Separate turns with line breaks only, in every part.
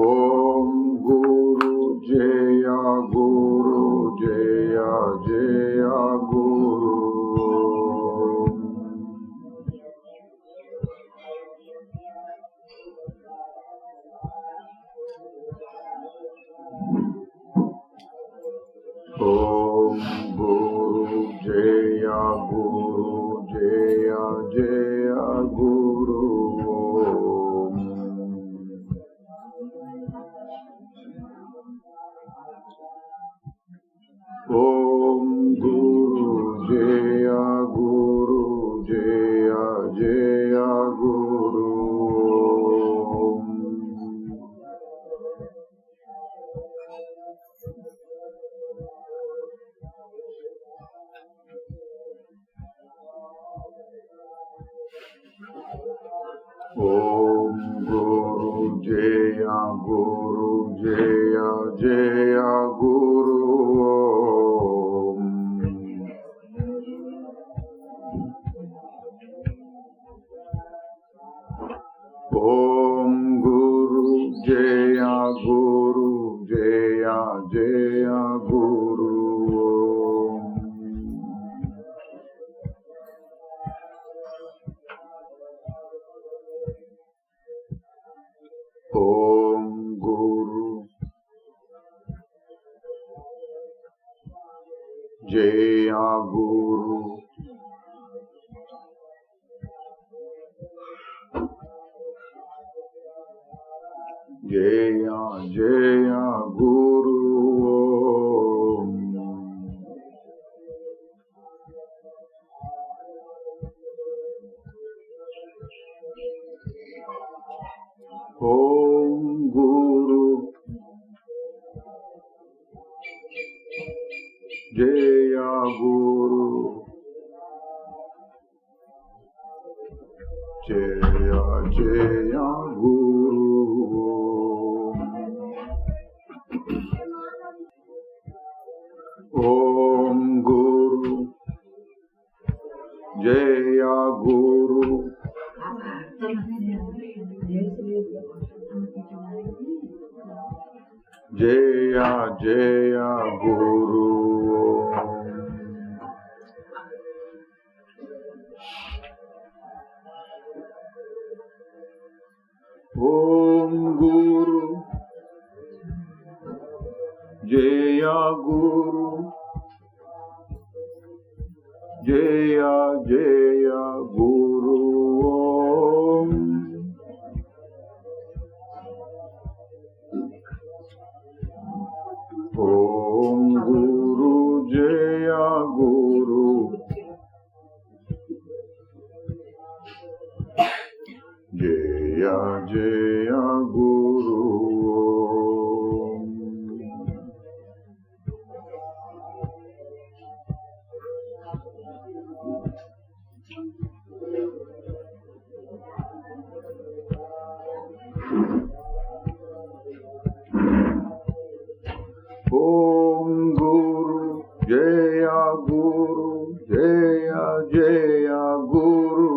ఓం గురు జయ గురు జయ జయ గురు. ఓం గురు జయ గురు జయ జయ గురు. ఓం గురు జయ గురు జయ జయ గురు. ఓం గురు జయ గురు జయ జయ గురు. ఓం గురు జయ గురు జయ జయ గురు. ఓం గురు జయ గురు జయ జయ గురు. ఓం గురు జయ గురు జయ జయ గురు. ఓం గురు జయ గురు జయ జయ గురు. ఓం గురు జయ గురు జయ జయ గురు. ఓం గురు జయ గురు జయ జయ గురు. ఓం గురు జయ గురు జయ జయ గురు.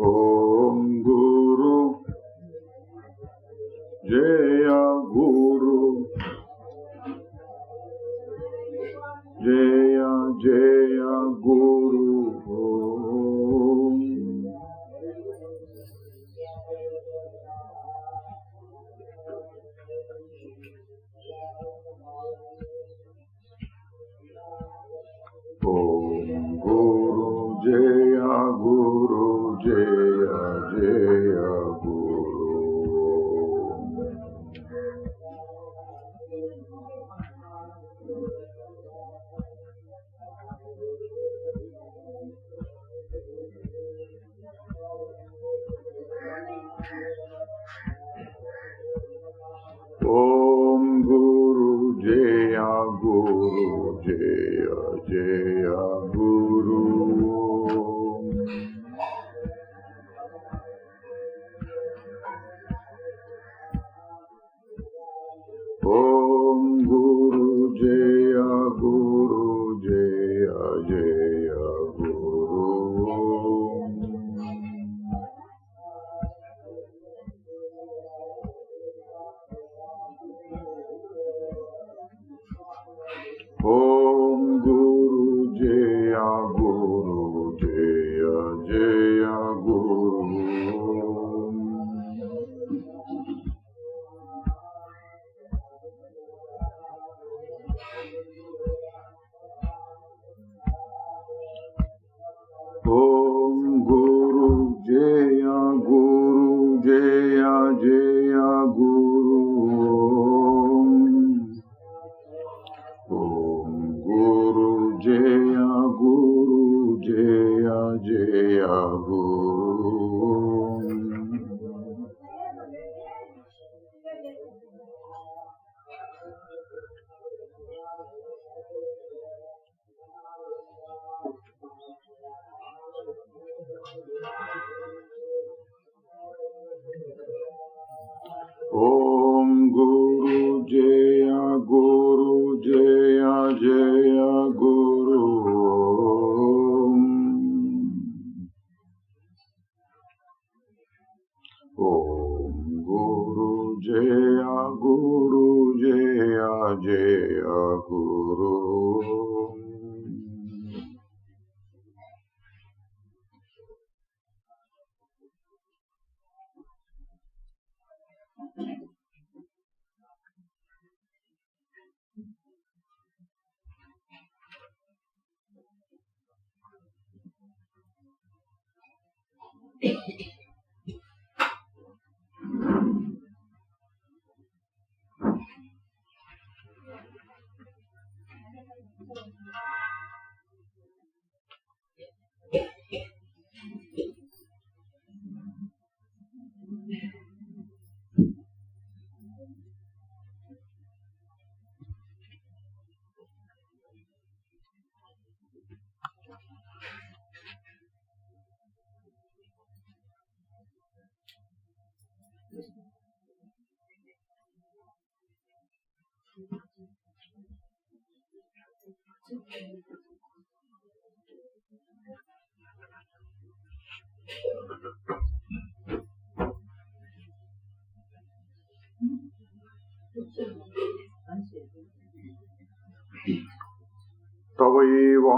ఓం గురు జయ గురు జయ జయ గురు. ఓం గురు జయ గురు జయ జయ గురు. ఓం గురు జయ గురు జయ జయ గురు. ఓం గురు జయ గురు జయ జయ గురు. ఓం గురు జయ గురు జయ జయ గురు. ఓం గురు జయ గురు జయ జయ గురు. ఓం గురు జయ గురు జయ జయ గురు. ఓం గురు జయ గురు జయ జయ గురు. ఓం గురు జయ గురు జయ జయ గురు.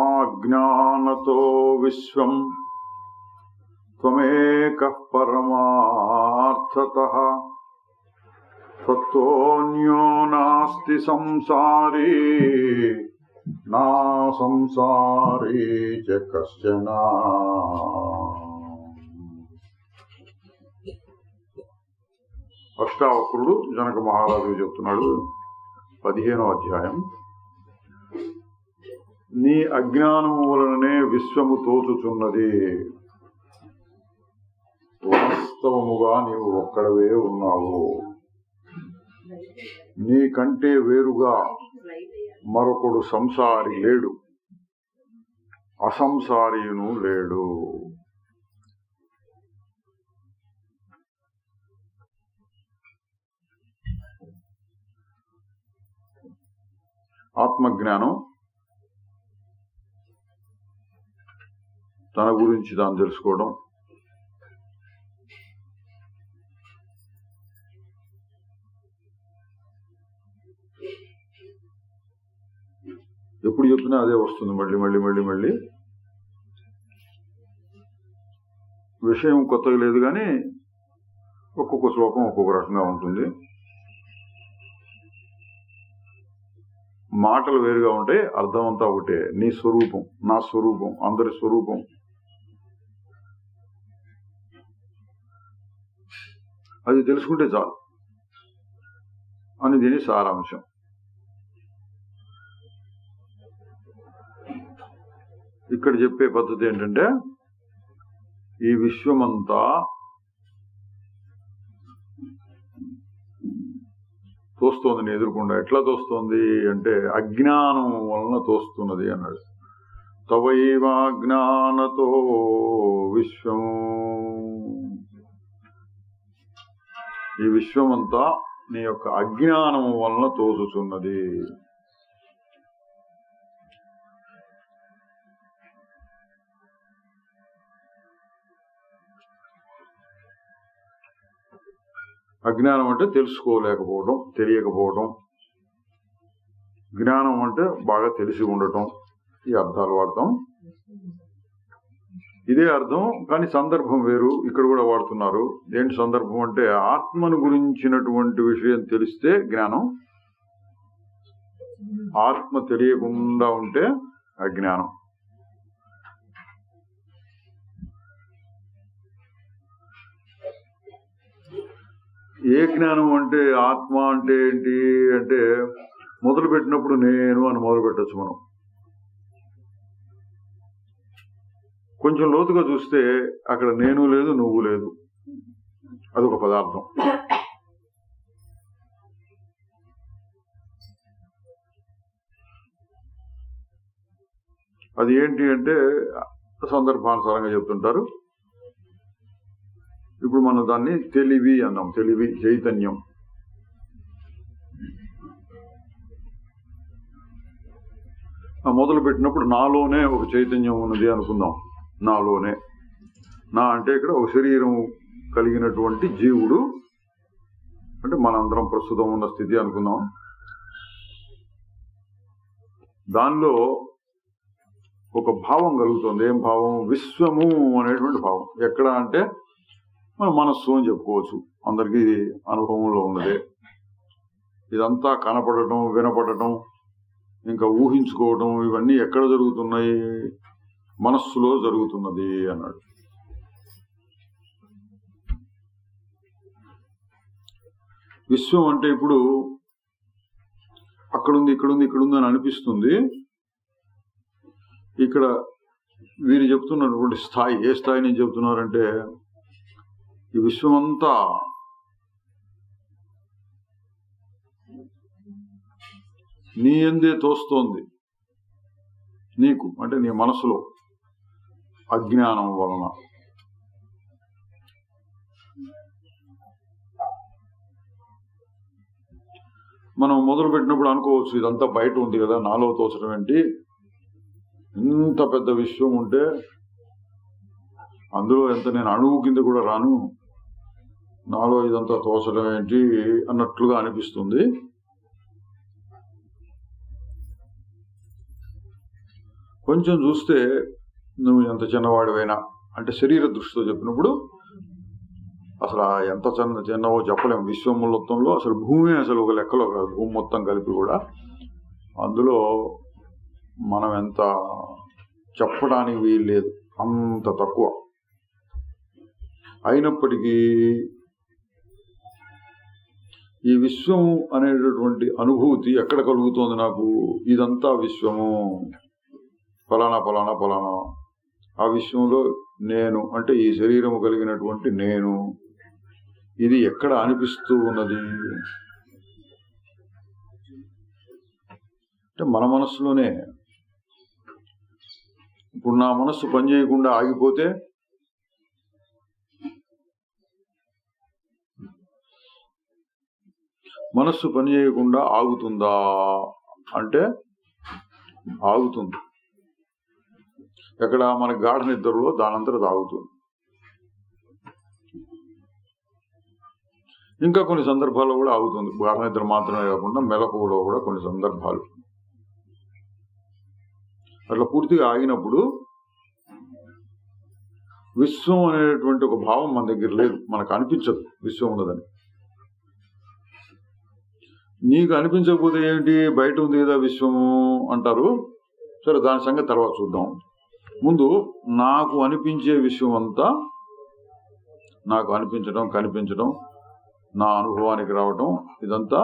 తవైవాజ్ఞానతో విశ్వం త్వమేకః పరమార్థతః తత్వోన్యో నాస్తి సంసారీ నా సంసారీ చ కశ్చన. అష్టావక్రుడు జనక మహారాజు చెప్తున్నాడు 15వ అధ్యాయం. నీ అజ్ఞానము వలననే విశ్వము తోచుచున్నది. వాస్తవముగా నీవు ఒక్కడవే ఉన్నావు. నీకంటే వేరుగా మరొకడు సంసారి లేడు, అసంసారీను లేడు. ఆత్మజ్ఞానం తన గురించి తాను తెలుసుకోవడం, ఎప్పుడు చెప్పినా అదే వస్తుంది మళ్ళీ మళ్ళీ మళ్ళీ మళ్ళీ. విషయం కొత్తగా లేదు కానీ ఒక్కొక్క శ్లోకం ఒక్కొక్క రకంగా ఉంటుంది. మాటలు వేరుగా ఉంటాయి, అర్థం అంతా ఒకటే. నీ స్వరూపం, నా స్వరూపం, అందరి స్వరూపం. అది తెలుసుకుంటే చాలు అని దీని సారాంశం. ఇక్కడ చెప్పే పద్ధతి ఏంటంటే, ఈ విశ్వమంతా తోస్తోంది నీ ఎదురుకుండా. ఎట్లా తోస్తోంది అంటే అజ్ఞానం వలన తోస్తున్నది అన్నాడు. తవైవాజ్ఞానతో విశ్వం. ఈ విశ్వమంతా నీ యొక్క అజ్ఞానము వలన తోచుచున్నది. అజ్ఞానం అంటే తెలుసుకోలేకపోవడం, తెలియకపోవడం. జ్ఞానం అంటే బాగా తెలిసి ఉండటం. ఈ అర్థాలు వాడతాం. ఇదే అర్థం, కానీ సందర్భం వేరు. ఇక్కడ కూడా వాడుతున్నారు. ఏంటి సందర్భం అంటే ఆత్మను గురించినటువంటి విషయం తెలిస్తే జ్ఞానం, ఆత్మ తెలియకుండా ఉంటే అజ్ఞానం. ఏ జ్ఞానం అంటే ఆత్మ అంటే ఏంటి అంటే మొదలు పెట్టినప్పుడు నేను అని మొదలు పెట్టచ్చు మనం. కొంచెం లోతుగా చూస్తే అక్కడ నేను లేదు, నువ్వు లేదు, అదొక పదార్థం. అది ఏంటి అంటే సందర్భానుసారంగా చెప్తుంటారు. ఇప్పుడు మనం దాన్ని తెలివి అన్నాం. తెలివి చైతన్యం. మొదలు పెట్టినప్పుడు నాలోనే ఒక చైతన్యం ఉన్నది అనుకుందాం. నాలోనే, నా అంటే ఇక్కడ ఒక శరీరం కలిగినటువంటి జీవుడు అంటే మనందరం ప్రస్తుతం ఉన్న స్థితి అనుకుందాం. దానిలో ఒక భావం కలుగుతుంది. ఏం భావం? విశ్వము అనేటువంటి భావం. ఎక్కడ అంటే మన మనస్సు అని చెప్పుకోవచ్చు. అందరికీ అనుభవంలో ఉన్నదే. ఇదంతా కనపడటం, వినపడటం, ఇంకా ఊహించుకోవటం, ఇవన్నీ ఎక్కడ జరుగుతున్నాయి? మనస్సులో జరుగుతున్నది అన్నాడు. విశ్వం అంటే ఇప్పుడు అక్కడుంది, ఇక్కడుంది, ఇక్కడుంది అని అనిపిస్తుంది. ఇక్కడ వీరు చెప్తున్నటువంటి స్థాయి, ఏ స్థాయి నుంచి చెప్తున్నారంటే ఈ విశ్వమంతా నీ యందే తోస్తోంది. నీకు అంటే నీ మనసులో అజ్ఞానం వలన. మనం మొదలు పెట్టినప్పుడు అనుకోవచ్చు ఇదంతా బయట ఉంది కదా, నాలో తోచడం ఏంటి, ఇంత పెద్ద విశ్వం ఉంటే అందులో ఎంత నేను అణువు కింద కూడా రాను, నాలో ఇదంతా తోచడం ఏంటి అన్నట్లుగా అనిపిస్తుంది. కొంచెం చూస్తే నువ్వు ఎంత చిన్నవాడివైనా అంటే శరీర దృష్టితో చెప్పినప్పుడు అసలు ఎంత చిన్నవో చెప్పలేము. విశ్వం మొత్తంలో అసలు భూమి అసలు ఒక లెక్కలో కాదు, భూమి మొత్తం కలిపి కూడా. అందులో మనం ఎంత చెప్పడానికి వీలు లేదు, అంత తక్కువ. అయినప్పటికీ ఈ విశ్వం అనేటటువంటి అనుభూతి ఎక్కడ కలుగుతోంది నాకు? ఇదంతా విశ్వము, ఫలానా ఫలానా ఫలానా. ఆ విశ్వంలో నేను అంటే ఈ శరీరము కలిగినటువంటి నేను, ఇది ఎక్కడ అనిపిస్తూ ఉన్నది అంటే మన మనస్సులోనే. ఇప్పుడు నా మనస్సు పనిచేయకుండా ఆగిపోతే మనస్సు పనిచేయకుండా ఆగుతుందా అంటే ఆగుతుంది. ఎక్కడ? మన గాఢ నిద్రలో దానంతట ఆగుతుంది. ఇంకా కొన్ని సందర్భాల్లో కూడా ఆగుతుంది. గాఢ నిద్ర మాత్రమే కాకుండా మెలకువలో కూడా కొన్ని సందర్భాలు అట్లా పూర్తిగా ఆగినప్పుడు విశ్వం అనేటువంటి ఒక భావం మన దగ్గర లేదు, మనకు అనిపించదు విశ్వం ఉన్నదని. నీకు అనిపించకపోతే ఏంటి, బయట ఉంది కదా విశ్వము అంటారు. సరే, దాని సంగతి తర్వాత చూద్దాం. ముందు నాకు అనిపించే విషయం అంతా, నాకు అనిపించడం, కనిపించడం, నా అనుభవానికి రావటం, ఇదంతా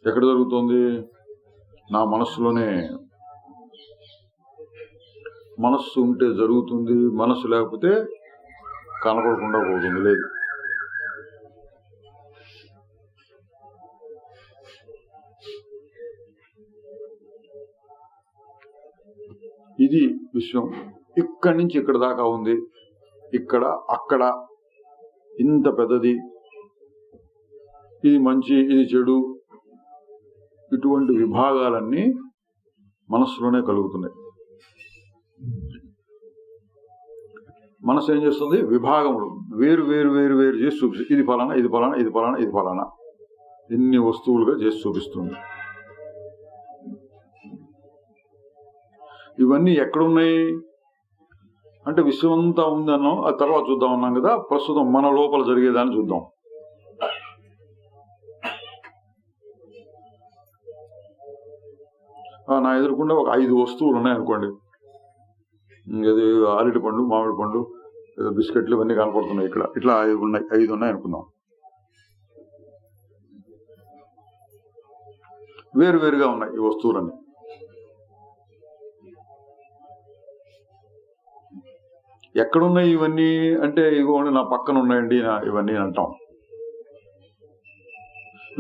ఎక్కడ జరుగుతుంది? నా మనస్సులోనే. మనస్సు ఉంటే జరుగుతుంది, మనస్సు లేకపోతే కనపడకుండా పోతుంది. లేదు, ఇది విశ్వం. ఇక్కడి నుంచి ఇక్కడ దాకా ఉంది, ఇక్కడ అక్కడ ఇంత పెద్దది, ఇది మంచి ఇది చెడు ఇటువంటి విభాగాలన్నీ మనస్సులోనే కలుగుతున్నాయి. మనసు ఏం చేస్తుంది? విభాగములు వేరు వేరు వేరు వేరు చేసి చూపిస్తుంది. ఇది ఫలానా, ఇది ఫలానా, ఇది ఫలానా, ఇది ఫలానా, ఇన్ని వస్తువులుగా చేసి చూపిస్తుంది. ఇవన్నీ ఎక్కడున్నాయి అంటే విశ్వమంతా ఉందన్నాం, అది తర్వాత చూద్దాం అన్నాం కదా. ప్రస్తుతం మన లోపల జరిగేదాన్ని చూద్దాం. నా ఎదురుకుండా ఒక 5 వస్తువులు ఉన్నాయనుకోండి. ఇది అరటి పండు, మామిడి పండు, బిస్కెట్లు ఇవన్నీ కనపడుతున్నాయి. ఇక్కడ ఇట్లా 5 ఉన్నాయి అనుకుందాం. వేరు వేరుగా ఉన్నాయి ఈ వస్తువులన్నీ. ఎక్కడున్నాయి ఇవన్నీ అంటే ఇగోండి నా పక్కన ఉన్నాయండి ఇవన్నీ అంటాం.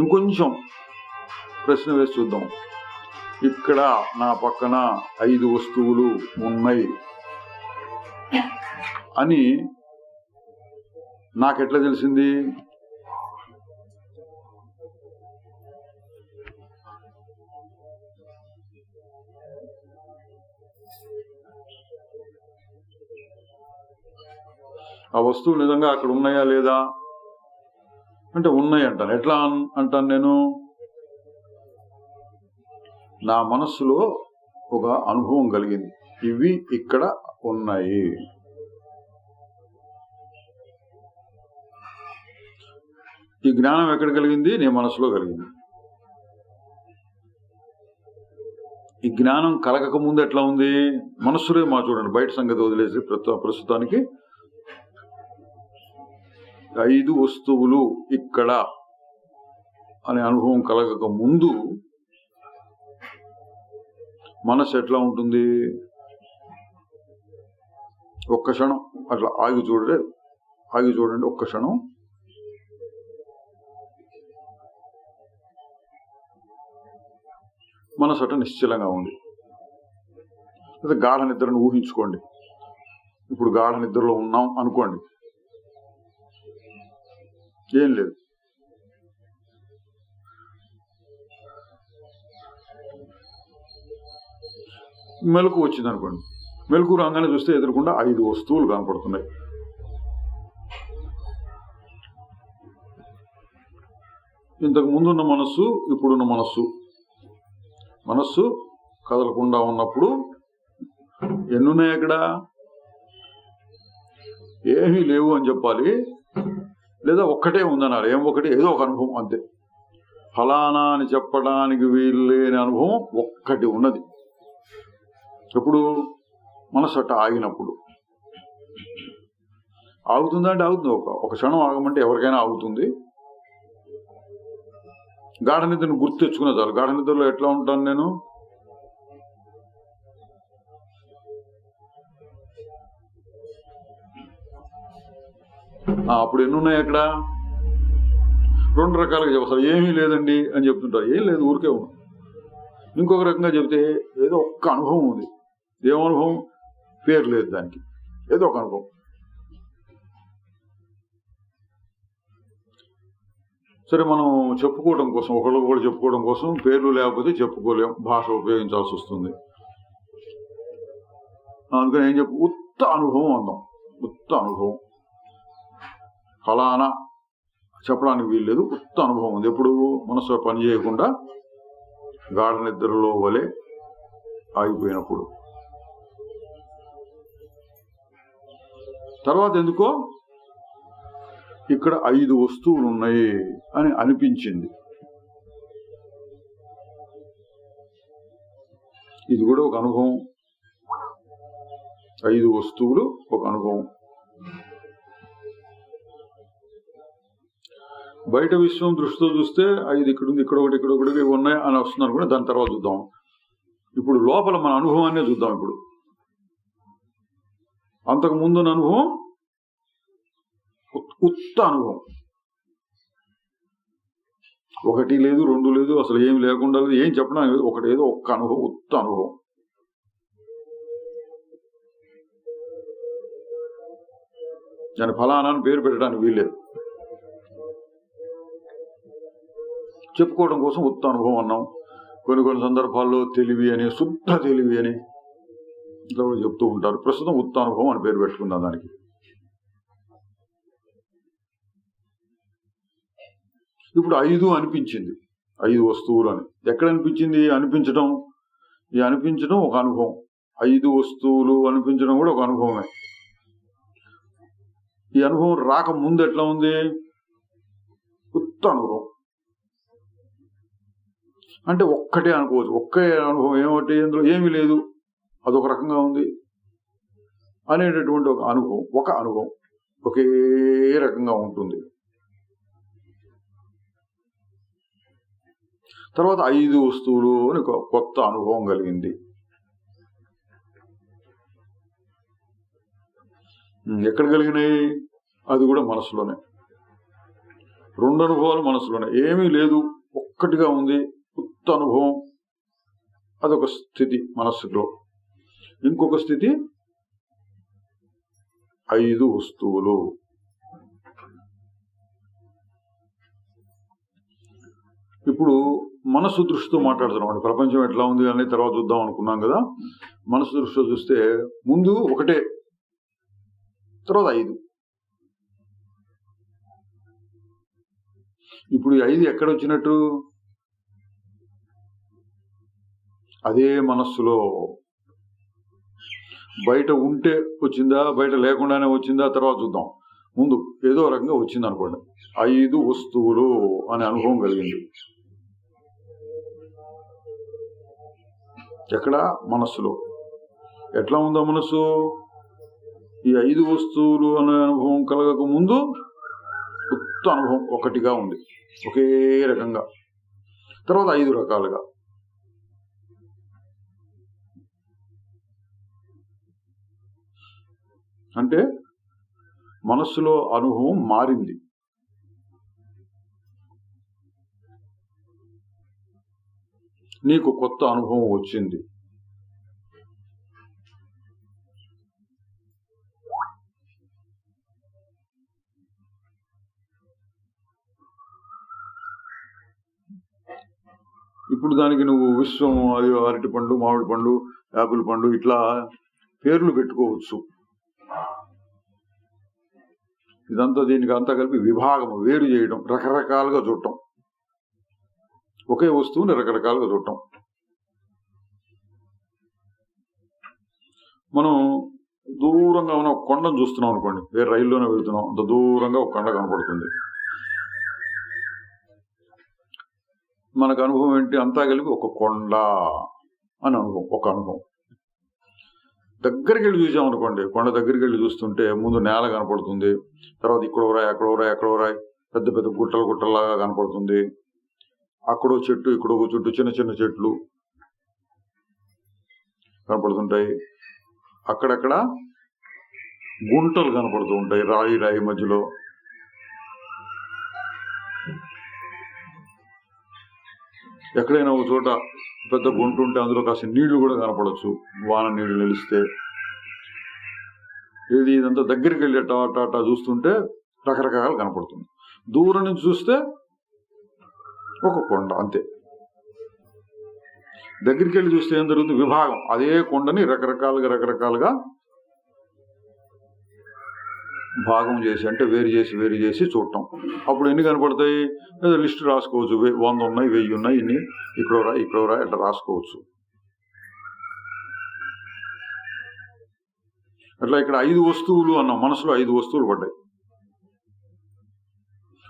ఇంకొంచెం ప్రశ్న వేసి చూద్దాం. ఇక్కడ నా పక్కన 5 వస్తువులు ఉన్నాయి అని నాకెట్లా తెలిసింది? ఆ వస్తువులు నిజంగా అక్కడ ఉన్నాయా లేదా అంటే ఉన్నాయి అంటాను. ఎట్లా అంటాను నేను? నా మనస్సులో ఒక అనుభవం కలిగింది, ఇవి ఇక్కడ ఉన్నాయి. ఈ జ్ఞానం ఎక్కడ కలిగింది? నీ మనసులో కలిగింది. ఈ జ్ఞానం కలగక ముందు ఎట్లా ఉంది? మనస్సులే చూడండి, బయట సంగతి వదిలేసి ప్రస్తుతానికి 5 వస్తువులు ఇక్కడ అనే అనుభవం కలగక ముందు మనసు ఎట్లా ఉంటుంది? ఒక్క క్షణం అట్లా ఆగి చూడండి ఒక్క క్షణం. మనసు అట్లా నిశ్చలంగా ఉంది. లేదా గాఢ నిద్రను ఊహించుకోండి. ఇప్పుడు గాఢ నిద్రలో ఉన్నాం అనుకోండి, ఏం లేదు. మెలకు వచ్చింది అనుకోండి, మెలకు రాగానే చూస్తే ఎదురుకుండా 5 వస్తువులు కనపడుతున్నాయి. ఇంతకు ముందున్న మనస్సు, ఇప్పుడున్న మనస్సు కదలకుండా ఉన్నప్పుడు ఎన్నున్నాయి అక్కడ? ఏమీ లేవు అని చెప్పాలి, లేదా ఒక్కటే ఉందన్నారు. ఏం ఒకటి? ఏదో ఒక అనుభవం అంతే. ఫలానా అని చెప్పడానికి వీల్లేని అనుభవం ఒక్కటి ఉన్నది. ఎప్పుడు? మనసు అట్ట ఆగినప్పుడు. ఆగుతుందంటే ఆగుతుంది. ఒక క్షణం ఆగమంటే ఎవరికైనా ఆగుతుంది. గాఢ నిద్రను గుర్తు తెచ్చుకున్నా చాలు. గాఢ నిద్రలో ఎట్లా ఉంటాను నేను? అప్పుడు ఎన్నున్నాయి అక్కడ? 2 రకాలుగా చెప్పాలి. ఏమీ లేదండి అని చెప్తుంటారు. ఏం లేదు, ఊరికే ఉన్నా. ఇంకొక రకంగా చెబితే ఏదో ఒక్క అనుభవం ఉంది. ఏమనుభవం? పేరు లేదు దానికి, ఏదో ఒక అనుభవం. సరే, మనం చెప్పుకోవడం కోసం, ఒకళ్ళు చెప్పుకోవడం కోసం పేర్లు లేకపోతే చెప్పుకోలేం, భాష ఉపయోగించాల్సి వస్తుంది. అందుకని ఏం ఉత్త అనుభవం అందాం. ఉత్త అనుభవం, ఫలానా చెప్పడానికి వీల్లేదు, ఉత్త అనుభవం ఉంది. ఎప్పుడు? మనసు పని చేయకుండా గాఢ నిద్రలో వలె ఆగిపోయినప్పుడు. తర్వాత ఎందుకో ఇక్కడ 5 వస్తువులు ఉన్నాయి అని అనిపించింది. ఇది కూడా ఒక అనుభవం. 5 వస్తువులు ఒక అనుభవం. బయట విశ్వం దృష్టితో చూస్తే 5 ఇక్కడ ఉంది, ఇక్కడ ఒకటి, ఇక్కడ ఒకటి, ఇవి ఉన్నాయి అని వస్తున్నారు కూడా. దాని తర్వాత చూద్దాం. ఇప్పుడు లోపల మన అనుభవాన్నే చూద్దాం. ఇప్పుడు అంతకు ముందున్న అనుభవం ఉత్త అనుభవం. 1 లేదు, 2 లేదు, అసలు ఏమి లేకుండా లేదు, ఏం చెప్పడం లేదు. ఒకటి ఏదో ఒక్క అనుభవం, ఉత్త అనుభవం. దాని ఫలానా అని పేరు పెట్టడానికి వీల్లేదు. చెప్పుకోవడం కోసం ఉత్త అనుభవం అన్నాం. కొన్ని సందర్భాల్లో తెలివి అని, శుద్ధ తెలివి అని ఇట్లా కూడా చెప్తూ ఉంటారు. ప్రస్తుతం ఉత్త అనుభవం అని పేరు పెట్టుకుందాం దానికి. ఇప్పుడు 5 అనిపించింది, 5 వస్తువులు అని. ఎక్కడ అనిపించింది? అనిపించడం, ఈ అనిపించడం ఒక అనుభవం. 5 వస్తువులు అనిపించడం కూడా ఒక అనుభవమే. ఈ అనుభవం రాక ముందు ఎట్లా ఉంది? ఉత్త అనుభవం. అంటే ఒక్కటే అనుకోవచ్చు. ఒకే అనుభవం. ఏమిటి? అందులో ఏమీ లేదు, అదొక రకంగా ఉంది అనేటటువంటి ఒక అనుభవం ఒకే రకంగా ఉంటుంది. తర్వాత 5 వస్తువులు అని కొత్త అనుభవం కలిగింది. ఎక్కడ కలిగినాయి? అది కూడా మనసులోనే. 2 అనుభవాలు మనసులోనే. ఏమీ లేదు, ఒక్కటిగా ఉంది, ఉత్త అనుభవం. అదొక స్థితి మనస్సులో. ఇంకొక స్థితి 5 వస్తువులు. ఇప్పుడు మనసు దృష్టితో మాట్లాడుతున్నాం అండి. ప్రపంచం ఎట్లా ఉంది అని తర్వాత చూద్దాం అనుకున్నాం కదా. మనసు దృష్టితో చూస్తే ముందు ఒకటే, తర్వాత 5. ఇప్పుడు ఈ 5 ఎక్కడ వచ్చినట్టు? అదే మనస్సులో. బయట ఉంటే వచ్చిందా, బయట లేకుండానే వచ్చిందా తర్వాత చూద్దాం. ముందు ఏదో రకంగా వచ్చింది అనుకోండి. 5 వస్తువులు అనే అనుభవం కలిగింది. ఎక్కడ? మనస్సులో. ఎట్లా ఉందా మనస్సు? ఈ 5 వస్తువులు అనే అనుభవం కలగక ముందు ఉత్త అనుభవం ఒకటిగా ఉంది, ఒకే రకంగా. తర్వాత 5 రకాలుగా. అంటే మనస్సులో అనుభవం మారింది. నీకు కొత్త అనుభవం వచ్చింది. ఇప్పుడు దానికి నువ్వు విశ్వం, అది అరటి పండు, మామిడి పండు, యాపిల్ పండు ఇట్లా పేర్లు పెట్టుకోవచ్చు. ఇదంతా దీనికి అంతా కలిపి విభాగం, వేరు చేయడం, రకరకాలుగా చూడటం. ఒకే వస్తువుని రకరకాలుగా చూడటం. మనం దూరంగా ఉన్న ఒక కొండను చూస్తున్నాం అనుకోండి. వేరే రైల్లోనే వెళుతున్నాం, అంత దూరంగా ఒక కొండ కనపడుతుంది. మనకు అనుభవం ఏంటి? అంతా కలిపి ఒక కొండ అని అనుభవం, ఒక అనుభవం. దగ్గరికి వెళ్ళి చూసామనుకోండి, కొండ దగ్గరికి వెళ్ళి చూస్తుంటే ముందు నేల కనపడుతుంది, తర్వాత ఇక్కడో రాయి, అక్కడో రాయి, అక్కడో రాయి, పెద్ద పెద్ద గుట్టలాగా కనపడుతుంది. అక్కడో చెట్టు, ఇక్కడో చెట్టు, చిన్న చిన్న చెట్లు కనపడుతుంటాయి. అక్కడక్కడ గుంటలు కనపడుతూ ఉంటాయి, రాయి మధ్యలో. ఎక్కడైనా ఒక చోట పెద్ద గుంట ఉంటే అందులో కాస్త నీళ్లు కూడా కనపడవచ్చు, వాన నీళ్లు నిలిస్తే. ఇదంతా దగ్గరికి వెళ్ళి టాటా చూస్తుంటే రకరకాలు కనపడుతుంది. దూరం నుంచి చూస్తే ఒక కొండ, అంతే. దగ్గరికి వెళ్ళి చూస్తే ఏం జరుగుతుంది? విభాగం. అదే కొండని రకరకాలుగా భాగం చేసి, అంటే వేరు చేసి చూడటం. అప్పుడు ఎన్ని కనపడతాయి? ఏదో లిస్ట్ రాసుకోవచ్చు. 100 ఉన్నాయి, 1000 ఉన్నాయి, ఇన్ని ఇక్కడో రాయి అట్లా రాసుకోవచ్చు. అట్లా ఇక్కడ 5 వస్తువులు అన్నాం. మనసులో 5 వస్తువులు పడ్డాయి.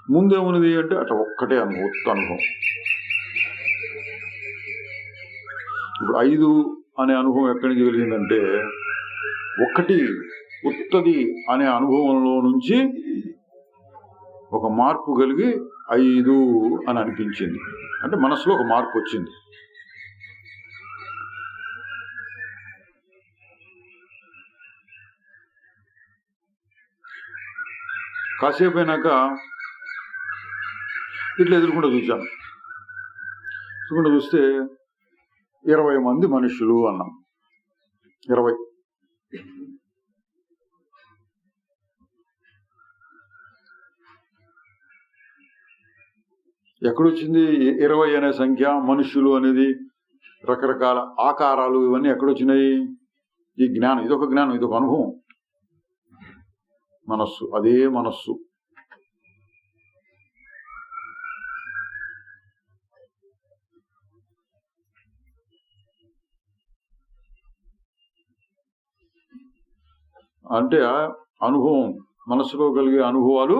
ముందేమున్నది అంటే అట్లా ఒక్కటే అనుభవం. ఇప్పుడు 5 అనే అనుభవం ఎక్కడి నుంచి కలిగిందంటే, ఒక్కటి ఉత్తది అనే అనుభవంలో నుంచి ఒక మార్పు కలిగి 5 అని అనిపించింది. అంటే మనసులో ఒక మార్పు వచ్చింది. కాసేపు అయినాక ఇట్లా ఎదురుకుండా చూశాను. చూస్తే 20 మంది మనుషులు అన్నాం. 20. ఎక్కడొచ్చింది 20 అనే సంఖ్య, మనుష్యులు అనేది, రకరకాల ఆకారాలు, ఇవన్నీ ఎక్కడొచ్చినాయి? ఈ జ్ఞానం, ఇదొక జ్ఞానం, ఇదొక అనుభవం. మనస్సు, అదే మనస్సు. అంటే అనుభవం, మనస్సులో కలిగే అనుభవాలు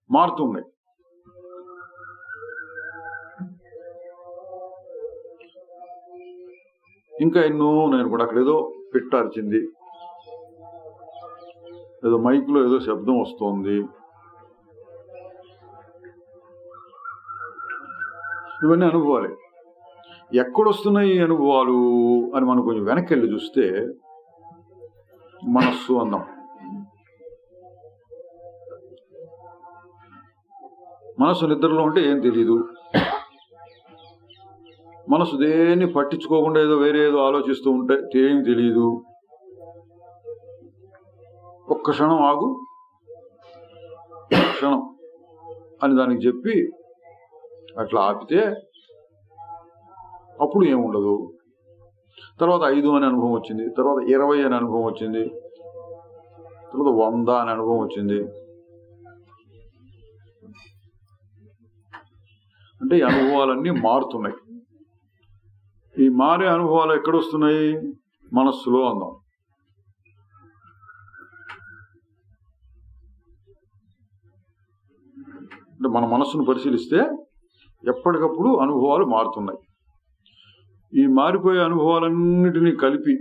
మారుతున్నాయి. ఇంకా ఎన్నో నేను కూడా అక్కడ ఏదో పెట్టాల్సింది, ఏదో మైక్లో ఏదో శబ్దం వస్తోంది, ఇవన్నీ అనుభవాలే. ఎక్కడొస్తున్నాయి ఈ అనుభవాలు అని మనం కొంచెం వెనక్కి వెళ్ళి చూస్తే మనస్సు అన్నాం. మనస్సు నిద్రలో ఉంటే ఏం తెలీదు. మనసు దేన్ని పట్టించుకోకుండా ఏదో వేరే ఏదో ఆలోచిస్తూ ఉంటే ఏం తెలియదు. ఒక్క క్షణం ఆగు, క్షణం అని దానికి చెప్పి అట్లా ఆపితే అప్పుడు ఏముండదు. తర్వాత 5 అనే అనుభవం వచ్చింది, తర్వాత 20 అనే అనుభవం వచ్చింది, తర్వాత 100 అనే అనుభవం వచ్చింది. అంటే ఈ అనుభవాలన్నీ మారుతున్నాయి. ఈ మారే అనుభవాలు ఎక్కడొస్తున్నాయి? మనస్సులో అందాం. అంటే మన మనస్సును పరిశీలిస్తే ఎప్పటికప్పుడు అనుభవాలు మారుతున్నాయి. ఈ మారిపోయే అనుభవాలన్నిటినీ కలిపి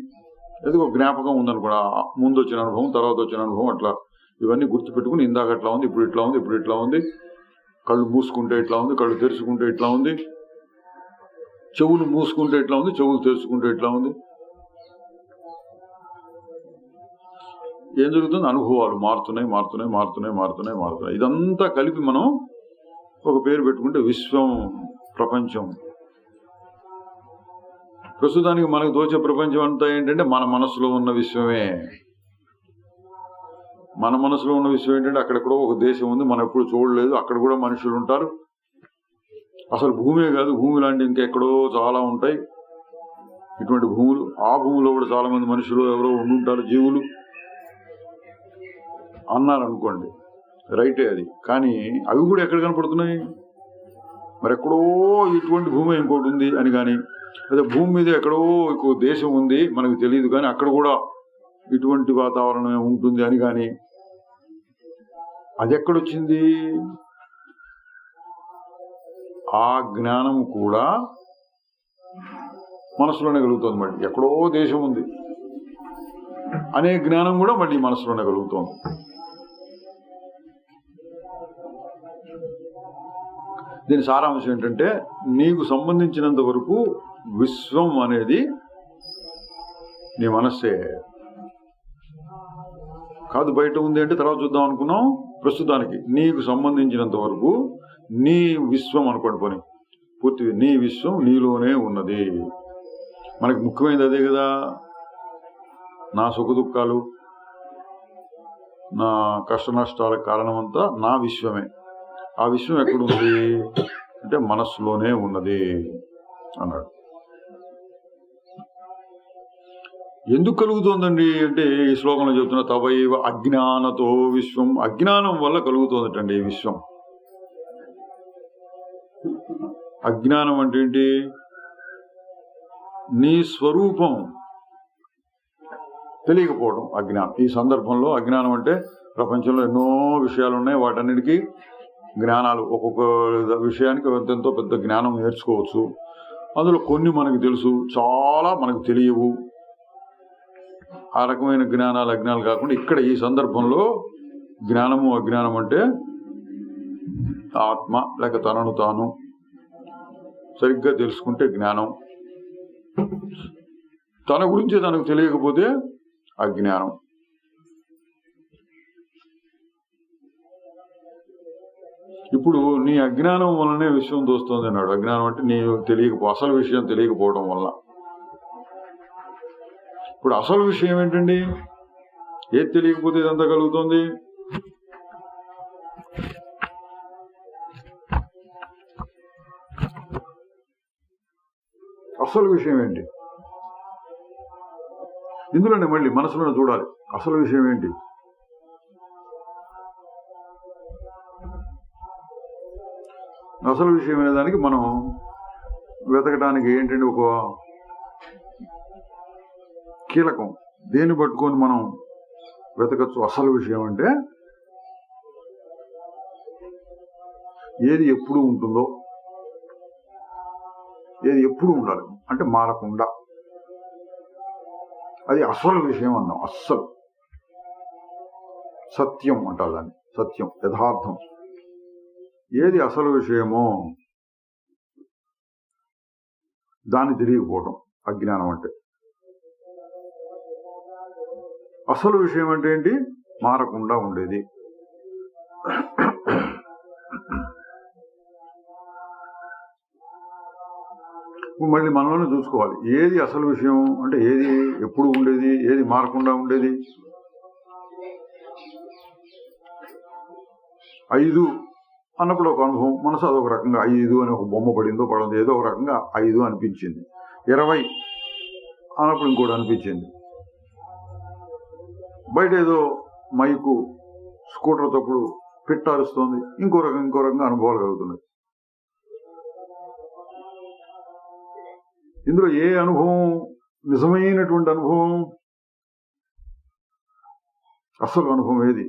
ఏదో ఒక జ్ఞాపకం ఉందనుకోండి, ముందు వచ్చిన అనుభవం, తర్వాత వచ్చిన అనుభవం, అట్లా ఇవన్నీ గుర్తుపెట్టుకుని ఇందాక ఎట్లా ఉంది, ఇప్పుడు ఇట్లా ఉంది, ఇప్పుడు ఇట్లా ఉంది, కళ్ళు మూసుకుంటే ఇట్లా ఉంది, కళ్ళు తెరుచుకుంటే ఇట్లా ఉంది, చెవులు మూసుకుంటే ఇట్లా ఉంది, చెవులు తెరుచుకుంటే ఇట్లా ఉంది. ఏం జరుగుతుంది? అనుభవాలు మారుతున్నాయి, మారుతున్నాయి, మారుతున్నాయి, మారుతున్నాయి, మారుతున్నాయి. ఇదంతా కలిపి మనం ఒక పేరు పెట్టుకుంటే విశ్వం, ప్రపంచం. ప్రస్తుతానికి మనకు దోచే ప్రపంచం అంతా ఏంటంటే మన మనసులో ఉన్న విశ్వమే. మన మనసులో ఉన్న విశ్వం ఏంటంటే అక్కడెక్కడో ఒక దేశం ఉంది, మనం ఎప్పుడు చూడలేదు, అక్కడ కూడా మనుషులు ఉంటారు. అసలు భూమే కాదు, భూమి లాంటి ఇంకెక్కడో చాలా ఉంటాయి ఇటువంటి భూములు. ఆ భూమిలో కూడా చాలా మంది మనుషులు ఎవరో ఉండుంటారు, జీవులు అన్నారు అనుకోండి, రైటే అది. కానీ అవి కూడా ఎక్కడ కనపడుతున్నాయి? మరి ఎక్కడో ఇటువంటి భూమి ఇంకోటి ఉంది అని కానీ, లేదా భూమి మీద ఎక్కడో ఇంకో దేశం ఉంది మనకు తెలియదు కానీ అక్కడ కూడా ఇటువంటి వాతావరణం ఉంటుంది అని కానీ, అది ఎక్కడొచ్చింది? ఆ జ్ఞానం కూడా మనసులోనే కలుగుతుంది. మళ్ళీ ఎక్కడో దేశం ఉంది అనే జ్ఞానం కూడా మళ్ళీ మనసులోనే కలుగుతోంది. దీని సారాంశం ఏంటంటే, నీకు సంబంధించినంత వరకు విశ్వం అనేది నీ మనస్సే కాదు, బయట ఉంది అంటే తర్వాత చూద్దాం అనుకున్నాం. ప్రస్తుతానికి నీకు సంబంధించినంత వరకు నీ విశ్వం అనుకోండి, పోనీ పూర్తి నీ విశ్వం నీలోనే ఉన్నది. మనకి ముఖ్యమైనది అదే కదా. నా సుఖ దుఃఖాలు, నా కష్ట నష్టాలకు కారణమంతా నా విశ్వమే. ఆ విశ్వం ఎక్కడుంది అంటే మనస్సులోనే ఉన్నది అన్నాడు. ఎందుకు కలుగుతోందండి అంటే ఈ శ్లోకంలో చెబుతున్న తవైవ అజ్ఞానతో విశ్వం, అజ్ఞానం వల్ల కలుగుతోందటండి ఈ విశ్వం. అజ్ఞానం అంటే ఏంటి? నీ స్వరూపం తెలియకపోవడం అజ్ఞానం. ఈ సందర్భంలో అజ్ఞానం అంటే ప్రపంచంలో ఎన్నో విషయాలు ఉన్నాయి, వాటన్నిటికీ జ్ఞానాలు, ఒక్కొక్క విషయానికి ఎంతో పెద్ద జ్ఞానం నేర్చుకోవచ్చు. అందులో కొన్ని మనకు తెలుసు, చాలా మనకు తెలియవు. ఆ రకమైన జ్ఞానాలు అజ్ఞానాలు కాకుండా ఇక్కడ ఈ సందర్భంలో జ్ఞానము అజ్ఞానం అంటే ఆత్మ లేక తనను తాను సరిగ్గా తెలుసుకుంటే జ్ఞానం, తన గురించి తనకు తెలియకపోతే అజ్ఞానం. ఇప్పుడు నీ అజ్ఞానం వల్లనే విశ్వం తోస్తుంది అన్నాడు. అజ్ఞానం అంటే నీ అసలు విషయం తెలియకపోవడం వల్ల. ఇప్పుడు అసలు విషయం ఏంటండి? ఏది తెలియకపోతే ఇదంతా కలుగుతుంది? అసలు విషయం ఏంటి? ఇందులోనే మళ్ళీ మనసులోనే చూడాలి అసలు విషయం ఏంటి. అసలు విషయం అనే దానికి మనం వెతకడానికి ఏంటంటే ఒక కీలకం. దేన్ని పట్టుకొని మనం వెతకచ్చు అసలు విషయం అంటే ఏది ఎప్పుడు ఉంటుందో, ఏది ఎప్పుడు ఉండాలి అంటే మారకుండా, అది అసలు విషయం అన్నాం. అస్సలు సత్యం అంటారు దాన్ని. సత్యం, యథార్థం. ఏది అసలు విషయమో దాన్ని తెలియకపోవటం అజ్ఞానం అంటే. అసలు విషయం అంటే ఏంటి? మారకుండా ఉండేది. మళ్ళీ మనలోనే చూసుకోవాలి ఏది అసలు విషయం అంటే ఏది ఎప్పుడు ఉండేది, ఏది మారకుండా ఉండేది. 5 అన్నప్పుడు ఒక అనుభవం, మనసు అదొక రకంగా 5 అని ఒక బొమ్మ పడిందో పడిందో ఏదో ఒక రకంగా 5 అనిపించింది. 20 అన్నప్పుడు ఇంకోటి అనిపించింది. బయట ఏదో మైకు స్కూటర్ తప్పుడు పిట్టారుస్తోంది, ఇంకో రకంగా అనుభవాలు కలుగుతున్నాయి. ఇందులో ఏ అనుభవం నిజమైనటువంటి అనుభవం? అసలు అనుభవం ఏది?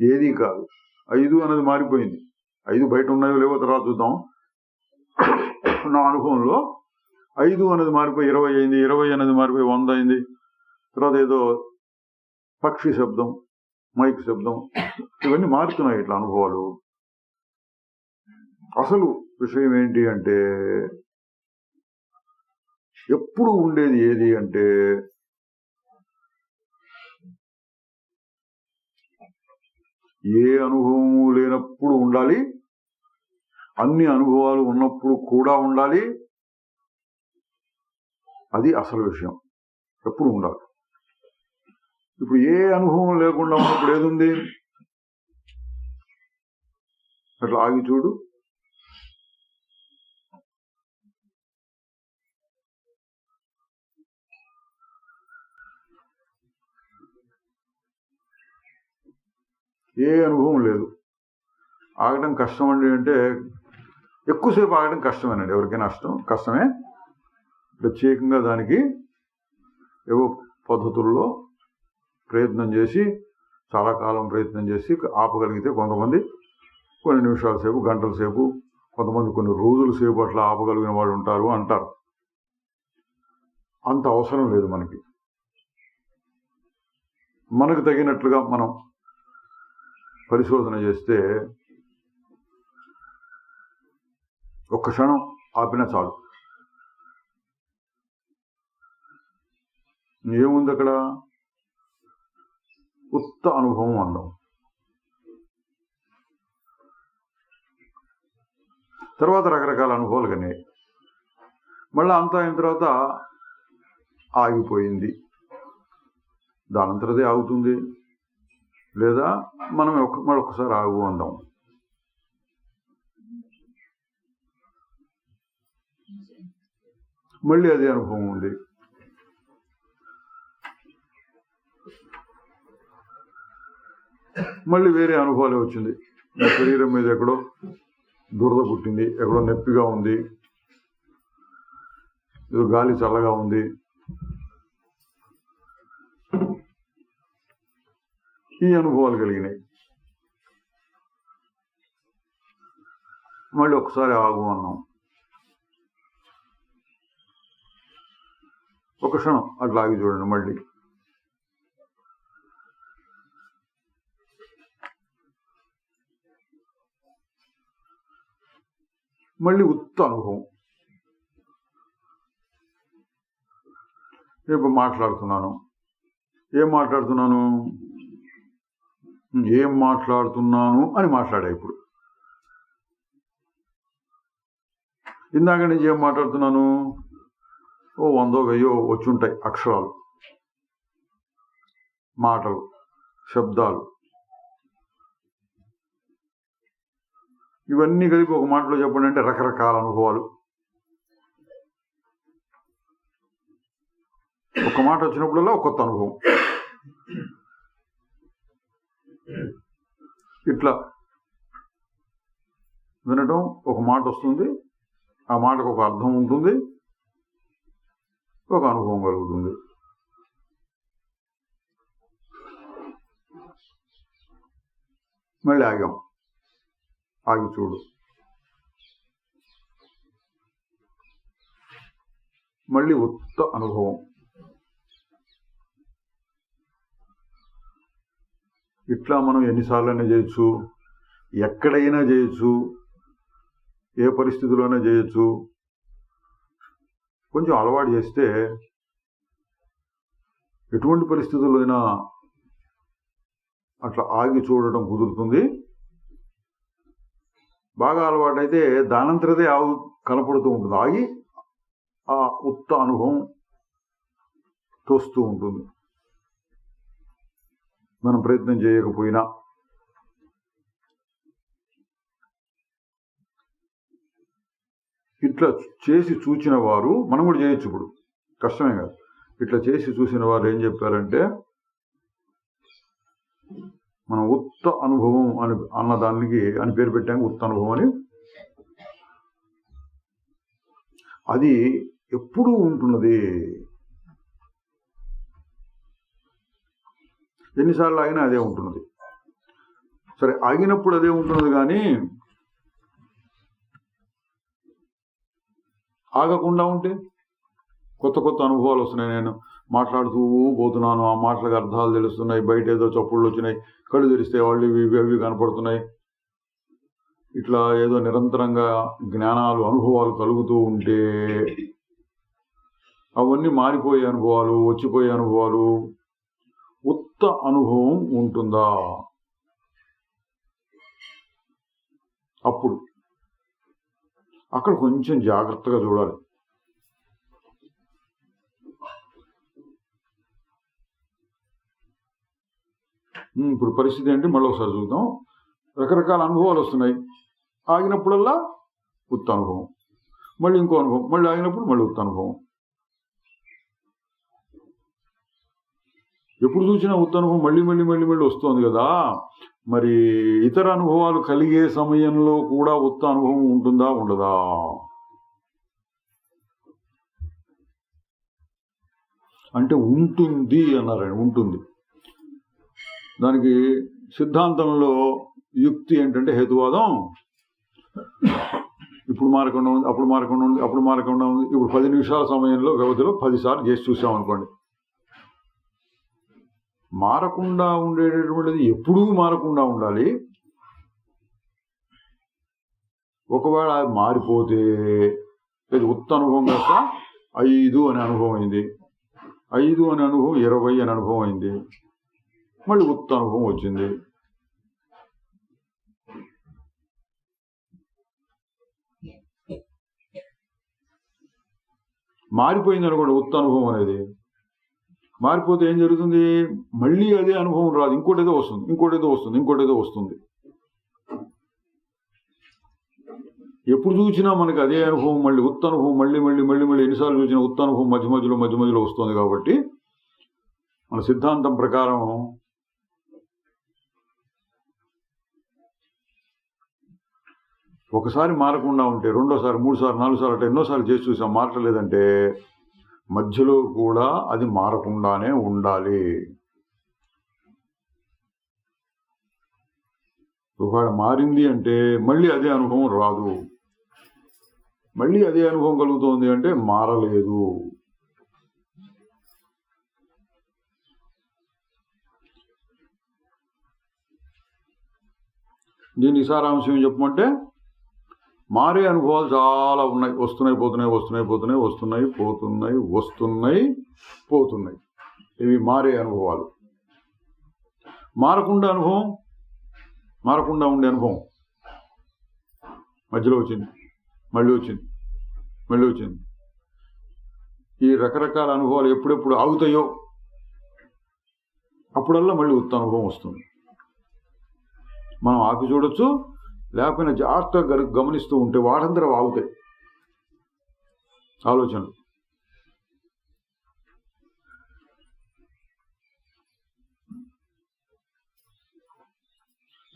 ఏదీ కాదు. 5 అనేది మారిపోయింది. 5 బయట ఉన్నాయో లేవో తర్వాత చూద్దాం. నా అనుభవంలో 5 అనేది మారిపోయి 20 అయింది, 20 అనేది మారిపోయి 100 అయింది. తర్వాత ఏదో పక్షి శబ్దం, మైక్ శబ్దం, ఇవన్నీ మారుతున్నాయి ఇట్లా అనుభవాలు. అసలు విషయం ఏంటి అంటే ఎప్పుడు ఉండేది ఏది అంటే ఏ అనుభవము లేనప్పుడు ఉండాలి, అన్ని అనుభవాలు ఉన్నప్పుడు కూడా ఉండాలి. అది అసలు విషయం, ఎప్పుడు ఉండాలి. ఇప్పుడు ఏ అనుభవం లేకుండా ఉన్నప్పుడు ఏదుంది? అట్లా ఆగి చూడు. ఏ అనుభవం లేదు. ఆగడం కష్టం అండి అంటే ఎక్కువసేపు ఆగడం కష్టమేనండి. ఎవరికైనా కష్టమే. ప్రత్యేకంగా దానికి ఏవో పద్ధతుల్లో ప్రయత్నం చేసి, చాలా కాలం ప్రయత్నం చేసి ఆపగలిగితే కొంతమంది కొన్ని నిమిషాల సేపు, గంటల సేపు, కొంతమంది కొన్ని రోజుల సేపు అట్లా ఆపగలిగిన వాళ్ళు ఉంటారు అంటారు. అంత అవసరం లేదు మనకి. మనకు తగినట్లుగా మనం పరిశోధన చేస్తే ఒక్క క్షణం ఆపినా చాలు. ఏముంది అక్కడ? ఉత్త అనుభవం అందం. తర్వాత రకరకాల అనుభవాలు కానీ మళ్ళీ అంతా అయిన తర్వాత ఆగిపోయింది. దానంతరదే ఆగుతుంది. లేదా మనం మరొకసారి ఆగు అందాం. మళ్ళీ అదే అనుభవం ఉంది. మళ్ళీ వేరే అనుభవాలే వచ్చింది. నా శరీరం మీద ఎక్కడో దురద పుట్టింది, ఎక్కడో నొప్పిగా ఉంది, ఏదో గాలి చల్లగా ఉంది. ఈ అనుభవాలు కలిగినాయి. మళ్ళీ ఒకసారి ఆగు అన్నాం. ఒక క్షణం అట్లా ఆగి చూడండి. మళ్ళీ ఉత్త అనుభవం. ఇప్పుడు మాట్లాడుతున్నాను. ఏం మాట్లాడుతున్నాను అని మాట్లాడా. ఇప్పుడు ఇందాక నుంచి ఏం మాట్లాడుతున్నాను? 100, 1000 వచ్చి ఉంటాయి అక్షరాలు, మాటలు, శబ్దాలు. ఇవన్నీ కలిపి ఒక మాటలో చెప్పండి అంటే రకరకాల అనుభవాలు. ఒక్క మాట వచ్చినప్పుడల్లా ఒక కొత్త అనుభవం. ఇట్లా వినటం, ఒక మాట వస్తుంది, ఆ మాటకు ఒక అర్థం ఉంటుంది, ఒక అనుభవం కలుగుతుంది. మళ్ళీ ఆగాం, ఆగి చూడు, మళ్ళీ ఉత్త అనుభవం. ఇట్లా మనం ఎన్నిసార్లైనా చేయొచ్చు, ఎక్కడైనా చేయొచ్చు, ఏ పరిస్థితిలోనే చేయొచ్చు. కొంచెం అలవాటు చేస్తే ఎటువంటి పరిస్థితుల్లో అయినా అట్లా ఆగి చూడటం కుదురుతుంది. బాగా అలవాటైతే దానంతరదే ఆగు కనపడుతూ ఉంటుంది, ఆగి ఆ ఉత్త అనుభవం తోస్తూ ఉంటుంది, మనం ప్రయత్నం చేయకపోయినా. ఇట్లా చేసి చూచిన వారు, మనం కూడా చేయొచ్చు, ఇప్పుడు కష్టమే కాదు. ఇట్లా చేసి చూసిన వారు ఏం చెప్పారంటే, మనం ఉత్త అనుభవం అన్న దానికి అని పేరు పెట్టాము, ఉత్త అనుభవం అని. అది ఎప్పుడూ ఉంటున్నది. ఎన్నిసార్లు ఆగినా అదే ఉంటున్నది. సరే, ఆగినప్పుడు అదే ఉంటున్నది, కానీ ఆగకుండా ఉంటే కొత్త కొత్త అనుభవాలు వస్తున్నాయి. నేను మాట్లాడుతూ పోతున్నాను, ఆ మాటలకు అర్థాలు తెలుస్తున్నాయి, బయట ఏదో చప్పుళ్ళు వచ్చినాయి, కళ్ళు తెరిస్తే వాళ్ళు ఇవి అవి కనపడుతున్నాయి. ఇట్లా ఏదో నిరంతరంగా జ్ఞానాలు, అనుభవాలు కలుగుతూ ఉంటే అవన్నీ మారిపోయే అనుభవాలు, వచ్చిపోయే అనుభవాలు. ఉత్త అనుభవం ఉంటుందా? అప్పుడు అక్కడ కొంచెం జాగ్రత్తగా చూడాలి. ఇప్పుడు పరిస్థితి ఏంటి మళ్ళీ ఒకసారి చూద్దాం. రకరకాల అనుభవాలు వస్తున్నాయి, ఆగినప్పుడల్లా ఉత్త అనుభవం, మళ్ళీ ఇంకో అనుభవం, మళ్ళీ ఆగినప్పుడు మళ్ళీ ఉత్త అనుభవం. ఎప్పుడు చూసినా ఉత్త అనుభవం మళ్ళీ మళ్ళీ మళ్ళీ మళ్ళీ వస్తుంది కదా. మరి ఇతర అనుభవాలు కలిగే సమయంలో కూడా ఉత్త అనుభవం ఉంటుందా, ఉండదా? అంటే ఉంటుంది అన్నారండి, ఉంటుంది. దానికి సిద్ధాంతంలో యుక్తి ఏంటంటే, హేతువాదం. ఇప్పుడు మారకుండా ఉంది, అప్పుడు మారకుండా ఉంది, అప్పుడు మారకుండా ఉంది. ఇప్పుడు 10 నిమిషాల సమయంలో వ్యవధిలో 10 సార్లు చేసి చూసామనుకోండి, మారకుండా ఉండేటటువంటిది ఎప్పుడూ మారకుండా ఉండాలి. ఒకవేళ మారిపోతే ఇది ఉత్త అనుభవం కాస్త 5 అనే అనుభవం అయింది, 5 అనే అనుభవం 20 అనే అనుభవం అయింది, మళ్ళీ ఉత్త అనుభవం వచ్చింది. మారిపోయింది అనుకోండి ఉత్త అనుభవం అనేది. మారిపోతే ఏం జరుగుతుంది? మళ్ళీ అదే అనుభవం రాదు, ఇంకోటేదో వస్తుంది, ఇంకోటేదో వస్తుంది, ఇంకోటేదో వస్తుంది. ఎప్పుడు చూసినా మనకి అదే అనుభవం, మళ్ళీ ఉత్త అనుభవం, మళ్ళీ మళ్ళీ మళ్ళీ మళ్ళీ ఎన్నిసార్లు చూసినా ఉత్త అనుభవం మధ్య మధ్యలో వస్తుంది. కాబట్టి మన సిద్ధాంతం ప్రకారం ఒకసారి మారకుండా ఉంటే, రెండోసారి, 3 సార్లు, 4 సార్లు, అంటే ఎన్నోసార్లు చేసి చూసాం, మారట్లేదంటే మధ్యలో కూడా అది మారకుండానే ఉండాలి. ఒకవేళ మారింది అంటే మళ్ళీ అదే అనుభవం రాదు. మళ్ళీ అదే అనుభవం కలుగుతోంది అంటే మారలేదు. దీనికి సారాంశం ఏం చెప్పమంటే, మారే అనుభవాలు చాలా ఉన్నాయి, వస్తున్నాయి పోతున్నాయి. ఇవి మారే అనుభవాలు. మారకుండా అనుభవం, మారకుండా ఉండే అనుభవం మధ్యలో వచ్చింది, మళ్ళీ వచ్చింది. ఈ రకరకాల అనుభవాలు ఎప్పుడెప్పుడు ఆగుతాయో అప్పుడల్లా మళ్ళీ ఉత్త అనుభవం వస్తుంది. మనం ఆపి చూడొచ్చు, లేకపోయినా జాగ్రత్తగా గమనిస్తూ ఉంటే వాటందరూ ఆగుతాయి ఆలోచనలు.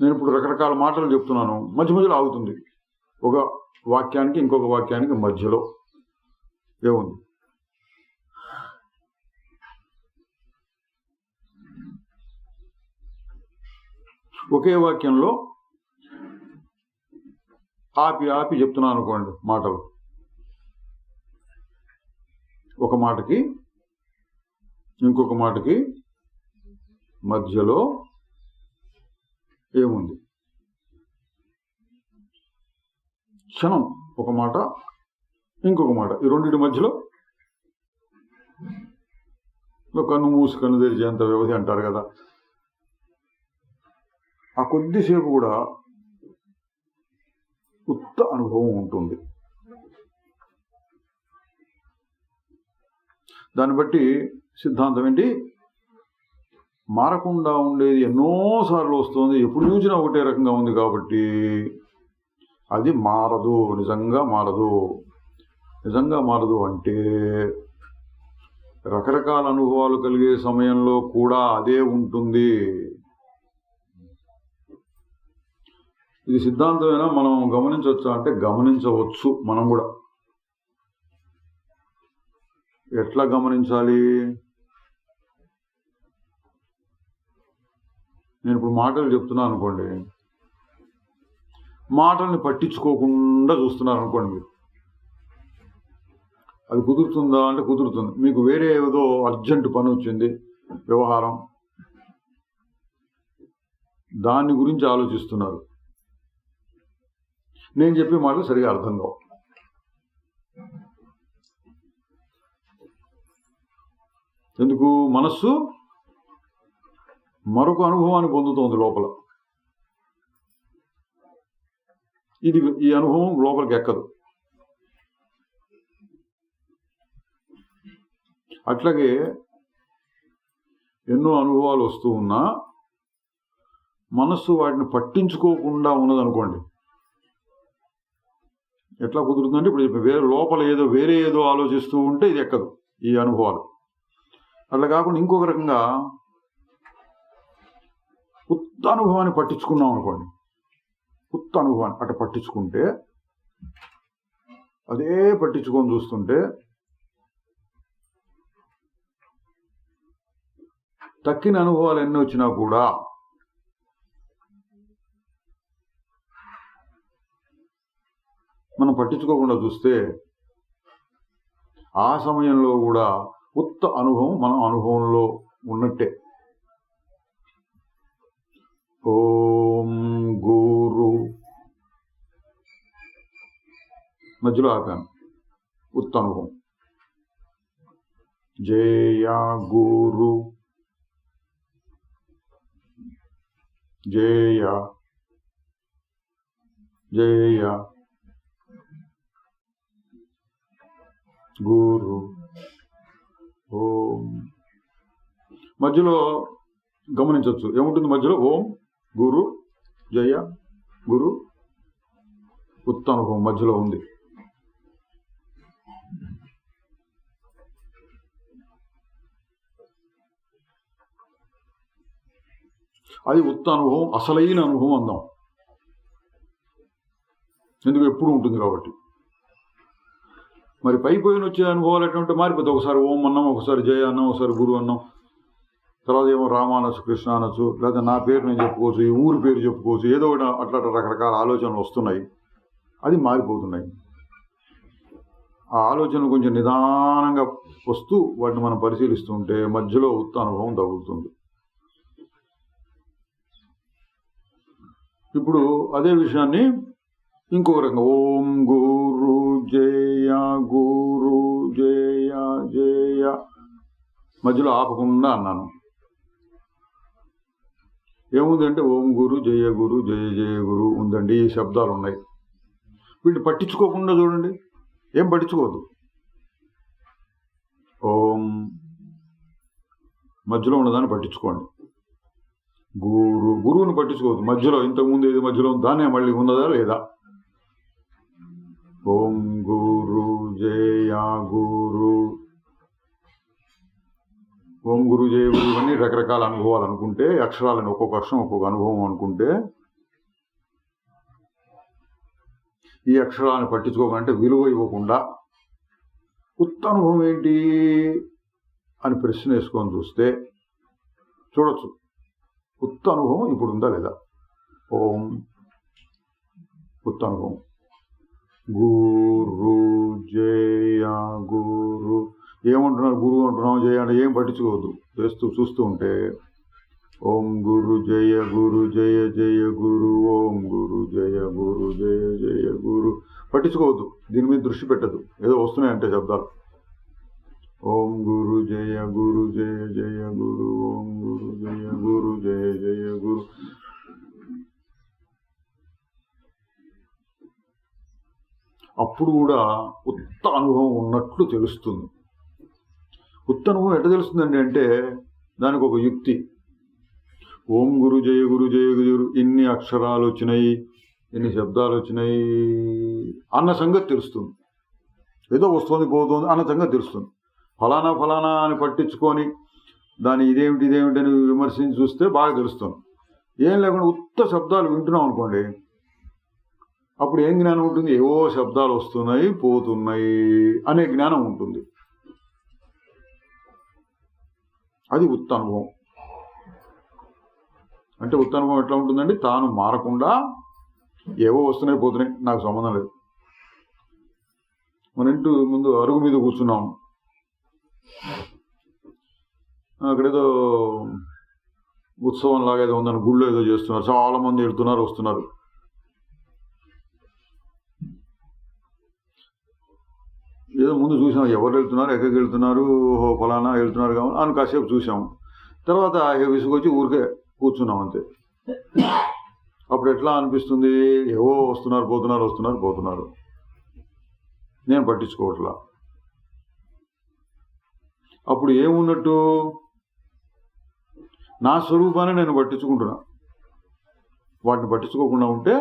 నేను ఇప్పుడు రకరకాల మాటలు చెప్తున్నాను, మధ్య మధ్యలో ఆగుతుంది. ఒక వాక్యానికి ఇంకొక వాక్యానికి మధ్యలో ఏముంది? ఒకే వాక్యంలో ఆపి ఆపి చెప్తున్నాను అనుకోండి మాటలు. ఒక మాటకి ఇంకొక మాటకి మధ్యలో ఏముంది? క్షణం. ఒక మాట ఇంకొక మాట, ఈ రెండింటి మధ్యలో కన్ను మూసి కన్ను తెరిచేంత వ్యవధి అంటారు కదా. ఆ కొద్దిసేపు కూడా ఉత్త అనుభవం ఉంటుంది. దాన్ని బట్టి సిద్ధాంతం ఏంటి? మారకుండా ఉండేది ఎన్నోసార్లు వస్తుంది, ఎప్పుడు చూసినా ఒకటే రకంగా ఉంది కాబట్టి అది మారదు, నిజంగా మారదు. నిజంగా మారదు అంటే రకరకాల అనుభవాలు కలిగే సమయంలో కూడా అదే ఉంటుంది. ఇది సిద్ధాంతమైనా మనం గమనించవచ్చు అంటే గమనించవచ్చు. మనం కూడా ఎట్లా గమనించాలి? నేను ఇప్పుడు మాటలు చెప్తున్నాను అనుకోండి, మాటల్ని పట్టించుకోకుండా చూస్తున్నారు అనుకోండి మీరు, అది కుదురుతుందా అంటే కుదురుతుంది. మీకు వేరే ఏదో అర్జెంట్ పని వచ్చింది, వ్యవహారం, దాని గురించి ఆలోచిస్తున్నారు. నేను చెప్పే మాటలు సరిగా అర్థం కావు. ఎందుకు? మనస్సు మరొక అనుభవాన్ని పొందుతోంది లోపల. ఈ అనుభవం లోపలికి ఎక్కదు. అట్లాగే ఎన్నో అనుభవాలు వస్తూ ఉన్నా మనస్సు వాటిని పట్టించుకోకుండా ఉన్నదనుకోండి, ఎట్లా కుదురుతుందంటే ఇప్పుడు వేరే లోపల వేరే ఏదో ఆలోచిస్తూ ఉంటే ఇది ఎక్కదు ఈ అనుభవాలు. అట్లా కాకుండా ఇంకొక రకంగా ఉత్త అనుభవాన్ని పట్టించుకున్నాం అనుకోండి, ఉత్త అనుభవాన్ని అట్లా పట్టించుకుంటే, అదే పట్టించుకొని చూస్తుంటే తక్కిన అనుభవాలు ఎన్ని వచ్చినా కూడా మనం పట్టించుకోకుండా చూస్తే ఆ సమయంలో కూడా ఉత్త అనుభవం మనం అనుభవంలో ఉన్నట్టే. ఓం గురు మధ్యలో ఆపాను, ఉత్త అనుభవం. జయ గురు, జయ జయ గురు. ఓం మధ్యలో గమనించవచ్చు ఏముంటుంది మధ్యలో? ఓం గురు, జయ గురు, ఉత్త అనుభవం మధ్యలో ఉంది. అది ఉత్త అనుభవం, అసలైన అనుభవం అందాం. ఎందుకు? ఎప్పుడు ఉంటుంది కాబట్టి. మరి పైపోయిన వచ్చే అనుభవాలు ఎటువంటి మారిపోతాయి. ఒకసారి ఓం అన్నాం, ఒకసారి జయ అన్నాం, ఒకసారి గురు అన్నాం, తర్వాత ఏమో రామ అనొచ్చు, కృష్ణ అనొచ్చు, లేదా నా పేరు నేను చెప్పుకోవచ్చు, ఈ ఊరి పేరు చెప్పుకోవచ్చు, ఏదో ఒకటి అట్లా రకరకాల ఆలోచనలు వస్తున్నాయి, అది మారిపోతున్నాయి. ఆ ఆలోచనలు కొంచెం నిదానంగా వస్తూ వాటిని మనం పరిశీలిస్తూ ఉంటే మధ్యలో ఉత్త అనుభవం తగులుతుంది. ఇప్పుడు అదే విషయాన్ని ఇంకొక రకంగా ఓం గురు జయ గురు జయ జయ మధ్యలో ఆపకుండా అన్నాను. ఏముంది అంటే ఓం గురు జయ గురు జయ జయ గురు ఉందండి, ఈ శబ్దాలు ఉన్నాయి. వీటిని పట్టించుకోకుండా చూడండి, ఏం పట్టించుకోవద్దు. ఓం మధ్యలో ఉన్నదాన్ని పట్టించుకోండి. గురువుని పట్టించుకోవద్దు. మధ్యలో ఇంతకుముందు ఏది మధ్యలో దాన్నే మళ్ళీ ఉన్నదా లేదా? ఓం గురు జయ గురు, ఓం గురు జయ గురు ఇవన్నీ రకరకాల అనుభవాలు అనుకుంటే, అక్షరాలను ఒక్కొక్క అక్షరం ఒక్కొక్క అనుభవం అనుకుంటే ఈ అక్షరాన్ని పట్టించుకోకంటే విలువ ఇవ్వకుండా ఉత్త అనుభవం ఏంటి అని ప్రశ్న వేసుకొని చూస్తే చూడొచ్చు. ఉత్త అనుభవం ఇప్పుడు ఉందా లేదా? ఓం ఉత్త అనుభవం. గురు జయ గురు ఏమంటున్నారు? గురువు అంటున్నాం, జయ అంటే ఏం పట్టించుకోవద్దు. చూస్తూ ఉంటే ఓం గురు జయ జయ గురు, ఓం గురు జయ జయ గురు. పట్టించుకోవద్దు, దీని మీద దృష్టి పెట్టద్దు. ఏదో వస్తున్నాయంటే శబ్దాలు. ఓం గురు జయ జయ గురు, ఓం గురు జయ జయ గురు. అప్పుడు కూడా ఉత్త అనుభవం ఉన్నట్లు తెలుస్తుంది. ఉత్త అనుభవం ఎట్లా తెలుస్తుందండి అంటే దానికి ఒక యుక్తి. ఓం గురు జయ గురు ఇన్ని అక్షరాలు వచ్చినాయి, ఇన్ని శబ్దాలు వచ్చినాయి అన్న సంగతి తెలుస్తుంది. ఏదో వస్తుంది పోతుంది అన్న సంగతి తెలుస్తుంది. ఫలానా ఫలానా అని పట్టించుకొని దాన్ని ఇదేమిటి అని విమర్శించి చూస్తే బాగా తెలుస్తుంది. ఏం లేకుండా ఉత్త శబ్దాలు వింటున్నాం అనుకోండి, అప్పుడు ఏం జ్ఞానం ఉంటుంది? ఏవో శబ్దాలు వస్తున్నాయి పోతున్నాయి అనే జ్ఞానం ఉంటుంది. అది ఉత్త అనుభవం. అంటే ఉత్త అనుభవం ఎట్లా ఉంటుందండి? తాను మారకుండా ఏవో వస్తున్నాయి పోతున్నాయి, నాకు సంబంధం లేదు. మన ఇంటి ముందు అరుగు మీద కూర్చున్నాం, అక్కడేదో ఉత్సవం లాగా ఏదో ఉందని గుళ్ళో ఏదో చేస్తున్నారు, చాలా మంది వెళ్తున్నారు వస్తున్నారు. ఏదో ముందు చూసాం, ఎవరు వెళ్తున్నారు, ఎక్కడికి వెళ్తున్నారు, ఫలానా వెళ్తున్నారు కావాలి అని కాసేపు చూసాము. తర్వాత విసుగొచ్చి ఊరికే కూర్చున్నాం అంతే. అప్పుడు ఎట్లా అనిపిస్తుంది? ఏవో వస్తున్నారు పోతున్నారు, నేను పట్టించుకోవట్లా. అప్పుడు ఏమున్నట్టు? నా స్వరూపాన్ని నేను పట్టించుకుంటున్నా. వాటిని పట్టించుకోకుండా ఉంటే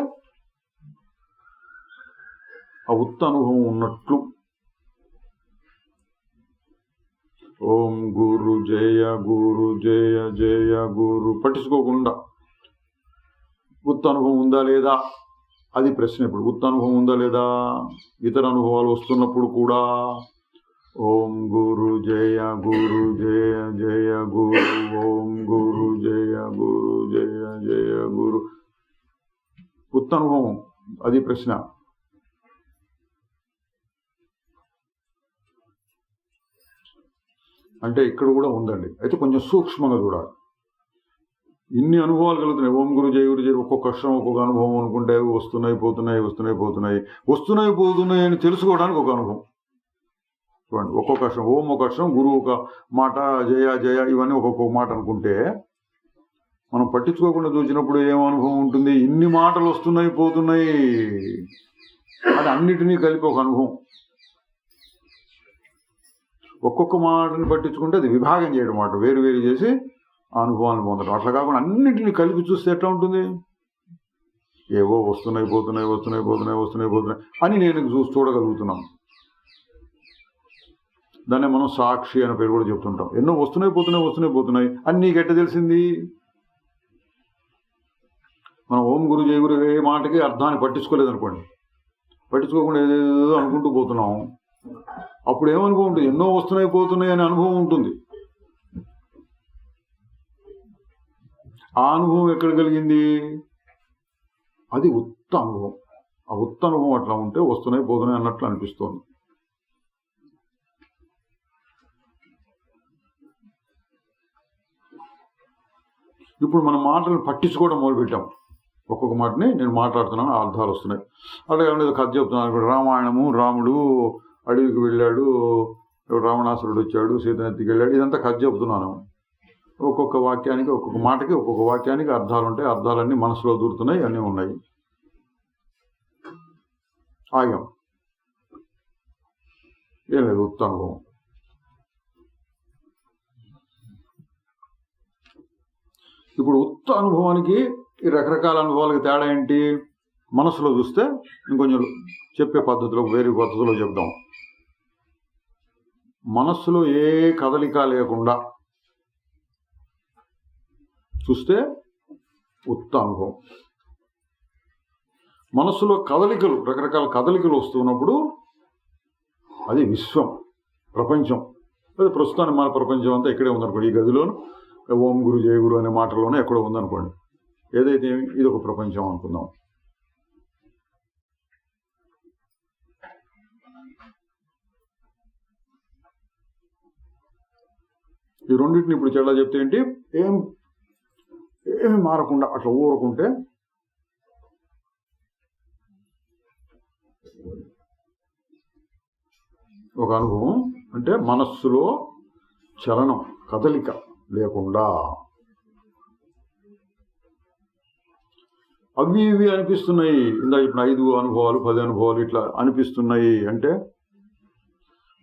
ఆ ఉత్త అనుభవం ఉన్నట్లు. ఓం గురు జయ జయ గురు పట్టించుకోకుండా ఉత్త అనుభవం ఉందా లేదా అది ప్రశ్న. ఇప్పుడు ఉత్త అనుభవం ఉందా లేదా? ఇతర అనుభవాలు వస్తున్నప్పుడు కూడా ఓం గురు జయ జయ గురు, ఓం గురు జయ జయ గురు. ఉత్త అనుభవం అది ప్రశ్న. అంటే ఇక్కడ కూడా ఉందండి. అయితే కొంచెం సూక్ష్మంగా చూడాలి. ఇన్ని అనుభవాలు కలుగుతున్నాయి. ఓం గురు జయ ఒక్కొక్క అక్షరం ఒక్కొక్క అనుభవం అనుకుంటే వస్తున్నాయి పోతున్నాయి అని తెలుసుకోవడానికి ఒక అనుభవం. చూడండి, ఒక్కొక్క అక్షరం, ఓం ఒక అక్షరం, గురువు ఒక మాట, జయ ఇవన్నీ ఒక్కొక్క మాట అనుకుంటే మనం పట్టించుకోకుండా చూసినప్పుడు ఏం అనుభవం ఉంటుంది? ఇన్ని మాటలు వస్తున్నాయి పోతున్నాయి అది అన్నిటినీ కలిపి ఒక అనుభవం. ఒక్కొక్క మాటని పట్టించుకుంటే అది విభాగం చేయడం మాట, వేరు చేసి ఆ అనుభవాన్ని పొందడం. అట్లా కాకుండా అన్నింటినీ కలిపి చూస్తే ఎట్లా ఉంటుంది? ఏవో వస్తున్నాయి పోతున్నాయి అని నేను చూడగలుగుతున్నాను. దాన్ని మనం సాక్షి అనే పేరు కూడా చెప్తుంటాం. ఎన్నో వస్తున్నాయి పోతున్నాయి అని నీకెట్ట తెలిసింది? మనం ఓం గురు జయ గురు ఏ మాటకి అర్థాన్ని పట్టించుకోలేదనుకోండి, పట్టించుకోకుండా ఏదేదో అనుకుంటూ పోతున్నాం. అప్పుడు ఏమనుభవం ఉంటుంది? ఎన్నో వస్తున్నాయి పోతున్నాయి అనే అనుభవం ఉంటుంది. ఆ అనుభవం ఎక్కడ కలిగింది? అది ఉత్త అనుభవం. ఆ ఉత్త అనుభవం అట్లా ఉంటే వస్తున్నాయి పోతున్నాయి అన్నట్లు అనిపిస్తోంది. ఇప్పుడు మన మాటలను పట్టించుకోవడం మొదలుపెట్టాం. ఒక్కొక్క మాటని నేను మాట్లాడుతున్నాను, ఆ అర్థాలు వస్తున్నాయి. అలాగే కథ చెప్తున్నాను. ఇప్పుడు రామాయణము, రాముడు అడవికి వెళ్ళాడు, రావణాసురుడు వచ్చాడు, సీతను ఎత్తికెళ్ళాడు, ఇదంతా కథ చెబుతున్నాను. ఒక్కొక్క వాక్యానికి ఒక్కొక్క మాటకి ఒక్కొక్క వాక్యానికి అర్థాలు ఉంటాయి. అర్థాలన్నీ మనసులో దూరుతున్నాయి, అన్నీ ఉన్నాయి. ఆగాం, ఏం లేదు, ఉత్త అనుభవం. ఇప్పుడు ఉత్త అనుభవానికి ఈ రకరకాల అనుభవాలకి తేడా ఏంటి? మనసులో చూస్తే ఇంకొంచెం చెప్పే పద్ధతిలో, వేరే పద్ధతిలో చెప్దాం. మనస్సులో ఏ కదలిక లేకుండా చూస్తే ఉత్త అనుభవం. మనస్సులో కదలికలు, రకరకాల కదలికలు వస్తున్నప్పుడు అది విశ్వం, ప్రపంచం. అది ప్రస్తుతానికి మన ప్రపంచం అంతా ఇక్కడే ఉందనుకోండి, ఈ గదిలోను ఓం గురు జయ గురు అనే మాటల్లోనే ఎక్కడో ఉందనుకోండి. ఏదైతే ఇది ఒక ప్రపంచం అనుకుందాం. ఈ రెండింటిని ఇప్పుడు చెడ్డా చెప్తే ఏంటి, ఏమి మారకుండా అట్లా ఊరుకుంటే ఒక అనుభవం. అంటే మనస్సులో చలనం, కదలిక లేకుండా అవి ఇవి అనిపిస్తున్నాయి. ఇందాక ఇప్పుడు 5 అనుభవాలు 10 అనుభవాలు ఇట్లా అనిపిస్తున్నాయి అంటే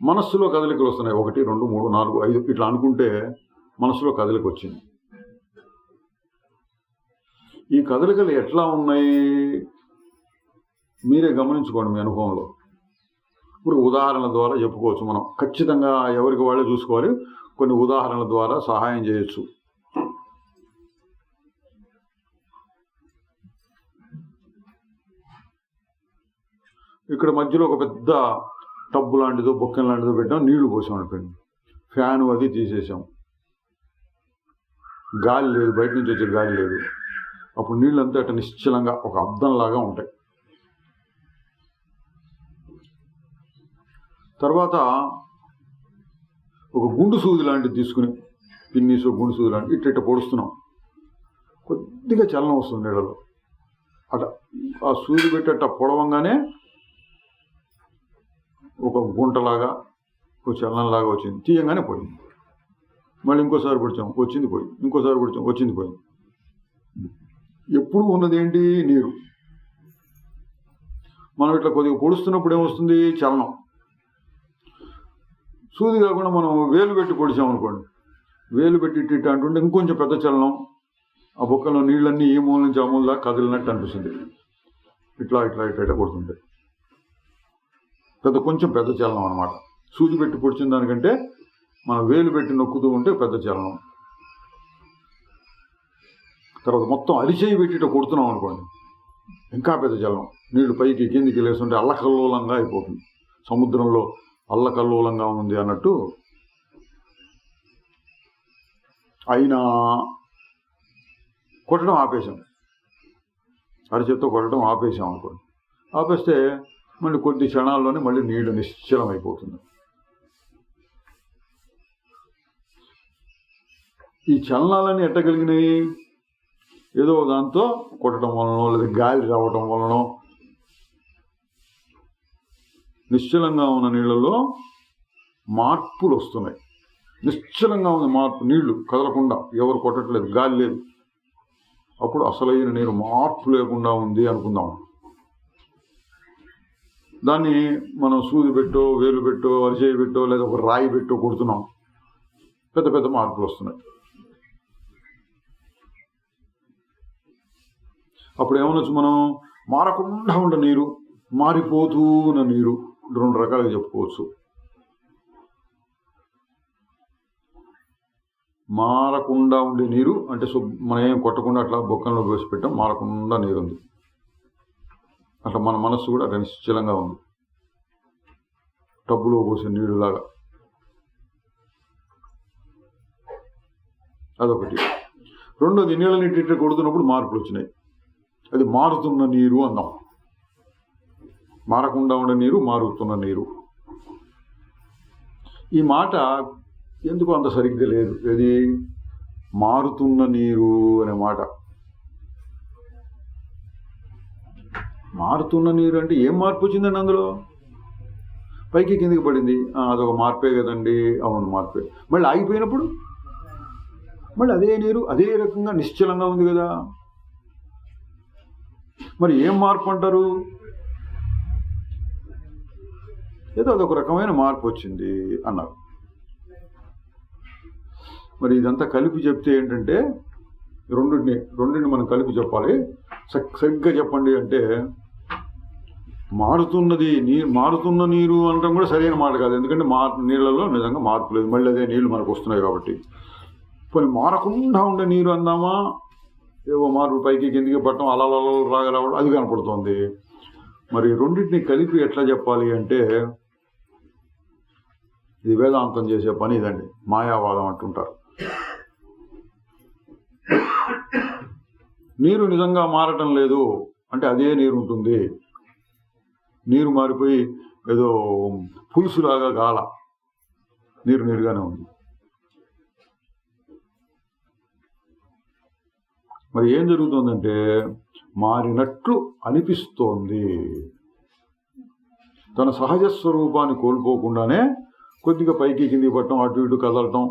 మనస్సులో కదలికలు వస్తున్నాయి. 1 2 3 4 5 ఇట్లా అనుకుంటే మనసులో కదలిక వచ్చింది. ఈ కదలికలు ఎట్లా ఉన్నాయి మీరే గమనించుకోండి మీ అనుభవంలో. ఇప్పుడు ఉదాహరణల ద్వారా చెప్పుకోవచ్చు. మనం ఖచ్చితంగా ఎవరికి వాళ్ళే చూసుకోవాలి. కొన్ని ఉదాహరణల ద్వారా సహాయం చేయొచ్చు. ఇక్కడ మధ్యలో ఒక పెద్ద టబ్బు లాంటిదో బొక్కెం లాంటిదో పెట్టాం, నీళ్లు పోసాం అనుకోండి. ఫ్యాను అది తీసేసాం, గాలి లేదు, బయట నుంచి వచ్చే గాలి లేదు. అప్పుడు నీళ్ళంతా అట్లా నిశ్చలంగా ఒక అద్దంలాగా ఉంటాయి. తర్వాత ఒక గుండు సూది లాంటిది తీసుకుని, పిన్నీసు గుండు సూది లాంటి ఇట్ట పొడుస్తున్నాం. కొద్దిగా చలనం వస్తుంది నీళ్ళలో. అట్లా ఆ సూది పెట్టి అట్ట పొడవంగానే ఒక గుంటలాగా ఒక చలనంలాగా వచ్చింది. తీయంగానే పోయింది. మళ్ళీ ఇంకోసారి పొడిచాం, వచ్చింది పోయింది. ఇంకోసారి పొడిచాం, వచ్చింది పోయింది. ఎప్పుడు ఉన్నది ఏంటి, నీరు. మనం ఇట్లా కొద్దిగా పొడుస్తున్నప్పుడు ఏమొస్తుంది, చలనం. సూది కాకుండా మనం వేలు పెట్టి పొడిచామనుకోండి, వేలు పెట్టి ఇట్ట అంటుంటే ఇంకొంచెం పెద్ద చలనం. ఆ బొక్కలో నీళ్ళన్నీ ఈ మూల నుంచి ఆ మూల దాకా కదిలినట్టు అనిపిస్తుంది. ఇట్లా ఇట్లా ఇట్లా ఇట్లా కొడుతుంటాయి. కొంచెం పెద్ద చలనం అనమాట. సూది పెట్టి పొడిచిన దానికంటే మనం వేలు పెట్టి నొక్కుతూ ఉంటే పెద్ద చలనం. తర్వాత మొత్తం అరిచేయి పెట్టి ఇట్లా కొడుతున్నాం అనుకోండి, ఇంకా పెద్ద చలనం. నీళ్లు పైకి కిందికి లేస్తుంటే అల్లకల్లోలంగా అయిపోతుంది. సముద్రంలో అల్లకల్లోలంగా ఉంది అన్నట్టు. అయినా కొట్టడం ఆపేసాం, అరిచేత్తో కొట్టడం ఆపేసాం అనుకోండి. ఆపేస్తే మళ్ళీ కొద్ది క్షణాల్లోనే మళ్ళీ నీళ్లు నిశ్చలం అయిపోతుంది. ఈ చలనాలన్నీ ఎట్టగలిగినాయి, ఏదో దాంతో కొట్టడం వలనో లేదా గాలి రావడం వలనో. నిశ్చలంగా ఉన్న నీళ్ళలో మార్పులు వస్తున్నాయి. నిశ్చలంగా ఉంది మార్పు, నీళ్లు కదలకుండా, ఎవరు కొట్టట్లేదు, గాలి లేదు. అప్పుడు అసలైన నీరు మార్పు లేకుండా ఉంది అనుకుందాం. దాన్ని మనం సూది పెట్టో వేలు పెట్టో అరిచేయి పెట్టో లేదా ఒక రాయి పెట్టో కొడుతున్నాం, పెద్ద పెద్ద మార్పులు వస్తున్నాయి. అప్పుడు ఏమనొచ్చు మనం, మారకుండా ఉన్న నీరు, మారిపోతూ ఉన్న నీరు, 2 రకాలుగా చెప్పుకోవచ్చు. మారకుండా ఉండే నీరు అంటే మనం ఏం కొట్టకుండా అట్లా బొక్కల్లో వేసి పెట్టాం, మారకుండా నీరు ఉంది. అట్లా మన మనస్సు కూడా నిశ్చలంగా ఉంది, టబ్బులో పోసే నీళ్ళలాగా. అదొకటి. రెండోది, నీళ్ళని ఇట్లా కొడుతున్నప్పుడు మార్పులు వచ్చినాయి, అది మారుతున్న నీరు అన్నాం. మారకుండా ఉండే నీరు, మారుతున్న నీరు. ఈ మాట ఎందుకు అంత సరిగ్గా లేదు. ఇది మారుతున్న నీరు అనే మాట. మారుతున్న నీరు అంటే ఏం మార్పు వచ్చిందండి అందులో? పైకి కిందికి పడింది, అదొక మార్పే కదండి. అవును, మార్పే. మళ్ళీ ఆగిపోయినప్పుడు మళ్ళీ అదే నీరు అదే రకంగా నిశ్చలంగా ఉంది కదా. మరి ఏం మార్పు అంటారు? ఏదో అదొక రకమైన మార్పు వచ్చింది అన్నారు. మరి ఇదంతా కలిపి చెప్తే ఏంటంటే, రెండింటిని మనం కలిపి చెప్పాలి. సరిగ్గా చెప్పండి అంటే, మారుతున్న నీరు అనడం కూడా సరైన మాట కాదు. ఎందుకంటే నీళ్ళలో నిజంగా మార్పు లేదు, మళ్ళీ అదే నీళ్లు మనకు వస్తున్నాయి కాబట్టి. పోనీ మారకుండా ఉండే నీరు అందామా? ఏవో మార్పులు పైకి కిందికి పట్టడం అలా రావడం అది కనపడుతోంది. మరి రెండింటిని కలిపి ఎట్లా చెప్పాలి అంటే ఇది వేదాంతం చేసే పని ఇదండి, మాయావాదం అంటుంటారు. నీరు నిజంగా మారటం లేదు అంటే అదే నీరు ఉంటుంది. నీరు మారిపోయి ఏదో పులుసులాగా గాల, నీరు నీరుగానే ఉంది. మరి ఏం జరుగుతుందంటే మారినట్లు అనిపిస్తోంది. తన సహజ స్వరూపాన్ని కోల్పోకుండానే కొద్దిగా పైకి కిందికి పట్టడం, అటు ఇటు కదలటం,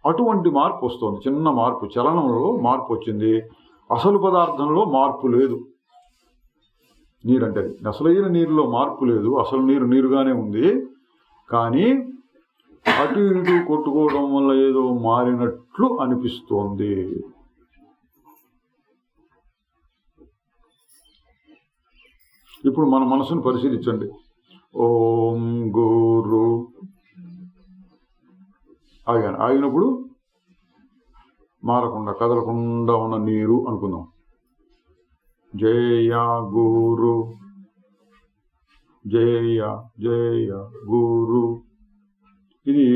అటువంటి మార్పు వస్తుంది. చిన్న మార్పు, చలనంలో మార్పు వచ్చింది. అసలు పదార్థంలో మార్పు లేదు. నీరంటే అసలైన నీరులో మార్పు లేదు. అసలు నీరు నీరుగానే ఉంది. కానీ అటు ఇటు కొట్టుకోవడం వల్ల ఏదో మారినట్లు అనిపిస్తోంది. ఇప్పుడు మన మనసును పరిశీలించండి. ఓం గురు ఆగినప్పుడు మారకుండా కదలకుండా ఉన్న నీరు అనుకుందాం. జయ గురు, జయ జయ గురు. ఇది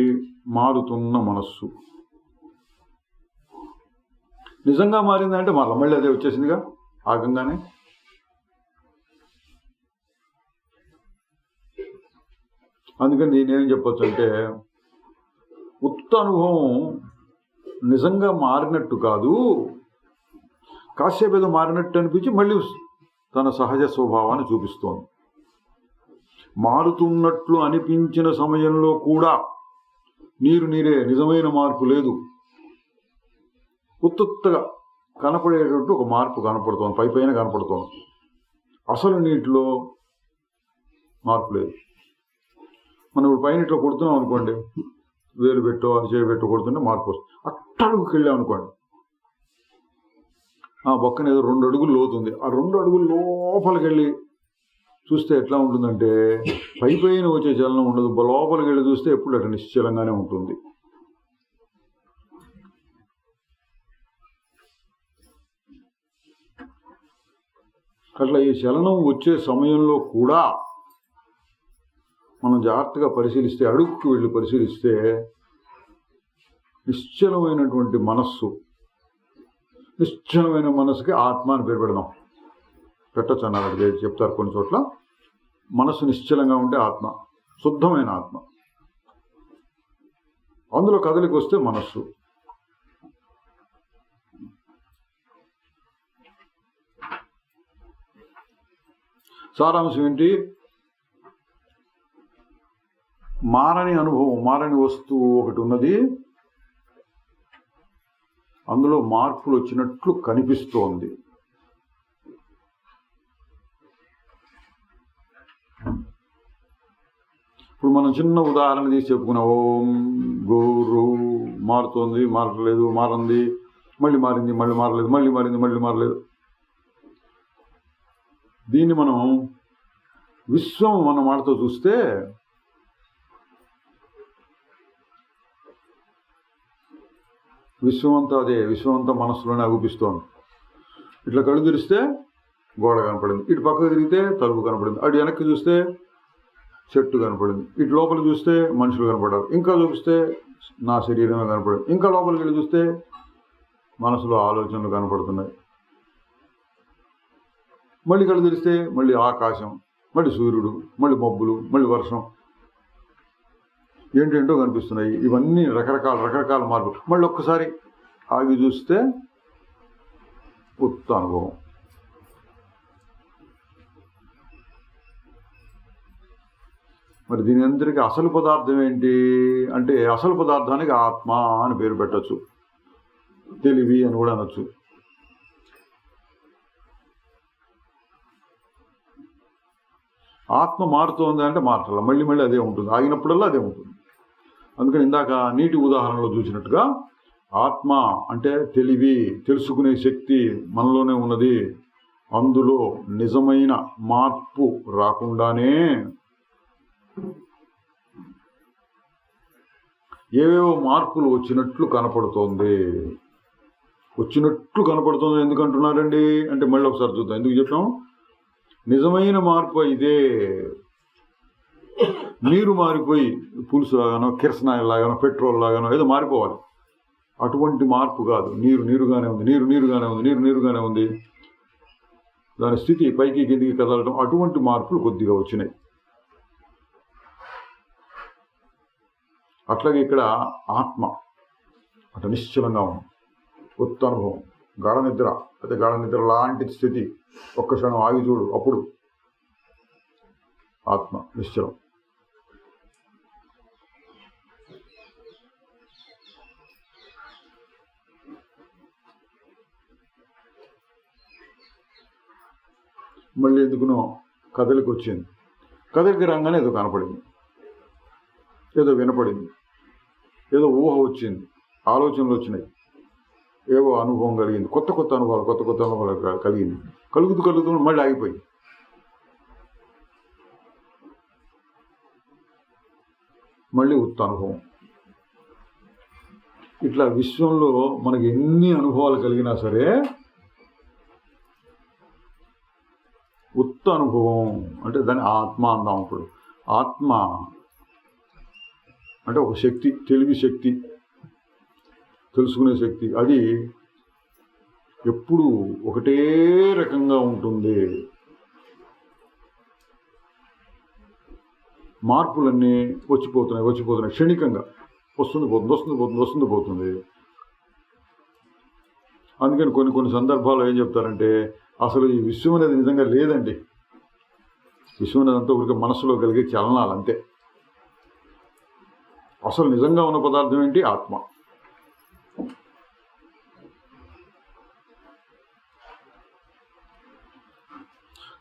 మారుతున్న మనస్సు. నిజంగా మారిందంటే మళ్ళీ అదే వచ్చేసిందిగా ఆగంగానే. అందుకని నేనేం చెప్పొచ్చు అంటే ఉత్త అనుభవం నిజంగా మారినట్టు కాదు, కాసేపు ఏదో మారినట్టు అనిపించి మళ్ళీ తన సహజ స్వభావాన్ని చూపిస్తోంది. మారుతున్నట్లు అనిపించిన సమయంలో కూడా నీరు నీరే, నిజమైన మార్పు లేదు. ఉత్తుత్తగా కనపడేటట్టు ఒక మార్పు కనపడుతోంది, పైన కనపడుతోంది. అసలు నీటిలో మార్పు లేదు. మనం ఇప్పుడు పైన ఇట్లా కొడుతున్నాం అనుకోండి, వేలు పెట్టో అరిచేయి పెట్టో కొడుతుంటే మార్పు వస్తుంది. అట్టడుగుకి వెళ్ళాం అనుకోండి, ఆ పక్కన ఏదో 2 అడుగులు లోతుంది. ఆ 2 అడుగులు లోపలికి వెళ్ళి చూస్తే ఎట్లా ఉంటుందంటే పైన వచ్చే చలనం ఉండదు. లోపలికి వెళ్ళి చూస్తే ఎప్పుడు అట్లా నిశ్చలంగానే ఉంటుంది. అట్లా ఈ చలనం వచ్చే సమయంలో కూడా మనం జాగ్రత్తగా పరిశీలిస్తే, అడుగుకు వెళ్ళి పరిశీలిస్తే నిశ్చలమైనటువంటి మనస్సు, నిశ్చలమైన మనసుకి ఆత్మ అని పేరు పెడదాం. పెట్టచ్చు అన్నారు, చెప్తారు కొన్ని చోట్ల. మనసు నిశ్చలంగా ఉంటే ఆత్మ, శుద్ధమైన ఆత్మ. అందులో కదలికి వస్తే మనస్సు. సారాంశం ఏంటి? మారని అనుభవం, మారని వస్తువు ఒకటి ఉన్నది, అందులో మార్పులు వచ్చినట్లు కనిపిస్తోంది. ఇప్పుడు మనం చిన్న ఉదాహరణ తీసి చెప్పుకున్నాం. ఓం గురు మారుతోంది, మారట్లేదు, మారింది, మళ్ళీ మారింది, మళ్ళీ మారలేదు, మళ్ళీ మారింది, మళ్ళీ మారలేదు. దీన్ని మనం విశ్వం మన మాటతో చూస్తే విశ్వమంతా అదే, విశ్వమంతా మనస్సులోనే అగుపిస్తోంది. ఇట్లా కళ్ళు తెరిస్తే గోడ కనపడింది, ఇటు పక్కకు తిరిగితే తలుపు కనపడింది, అటు వెనక్కి చూస్తే చెట్టు కనపడింది, ఇటు లోపల చూస్తే మనుషులు కనపడారు, ఇంకా చూపిస్తే నా శరీరమే కనపడింది, ఇంకా లోపలికి వెళ్ళి చూస్తే మనసులో ఆలోచనలు కనపడుతున్నాయి. మళ్ళీ కళ్ళు తెరిస్తే మళ్ళీ ఆకాశం, మళ్ళీ సూర్యుడు, మళ్ళీ మబ్బులు, మళ్ళీ వర్షం, ఏంటేంటో కనిపిస్తున్నాయి. ఇవన్నీ రకరకాల మార్పులు. మళ్ళీ ఒక్కసారి ఆగి చూస్తే ఉత్త అనుభవం. మరి దీని అందరికీ అసలు పదార్థం ఏంటి అంటే, అసలు పదార్థానికి ఆత్మ అని పేరు పెట్టచ్చు, తెలివి అని కూడా అనొచ్చు. ఆత్మ మారుతోంది అంటే మారట్ల, మళ్ళీ మళ్ళీ అదే ఉంటుంది, ఆగినప్పుడల్లా అదే ఉంటుంది. అందుకని ఇందాక నీటి ఉదాహరణలో చూసినట్టుగా ఆత్మ అంటే తెలివి, తెలుసుకునే శక్తి మనలోనే ఉన్నది. అందులో నిజమైన మార్పు రాకుండానే ఏవేవో మార్పులు వచ్చినట్లు కనపడుతోంది. వచ్చినట్లు కనపడుతుంది ఎందుకు అంటున్నారండి అంటే మళ్ళీ ఒకసారి చూద్దాం. ఎందుకు చెప్పాం? నిజమైన మార్పు ఇదే. నీరు మారిపోయి పులుసు లాగానో కిరసనాయిల్ లాగానో పెట్రోల్ లాగానో ఏదో మారిపోవాలి. అటువంటి మార్పు కాదు. నీరు నీరుగానే ఉంది, నీరు నీరుగానే ఉంది, నీరు నీరుగానే ఉంది. దాని స్థితి పైకి కిందికి కదలడం, అటువంటి మార్పులు కొద్దిగా వచ్చినాయి. అట్లాగే ఇక్కడ ఆత్మ అటు నిశ్చలంగా ఉంది. కొత్త అనుభవం, గాఢ నిద్ర, అయితే గాఢ నిద్ర లాంటి స్థితి. ఒక్క క్షణం ఆగి చూడు, అప్పుడు ఆత్మ నిశ్చలం. మళ్ళీ ఎందుకునో కదలికి వచ్చింది. కదలికి రాగానే ఏదో కనపడింది, ఏదో వినపడింది, ఏదో ఊహ వచ్చింది, ఆలోచనలు వచ్చినాయి, ఏవో అనుభవం కలిగింది, కొత్త కొత్త అనుభవాలు కలిగింది. కలుగుతూ మళ్ళీ ఆగిపోయింది. మళ్ళీ ఉత్త అనుభవం. ఇట్లా విశ్వంలో మనకి ఎన్ని అనుభవాలు కలిగినా సరే ఉత్త అనుభవం అంటే దాన్ని ఆత్మ అందాం. ఇప్పుడు ఆత్మ అంటే ఒక శక్తి, తెలివి శక్తి, తెలుసుకునే శక్తి. అది ఎప్పుడు ఒకటే రకంగా ఉంటుంది. మార్పులన్నీ వచ్చిపోతున్నాయి క్షణికంగా. వస్తుంది పోతుంది. అందుకని కొన్ని సందర్భాల్లో ఏం చెప్తారంటే అసలు ఈ విశ్వం అనేది నిజంగా లేదండి. విశ్వం అనేది అంతా ఊరికే మనసులో కలిగే చలనాలు అంతే. అసలు నిజంగా ఉన్న పదార్థం ఏంటి? ఆత్మ.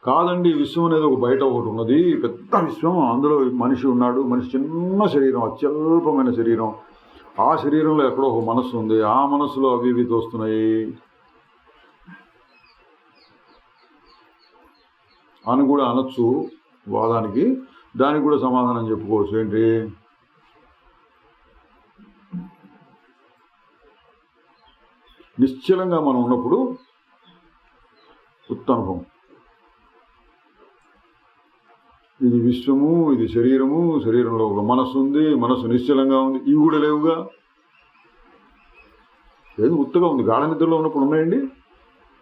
కాదండి, విశ్వం అనేది ఒక బయట ఒకటి ఉన్నది, పెద్ద విశ్వం, అందులో మనిషి ఉన్నాడు, మనిషి చిన్న శరీరం, అత్యల్పమైన శరీరం, ఆ శరీరంలో ఎక్కడో ఒక మనస్సు ఉంది, ఆ మనస్సులో అవి ఇవి తోస్తున్నాయి అని కూడా అనొచ్చు వాదానికి. దానికి కూడా సమాధానం చెప్పుకోవచ్చు. ఏంటి? నిశ్చలంగా మనం ఉన్నప్పుడు ఉత్తనుభవం. ఇది విశ్వము, ఇది శరీరము, శరీరంలో ఒక మనస్సు ఉంది, మనస్సు నిశ్చలంగా ఉంది, ఇవి కూడా లేవుగా. ఏదో ఉత్తగా ఉంది. గాఢ నిద్రలో ఉన్నప్పుడు ఉన్నాయండి.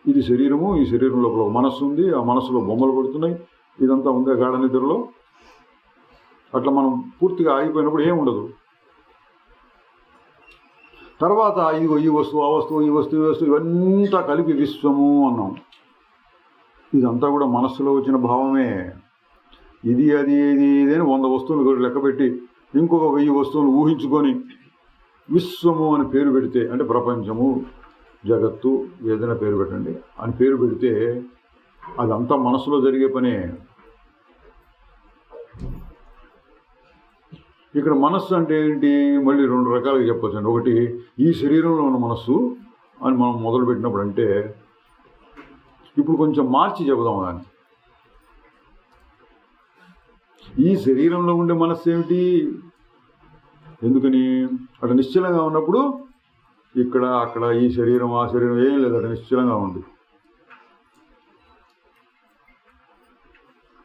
ఇది శరీరము, ఈ శరీరం లోపల ఒక మనస్సు ఉంది, ఆ మనస్సులో బొమ్మలు పడుతున్నాయి, ఇదంతా ఉంది గాఢ నిద్రలో. అట్లా మనం పూర్తిగా ఆగిపోయినప్పుడు ఏం ఉండదు. తర్వాత ఇదిగో ఈ వస్తువు, ఆ వస్తువు, ఈ వస్తువు, ఈ వస్తువు, ఇవంతా కలిపి విశ్వము అన్నాం. ఇదంతా కూడా మనస్సులో వచ్చిన భావమే. ఇది అది ఇది ఇది అని 100 వస్తువులు లెక్కపెట్టి ఇంకొక 1000 వస్తువులు ఊహించుకొని విశ్వము అని పేరు పెడితే, అంటే ప్రపంచము, జగత్తు, ఏదైనా పేరు పెట్టండి అని పేరు పెడితే అదంతా మనసులో జరిగే పనే. ఇక్కడ మనస్సు అంటే ఏంటి? మళ్ళీ 2 రకాలుగా చెప్పచ్చు అండి. ఒకటి, ఈ శరీరంలో ఉన్న మనస్సు అని మనం మొదలు పెట్టినప్పుడు, అంటే ఇప్పుడు కొంచెం మార్చి చెబుదాం దాన్ని. ఈ శరీరంలో ఉండే మనస్సు ఏమిటి? ఎందుకని? అక్కడ నిశ్చలంగా ఉన్నప్పుడు ఇక్కడ అక్కడ ఈ శరీరం ఆ శరీరం ఏం లేదు, అక్కడ నిశ్చలంగా ఉంది.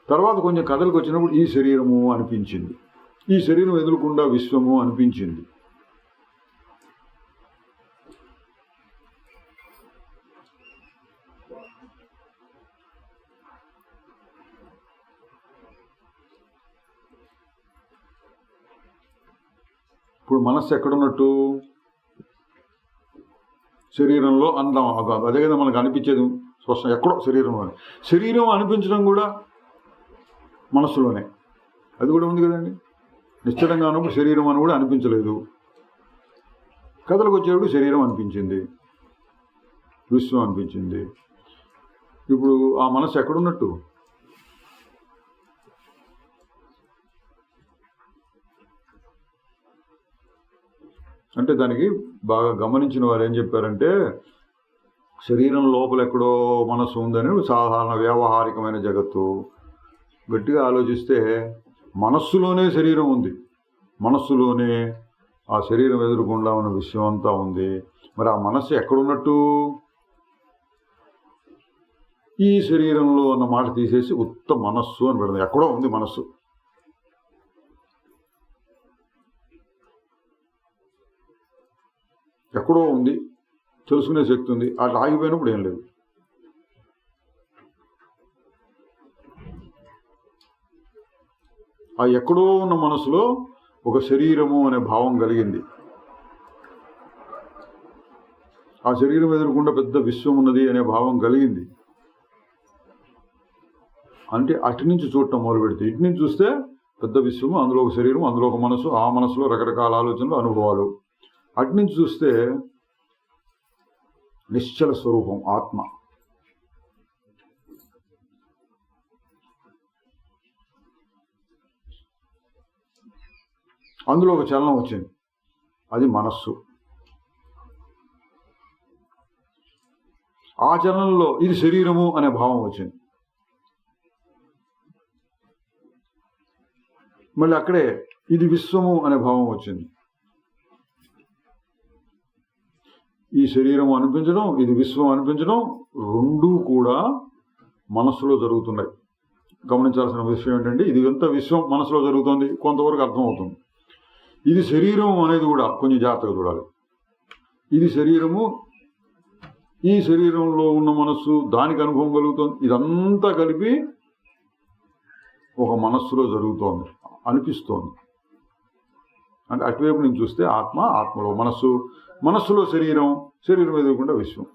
తర్వాత కొంచెం కథలకు వచ్చినప్పుడు ఈ శరీరము అనిపించింది, ఈ శరీరం ఎదురుకుండా విశ్వము అనిపించింది. ఇప్పుడు మనస్సు ఎక్కడున్నట్టు? శరీరంలో అందాం. అదే కదా మనకు అనిపించేది స్పష్టం, ఎక్కడో శరీరంలో. శరీరం అనిపించడం కూడా మనస్సులోనే, అది కూడా ఉంది కదండి. నిశ్చలంగా ఉన్నప్పుడు శరీరం అని కూడా అనిపించలేదు, కథలకు వచ్చేప్పుడు శరీరం అనిపించింది, విశ్వం అనిపించింది. ఇప్పుడు ఆ మనస్సు ఎక్కడున్నట్టు? అంటే దానికి బాగా గమనించిన వారు ఏం చెప్పారంటే, శరీరం లోపల ఎక్కడో మనస్సు ఉందని సాధారణ వ్యావహారికమైన జగత్తు. గట్టిగా ఆలోచిస్తే మనస్సులోనే శరీరం ఉంది, మనస్సులోనే ఆ శరీరం ఎదురుకుండా ఉన్న విశ్వం అంతా ఉంది. మరి ఆ మనస్సు ఎక్కడున్నట్టు? ఈ శరీరంలో ఉన్న మాట తీసేసి ఉత్త మనస్సు అని పెడదాం. ఎక్కడో ఉంది మనస్సు. ఎక్కడో ఉంది, తెలుసుకునే శక్తి ఉంది. అట్లా ఆగిపోయినప్పుడు ఏం లేదు. ఆ ఎక్కడో ఉన్న మనసులో ఒక శరీరము అనే భావం కలిగింది. ఆ శరీరం ఎదురుకుండా పెద్ద విశ్వం ఉన్నది అనే భావం కలిగింది. అంటే అటు నుంచి చూడటం మొదలు పెడితే, ఇటు నుంచి చూస్తే పెద్ద విశ్వము, అందులో ఒక శరీరం, అందులో ఒక మనసు, ఆ మనసులో రకరకాల ఆలోచనలు, అనుభవాలు. అటు నుంచి చూస్తే నిశ్చల స్వరూపం ఆత్మ. అందులో ఒక చలనం వచ్చింది, అది మనస్సు. ఆ చలనంలో ఇది శరీరము అనే భావం వచ్చింది. మళ్ళీ అక్కడే ఇది విశ్వము అనే భావం వచ్చింది. ఈ శరీరం అనిపించడం, ఇది విశ్వం అనిపించడం, రెండూ కూడా మనస్సులో జరుగుతున్నాయి. గమనించాల్సిన విషయం ఏంటంటే, ఇది ఎంత విశ్వం మనసులో జరుగుతుంది కొంతవరకు అర్థమవుతుంది. ఇది శరీరం అనేది కూడా కొంచెం జాగ్రత్తగా చూడాలి. ఇది శరీరము, ఈ శరీరంలో ఉన్న మనస్సు, దానికి అనుభవం కలుగుతుంది. ఇదంతా కలిపి ఒక మనస్సులో జరుగుతోంది అనిపిస్తోంది. అంటే అటువైపు నుంచి చూస్తే ఆత్మ, ఆత్మలో మనస్సు, మనస్సులో శరీరం, శరీరం ఎదురకుండా విశ్వం.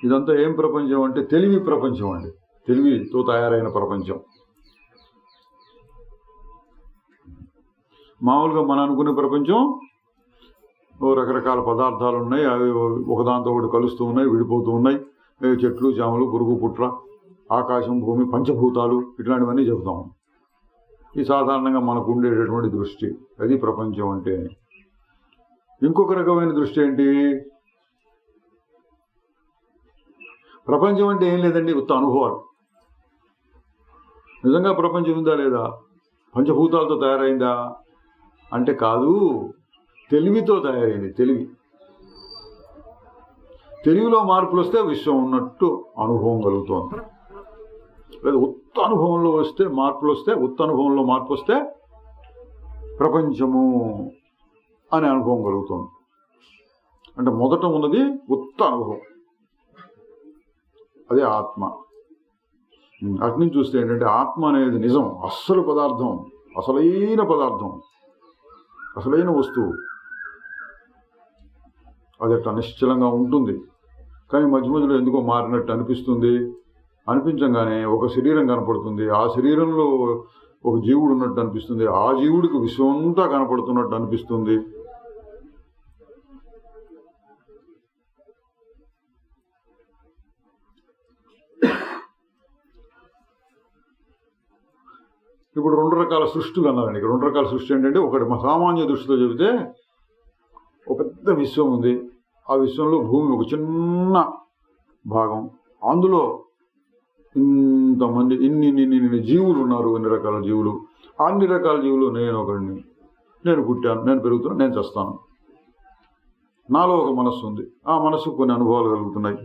ఇదంతా ఏం ప్రపంచం అంటే తెలివి ప్రపంచం అండి. తెలివితో తయారైన ప్రపంచం. మామూలుగా మనం అనుకునే ప్రపంచం రకరకాల పదార్థాలు ఉన్నాయి, అవి ఒకదాంతో ఒకటి కలుస్తూ ఉన్నాయి, విడిపోతూ ఉన్నాయి. చెట్లు, చేమలు, పురుగు, పుట్ర, ఆకాశం, భూమి, పంచభూతాలు, ఇట్లాంటివన్నీ చెబుతాం. ఈ సాధారణంగా మనకు ఉండేటటువంటి దృష్టి, అది ప్రపంచం అంటే. ఇంకొక రకమైన దృష్టి ఏంటి? ప్రపంచం అంటే ఏం లేదండి, ఉత్త అనుభవాలు. నిజంగా ప్రపంచం ఉందా లేదా? పంచభూతాలతో తయారైందా అంటే కాదు, తెలివితో తయారైంది. తెలివిలో మార్పులు వస్తే విశ్వం ఉన్నట్టు అనుభవం కలుగుతోంది. లేదా ఉత్త అనుభవంలో వస్తే మార్పులు వస్తే, ఉత్త అనుభవంలో మార్పు వస్తే ప్రపంచము అనే అనుభవం కలుగుతోంది. అంటే మొదట ఉన్నది ఉత్త అనుభవం, అదే ఆత్మ. అటు నుంచి చూస్తే ఏంటంటే ఆత్మ అనేది నిజం, అస్సలు పదార్థం, అసలైన పదార్థం, అసలైన వస్తువు. అది అట్లా నిశ్చలంగా ఉంటుంది. కానీ మధ్య మధ్యలో ఎందుకో మారినట్టు అనిపిస్తుంది. అనిపించగానే ఒక శరీరం కనపడుతుంది. ఆ శరీరంలో ఒక జీవుడు ఉన్నట్టు అనిపిస్తుంది. ఆ జీవుడికి విశ్వమంతా కనపడుతున్నట్టు అనిపిస్తుంది. ఇప్పుడు రెండు రకాల సృష్టిలు అన్నారండి. ఇక్కడ రెండు రకాల సృష్టి ఏంటంటే, ఒకటి సామాన్య దృష్టితో చెబితే ఒక పెద్ద విశ్వం ఉంది. ఆ విశ్వంలో భూమి ఒక చిన్న భాగం. అందులో ఇంతమంది ఇన్ని జీవులు ఉన్నారు, అన్ని రకాల జీవులు. అన్ని రకాల జీవులు నేను ఒకడిని. నేను పుట్టాను, నేను పెరుగుతున్నాను, నేను చస్తాను. నాలో ఒక మనస్సు ఉంది, ఆ మనస్సు కొన్ని అనుభవాలు కలుగుతున్నాయి.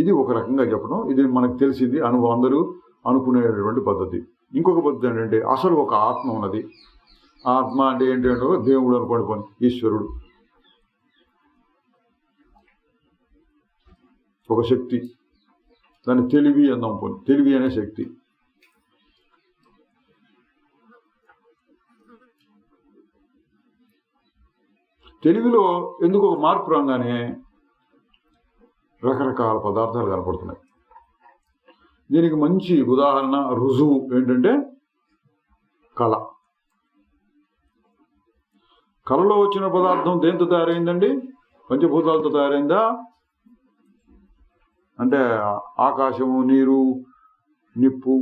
ఇది ఒక రకంగా చెప్పడం, ఇది మనకు తెలిసింది, అందరూ అనుకునేటటువంటి పద్ధతి. ఇంకొక పద్ధతి ఏంటంటే, అసలు ఒక ఆత్మ ఉన్నది. ఆత్మ అంటే ఏంటంటే దేవుడు అనుకోండి, పోనీ ఈశ్వరుడు, ఒక శక్తి. దాన్ని తెలివి అందాం, పోనీ తెలివి అనే శక్తి. తెలివిలో ఎందుకు ఒక మార్పు రాగానే రకరకాల పదార్థాలు కనపడుతున్నాయి. దీనికి మంచి ఉదాహరణ, రుజువు ఏంటంటే కళ. కళలో వచ్చిన పదార్థం దేంతో తయారైందండి? పంచభూతాలతో తయారైందా? అంటే ఆకాశము, నీరు, నిప్పు,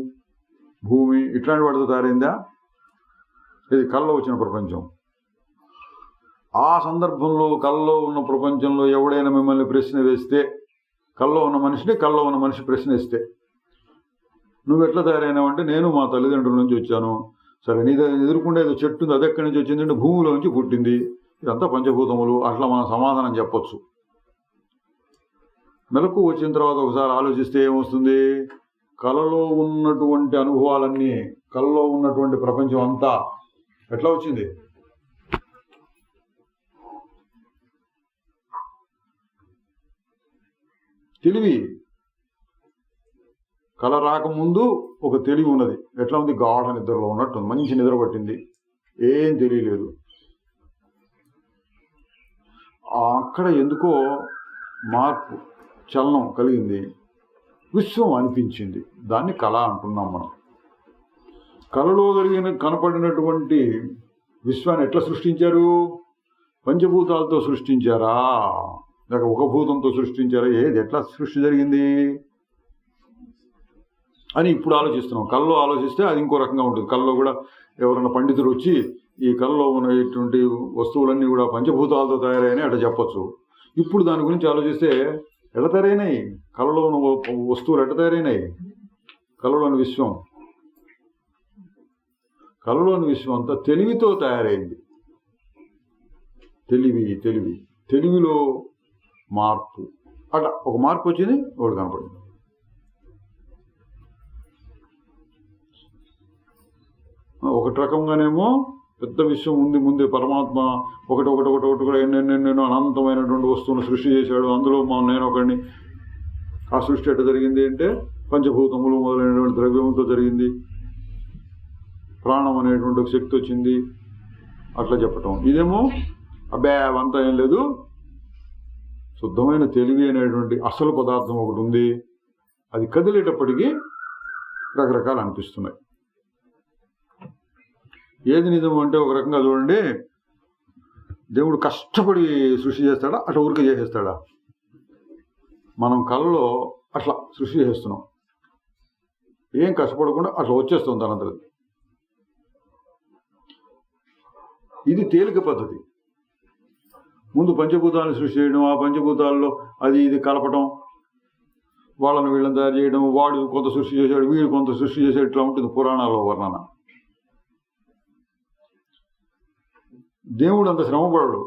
భూమి ఇట్లాంటి వాటితో తయారైందా? ఇది కళలో వచ్చిన ప్రపంచం. ఆ సందర్భంలో కళలో ఉన్న ప్రపంచంలో ఎవడైనా మిమ్మల్ని ప్రశ్న వేస్తే, కళలో ఉన్న మనిషి ప్రశ్న వేస్తే నువ్వు ఎట్లా తయారైనావు అంటే నేను మా తల్లిదండ్రుల నుంచి వచ్చాను. సరే, నీ ఎదుర్కొంటే ఏదో చెట్టు ఉంది, అది ఎక్కడి నుంచి వచ్చిందంటే భూమిలో నుంచి పుట్టింది, ఇదంతా పంచభూతములు. అట్లా మనం సమాధానం చెప్పొచ్చు. మెలకు వచ్చిన తర్వాత ఒకసారి ఆలోచిస్తే ఏమొస్తుంది? కళలో ఉన్నటువంటి అనుభవాలన్నీ, కళలో ఉన్నటువంటి ప్రపంచం అంతా ఎట్లా వచ్చింది? తెలివి. కళ రాకముందు ఒక తెలివి ఉన్నది. ఎట్లా ఉంది? గాఢ నిద్రలో ఉన్నట్టు, మంచి నిద్ర పట్టింది, ఏం తెలియలేదు. అక్కడ ఎందుకో మార్పు, చలనం కలిగింది, విశ్వం అనిపించింది. దాన్ని కళ అంటున్నాం మనం. కళలో కనపడినటువంటి విశ్వాన్ని ఎట్లా సృష్టించారు? పంచభూతాలతో సృష్టించారా, లేక ఒక భూతంతో సృష్టించారా? ఏది ఎట్లా సృష్టి జరిగింది అని ఇప్పుడు ఆలోచిస్తున్నాం. కళలో ఆలోచిస్తే అది ఇంకో రకంగా ఉంటుంది. కళలో కూడా ఎవరైనా పండితుడు వచ్చి ఈ కళలో ఉన్నటువంటి వస్తువులన్నీ కూడా పంచభూతాలతో తయారైనాయి అట్లా చెప్పచ్చు. ఇప్పుడు దాని గురించి ఆలోచిస్తే ఎట్లా తయారైనాయి? కళలో ఉన్న వస్తువులు ఎట్లా తయారైనాయి? కళలోని విశ్వం, కళలోని విశ్వం అంతా తెలివితో తయారైంది. తెలివిలో మార్పు, అట్లా ఒక మార్పు వచ్చింది, ఒకటి కనపడింది. ఒకటి రకంగానేమో పెద్ద విశ్వం ఉంది, ముందే పరమాత్మ ఒకటి కూడా ఎన్నెన్నెన్నెన్నో అనంతమైనటువంటి వస్తువును సృష్టి చేశాడు. అందులో నేను ఒకడిని. ఆ సృష్టి ఎట్లా జరిగింది అంటే పంచభూతములు మొదలైనటువంటి ద్రవ్యములతో జరిగింది. ప్రాణం అనేటువంటి ఒక శక్తి వచ్చింది, అట్లా చెప్పటం. ఇదేమో అబ్బే అవంతా ఏం లేదు, శుద్ధమైన తెలివి అనేటువంటి అసలు పదార్థం ఒకటి ఉంది, అది కదిలేటప్పటికీ రకరకాలు అనిపిస్తున్నాయి. ఏది నిజం అంటే ఒక రకంగా చూడండి, దేవుడు కష్టపడి సృష్టి చేస్తాడా, అట్లా ఊరికే చేసేస్తాడా? మనం కళలో అట్లా సృష్టి చేస్తున్నాం, ఏం కష్టపడకుండా అట్లా వచ్చేస్తుంది తనంతరం. ఇది తేలిక పద్ధతి. ముందు పంచభూతాలను సృష్టి చేయడం, ఆ పంచభూతాల్లో అది ఇది కలపటం, వాళ్ళని వీళ్ళని తయారు చేయడం, వాడు కొంత సృష్టి చేశాడు, వీడు కొంత సృష్టి చేశాడు, ఇట్లా ఉంటుంది పురాణాల్లో వర్ణన. దేవుడు అంత శ్రమపడడు,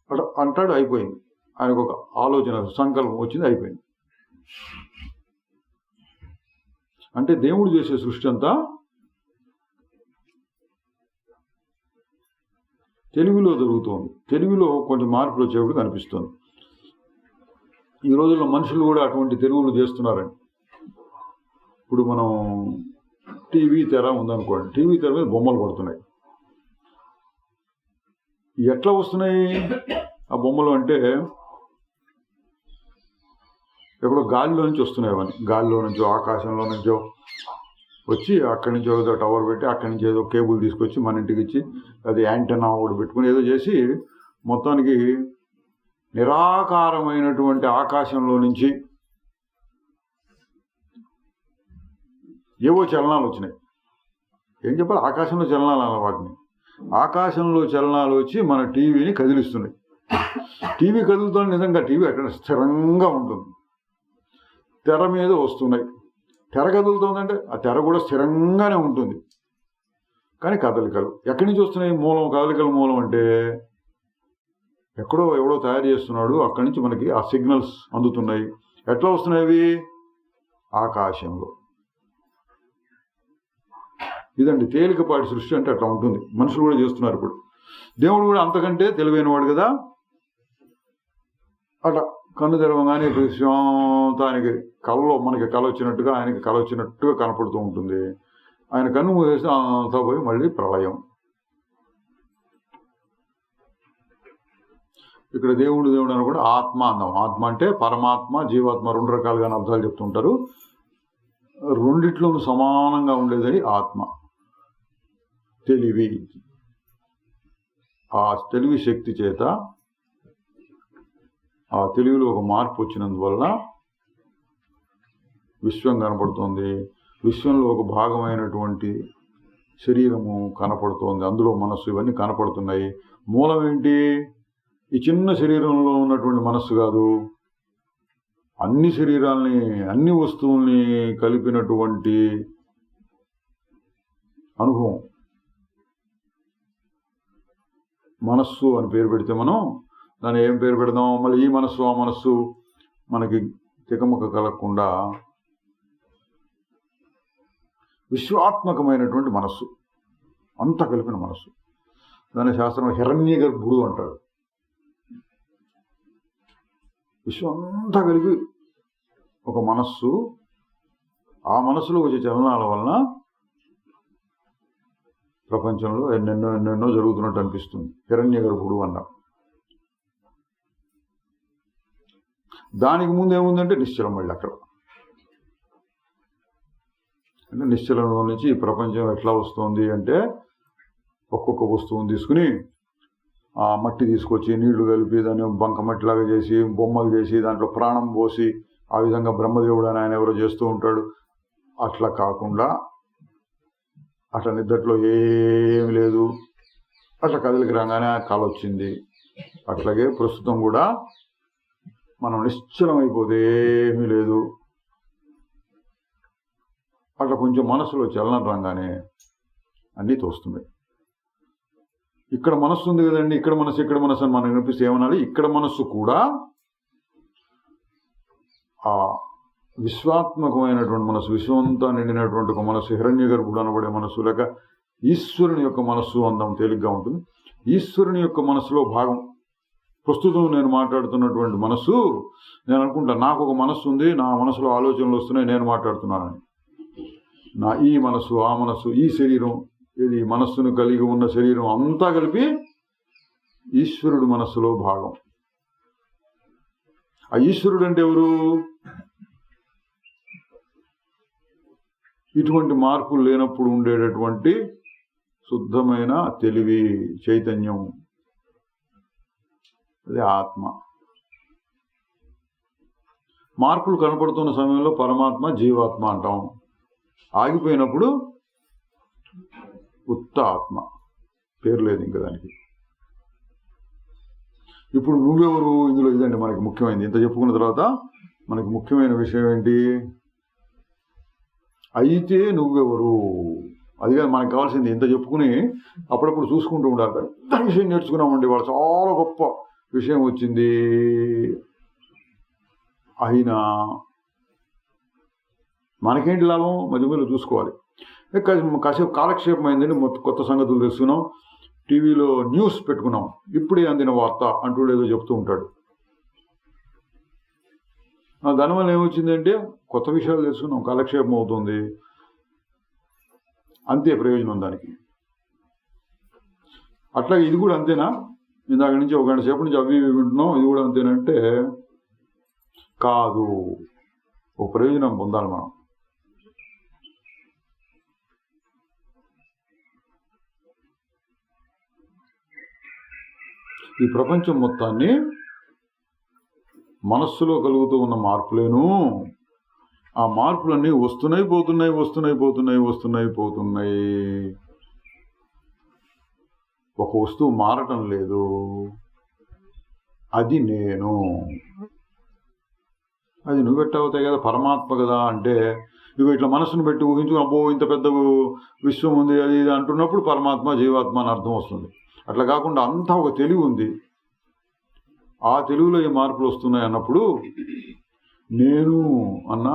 అట్లా అంటాడు, అయిపోయింది. ఆయనకు ఒక ఆలోచన, సంకల్పం వచ్చింది, అయిపోయింది. అంటే దేవుడు చేసే సృష్టి అంతా తెలివిలో జరుగుతోంది. తెలివిలో కొన్ని మార్పులు వచ్చేప్పుడు కనిపిస్తుంది. ఈ రోజుల్లో మనుషులు కూడా అటువంటి తెలివులు చేస్తున్నారండి. ఇప్పుడు మనం టీవీ తెర ఉందనుకోండి, టీవీ తెర మీద బొమ్మలు పడుతున్నాయి. ఎట్లా వస్తున్నాయి ఆ బొమ్మలు అంటే, ఎక్కడో గాలిలో నుంచి వస్తున్నాయి అవన్నీ. గాలిలో నుంచో ఆకాశంలో నుంచో వచ్చి అక్కడి నుంచి ఏదో టవర్ పెట్టి అక్కడి నుంచి ఏదో కేబుల్ తీసుకొచ్చి మన ఇంటికి ఇచ్చి అది యాంటెన్నా ఒకటి పెట్టుకుని ఏదో చేసి మొత్తానికి నిరాకారమైనటువంటి ఆకాశంలో నుంచి ఏవో చలనాలు వచ్చినాయి. ఏం చెప్పాలి? ఆకాశంలో చలనాలు అన్న వాటిని. ఆకాశంలో చలనాలు వచ్చి మన టీవీని కదిలిస్తున్నాయి. టీవీ కదులుతుంది, నిజంగా టీవీ అక్కడ స్థిరంగా ఉంటుంది. తెర మీద వస్తున్నాయి. తెర కదులుతుందంటే ఆ తెర కూడా స్థిరంగానే ఉంటుంది, కానీ కదలికలు ఎక్కడి నుంచి వస్తున్నాయి? మూలం, కదలికల మూలం అంటే ఎవడో తయారు చేస్తున్నాడు, అక్కడి నుంచి మనకి ఆ సిగ్నల్స్ అందుతున్నాయి. ఎట్లా వస్తున్నాయి అవి? ఆకాశంలో. ఇదండి తేలికపాటి సృష్టి అంటే అట్లా ఉంటుంది. మనుషులు కూడా చేస్తున్నారు. ఇప్పుడు దేవుడు కూడా అంతకంటే తెలివైనవాడు కదా. అట్లా కన్ను తెరవగానే విశ్వానికి కళలో మనకి కళ వచ్చినట్టుగా, ఆయనకి కళ వచ్చినట్టుగా కనపడుతూ ఉంటుంది. ఆయన కన్ను మూసేస్తే అంతా పోయి మళ్ళీ ప్రళయం. ఇక్కడ దేవుడు అని కూడా ఆత్మ అందాం. ఆత్మ అంటే పరమాత్మ, జీవాత్మ, రెండు రకాలుగా అర్థాలు చెప్తుంటారు. రెండిట్లోనూ సమానంగా ఉండేదని ఆత్మ. తెలివి, ఆ తెలివి శక్తి చేత ఆ తెలివిలో ఒక మార్పు వచ్చినందువల్ల విశ్వం కనపడుతోంది. విశ్వంలో ఒక భాగమైనటువంటి శరీరము కనపడుతోంది, అందులో మనస్సు, ఇవన్నీ కనపడుతున్నాయి. మూలం ఏంటి? ఈ చిన్న శరీరంలో ఉన్నటువంటి మనస్సు కాదు, అన్ని శరీరాల్ని, అన్ని వస్తువుల్ని కలిపినటువంటి అనుభవం. మనస్సు అని పేరు పెడితే మనం దాన్ని ఏం పేరు పెడదాం? మళ్ళీ ఈ మనస్సు ఆ మనస్సు మనకి తికమక కలగకుండా విశ్వాత్మకమైనటువంటి మనస్సు, అంతా కలిపిన మనస్సు. దాని శాస్త్రంలో హిరణ్య గర్భుడు అంటాడు. విశ్వం అంతా కలిపి ఒక మనస్సు, ఆ మనస్సులో వచ్చే చలనాల వలన ప్రపంచంలో ఎన్నెన్నో జరుగుతున్నట్టు అనిపిస్తుంది. హిరణ్య గర్భుడు అన్నా. దానికి ముందు ఏముందంటే నిశ్చలం. మళ్ళీ అక్కడ అంటే నిశ్చలంలో నుంచి ఈ ప్రపంచం ఎట్లా వస్తుంది అంటే ఒక్కొక్క వస్తువుని తీసుకుని ఆ మట్టి తీసుకొచ్చి నీళ్లు కలిపి దాన్ని బంక మట్టిలాగా చేసి బొమ్మలు చేసి దాంట్లో ప్రాణం పోసి ఆ విధంగా బ్రహ్మదేవుడు అని ఆయన ఎవరో చేస్తూ ఉంటాడు. అట్లా కాకుండా అట్లా నిద్దట్లో ఏమి లేదు, అట్లా కదిలికి రాగానే ఆ కళ వచ్చింది. అట్లాగే ప్రస్తుతం కూడా మనం నిశ్చలం అయిపోతే ఏమీ లేదు, అట్లా కొంచెం మనసులో చలనం రాగానే అన్నీ తోస్తున్నాయి. ఇక్కడ మనస్సు ఉంది కదండి, ఇక్కడ మనసు అని మనకు అనిపిస్తే ఏమనాలి? ఇక్కడ మనస్సు కూడా ఆ విశ్వాత్మకమైనటువంటి మనసు, విశ్వమంతా నిండినటువంటి ఒక మనసు, హిరణ్య గర్భుడు అనబడే మనసు, లేక ఈశ్వరుని యొక్క మనస్సు అందం తేలిగ్గా ఉంటుంది. ఈశ్వరుని యొక్క మనసులో భాగం. ప్రస్తుతం నేను మాట్లాడుతున్నటువంటి మనస్సు, నేను అనుకుంటా నాకు ఒక మనస్సు ఉంది, నా మనసులో ఆలోచనలు వస్తున్నాయి, నేను మాట్లాడుతున్నానని. నా ఈ మనస్సు ఆ మనస్సు ఈ శరీరం, ఇది మనస్సును కలిగి ఉన్న శరీరం అంతా కలిపి ఈశ్వరుడు మనస్సులో భాగం. ఆ ఈశ్వరుడు అంటే ఎవరు? ఇటువంటి మార్పులు లేనప్పుడు ఉండేటటువంటి శుద్ధమైన తెలివి, చైతన్యం, అదే ఆత్మ. మార్పులు కనపడుతున్న సమయంలో పరమాత్మ, జీవాత్మ అంటాం. ఆగిపోయినప్పుడు ఉత్త ఆత్మ, పేరు లేదు ఇంకా దానికి. ఇప్పుడు నువ్వెవరు? ఇందులో ఇదండి మనకి ముఖ్యమైనది. ఇంత చెప్పుకున్న తర్వాత మనకి ముఖ్యమైన విషయం ఏంటి? అయితే నువ్వెవరు, అదిగా మనకు కావాల్సింది. ఇంత చెప్పుకుని అప్పుడప్పుడు చూసుకుంటూ ఉండాలి. పెద్ద విషయం నేర్చుకున్నామండి, వాళ్ళు చాలా గొప్ప విషయం వచ్చింది, అయినా మనకేంటి లాభం? మధ్య మధ్యలో చూసుకోవాలి. కాసేపు కాలక్షేపం అయిందండి, కొత్త సంగతులు తెలుసుకున్నాం, టీవీలో న్యూస్ పెట్టుకున్నాం, ఇప్పుడే అందిన వార్త అంటూ ఏదో చెప్తూ ఉంటాడు. దానివల్ల ఏమొచ్చిందంటే కొత్త విషయాలు తెలుసుకున్నాం, కాలక్షేపం అవుతుంది, అంతే ప్రయోజనం దానికి. అట్లాగే ఇది కూడా అంతేనా? ఇందాక నుంచి ఒక గంట సేపు నుంచి అవి వింటున్నాం, ఇది కూడా అంతేనంటే కాదు. ఒక ప్రయోజనం పొందాలి మనం. ఈ ప్రపంచం మొత్తాన్ని మనస్సులో కలుగుతూ ఉన్న మార్పులేను, ఆ మార్పులన్నీ వస్తున్నాయి పోతున్నాయి. ఒక వస్తువు మారటం లేదు, అది నేను. అది నువ్వెట్టవుతాయి కదా, పరమాత్మ కదా. అంటే ఇవి ఇట్లా మనసును పెట్టి ఊహించుకుని అబ్బో ఇంత పెద్ద విశ్వం ఉంది అది ఇది అంటున్నప్పుడు పరమాత్మ, జీవాత్మ అని అర్థం వస్తుంది. అట్లా కాకుండా అంతా ఒక తెలివి ఉంది, ఆ తెలివిలో ఈ మార్పులు వస్తున్నాయి అన్నప్పుడు నేను అన్నా,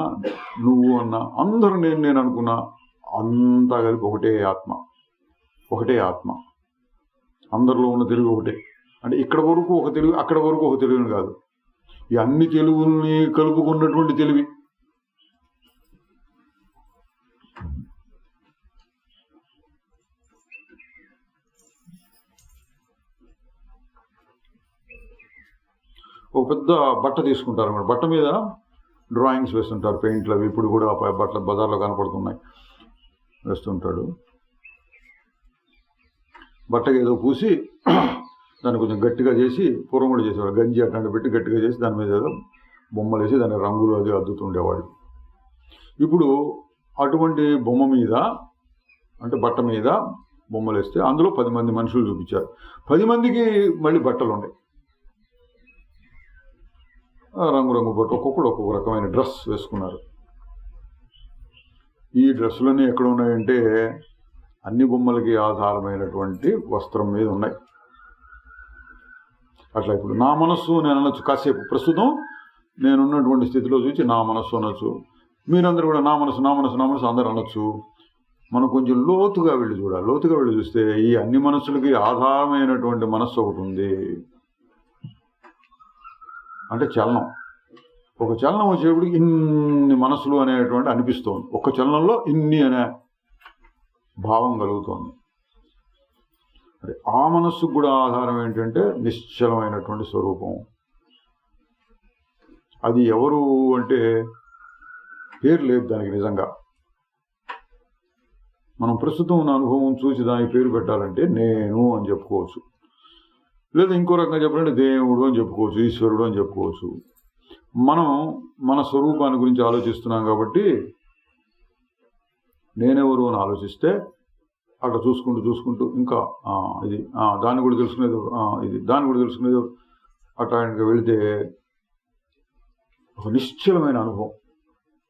నువ్వు అన్నా, అందరూ నేను అనుకున్నా, అంతా కలిపి ఒకటే ఆత్మ. అందరిలో ఉన్న తెలివి ఒకటే. అంటే ఇక్కడ వరకు ఒక తెలివి, అక్కడ వరకు ఒక తెలివిని కాదు, ఈ అన్ని తెలుగుల్ని కలుపుకున్నటువంటి తెలివి. ఒక పెద్ద బట్ట తీసుకుంటారు అన్నమాట, బట్ట మీద డ్రాయింగ్స్ వేస్తుంటారు, పెయింట్లు అవి ఇప్పుడు కూడా బట్టల బజార్లో కనపడుతున్నాయి, వేస్తుంటాడు. బట్టకి ఏదో పూసి దాన్ని కొంచెం గట్టిగా చేసి, పూర్వం కూడా చేసేవాడు, గంజి అట్లాంటి పెట్టి గట్టిగా చేసి దాని మీద ఏదో బొమ్మలు వేసి దాని రంగులు అది అద్దుతుండేవాడు. ఇప్పుడు అటువంటి బొమ్మ మీద, అంటే బట్ట మీద బొమ్మలు వేస్తే అందులో 10 మంది మనుషులు చూపించారు. 10 మందికి మళ్ళీ బట్టలు ఉన్నాయి, రంగు బట్ట, ఒక్కొక్కడు ఒక్కొక్క రకమైన డ్రెస్ వేసుకున్నారు. ఈ డ్రెస్సులన్నీ ఎక్కడ ఉన్నాయంటే అన్ని బొమ్మలకి ఆధారమైనటువంటి వస్త్రం మీద ఉన్నాయి. అట్లా ఇప్పుడు నా మనస్సు నేను అనొచ్చు, కాసేపు ప్రస్తుతం నేనున్నటువంటి స్థితిలో చూసి నా మనస్సు అనొచ్చు. మీరందరూ కూడా నా మనసు నా మనసు నా మనసు అందరూ అనొచ్చు. మనం కొంచెం లోతుగా వెళ్ళి చూడాలి. లోతుగా వెళ్ళి చూస్తే ఈ అన్ని మనస్సులకి ఆధారమైనటువంటి మనస్సు ఒకటి ఉంది. అంటే చలనం. ఒక చలనం వచ్చేప్పటికి ఇన్ని మనసులు అనేటువంటి అనిపిస్తోంది. ఒక్క చలనంలో ఇన్ని అనే భావం కలుగుతోంది. ఆ మనస్సుకు కూడా ఆధారం ఏంటంటే నిశ్చలమైనటువంటి స్వరూపం. అది ఎవరు అంటే పేరు లేదు దానికి. నిజంగా మనం ప్రస్తుతం ఉన్న అనుభవం చూసి దానికి పేరు పెట్టాలంటే నేను అని చెప్పుకోవచ్చు, లేదా ఇంకో రకంగా చెప్పాలంటే దేవుడు అని చెప్పుకోవచ్చు, ఈశ్వరుడు అని చెప్పుకోవచ్చు. మనం మన స్వరూపాన్ని గురించి ఆలోచిస్తున్నాం కాబట్టి నేనెవరు అని ఆలోచిస్తే అట్లా చూసుకుంటూ చూసుకుంటూ ఇంకా ఇది దాన్ని కూడా తెలుసుకునేది, ఇది దాన్ని కూడా తెలుసుకునేది, అట్లా వెళితే ఒక నిశ్చలమైన అనుభవం.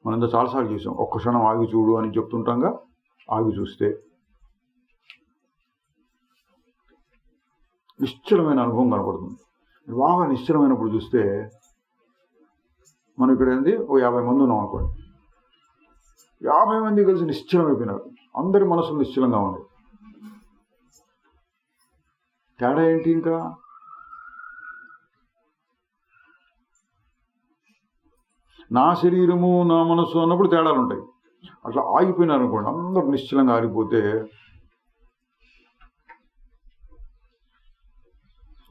మనంతా చాలాసార్లు చూసాం. ఒక్క క్షణం ఆగి చూడు అని చెప్తుంటాంగా. ఆగి చూస్తే నిశ్చలమైన అనుభవం కనపడుతుంది. బాగా నిశ్చలమైనప్పుడు చూస్తే మనం ఇక్కడ ఏంది ఓ 50 మంది ఉన్నాం అనుకోండి. 50 మంది కలిసి నిశ్చలం అయిపోయినారు. అందరి మనసులు నిశ్చలంగా ఉన్నాయి. తేడా ఏంటి? ఇంకా నా శరీరము నా మనస్సు అన్నప్పుడు తేడాలు ఉంటాయి. అట్లా ఆగిపోయినారు అనుకోండి, అందరూ నిశ్చలంగా ఆగిపోతే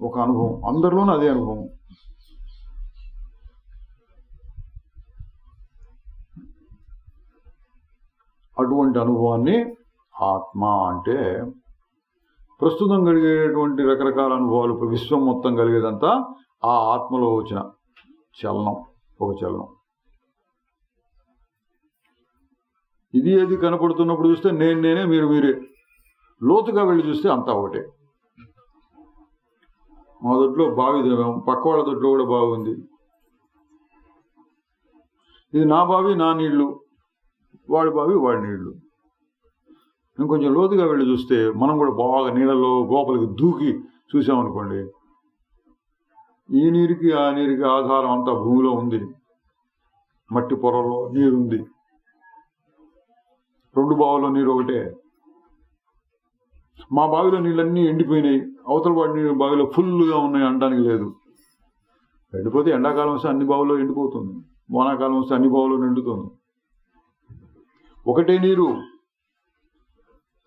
ఒక అనుభవం, అందరిలోనూ అదే అనుభవం. అటువంటి అనుభవాన్ని ఆత్మ అంటే. ప్రస్తుతం కలిగేటువంటి రకరకాల అనుభవాలు, విశ్వం మొత్తం కలిగేదంతా ఆ ఆత్మలో వచ్చిన చలనం, ఒక చలనం. ఇది ఏది కనపడుతున్నప్పుడు చూస్తే నేను నేనే, మీరు మీరే. లోతుగా వెళ్ళి చూస్తే అంతా ఒకటే. మా దొడ్లో బావి దేవం, పక్క వాళ్ళ దొడ్లో కూడా బావి ఉంది. ఇది నా బావి నా నీళ్లు, వాడి బావి వాడి నీళ్లు. ఇంకొంచెం లోతుగా వెళ్ళి చూస్తే మనం కూడా బాగా నీళ్ళలో లోపలికి దూకి చూసామనుకోండి, ఈ నీరుకి ఆ నీరుకి ఆధారం అంతా భూమిలో ఉంది. మట్టి పొరలో నీరుంది. 2 బావుల్లో నీరు ఒకటే. మా బావిలో నీళ్ళన్నీ ఎండిపోయినాయి, అవతల వాడి నీళ్ళు బావిలో ఫుల్గా ఉన్నాయి అనడానికి లేదు. ఎండిపోతే ఎండాకాలం వస్తే అన్ని బావుల్లో ఎండిపోతుంది, వానాకాలం వస్తే అన్ని బావుల్లో నిండుతుంది. ఒకటే నీరు.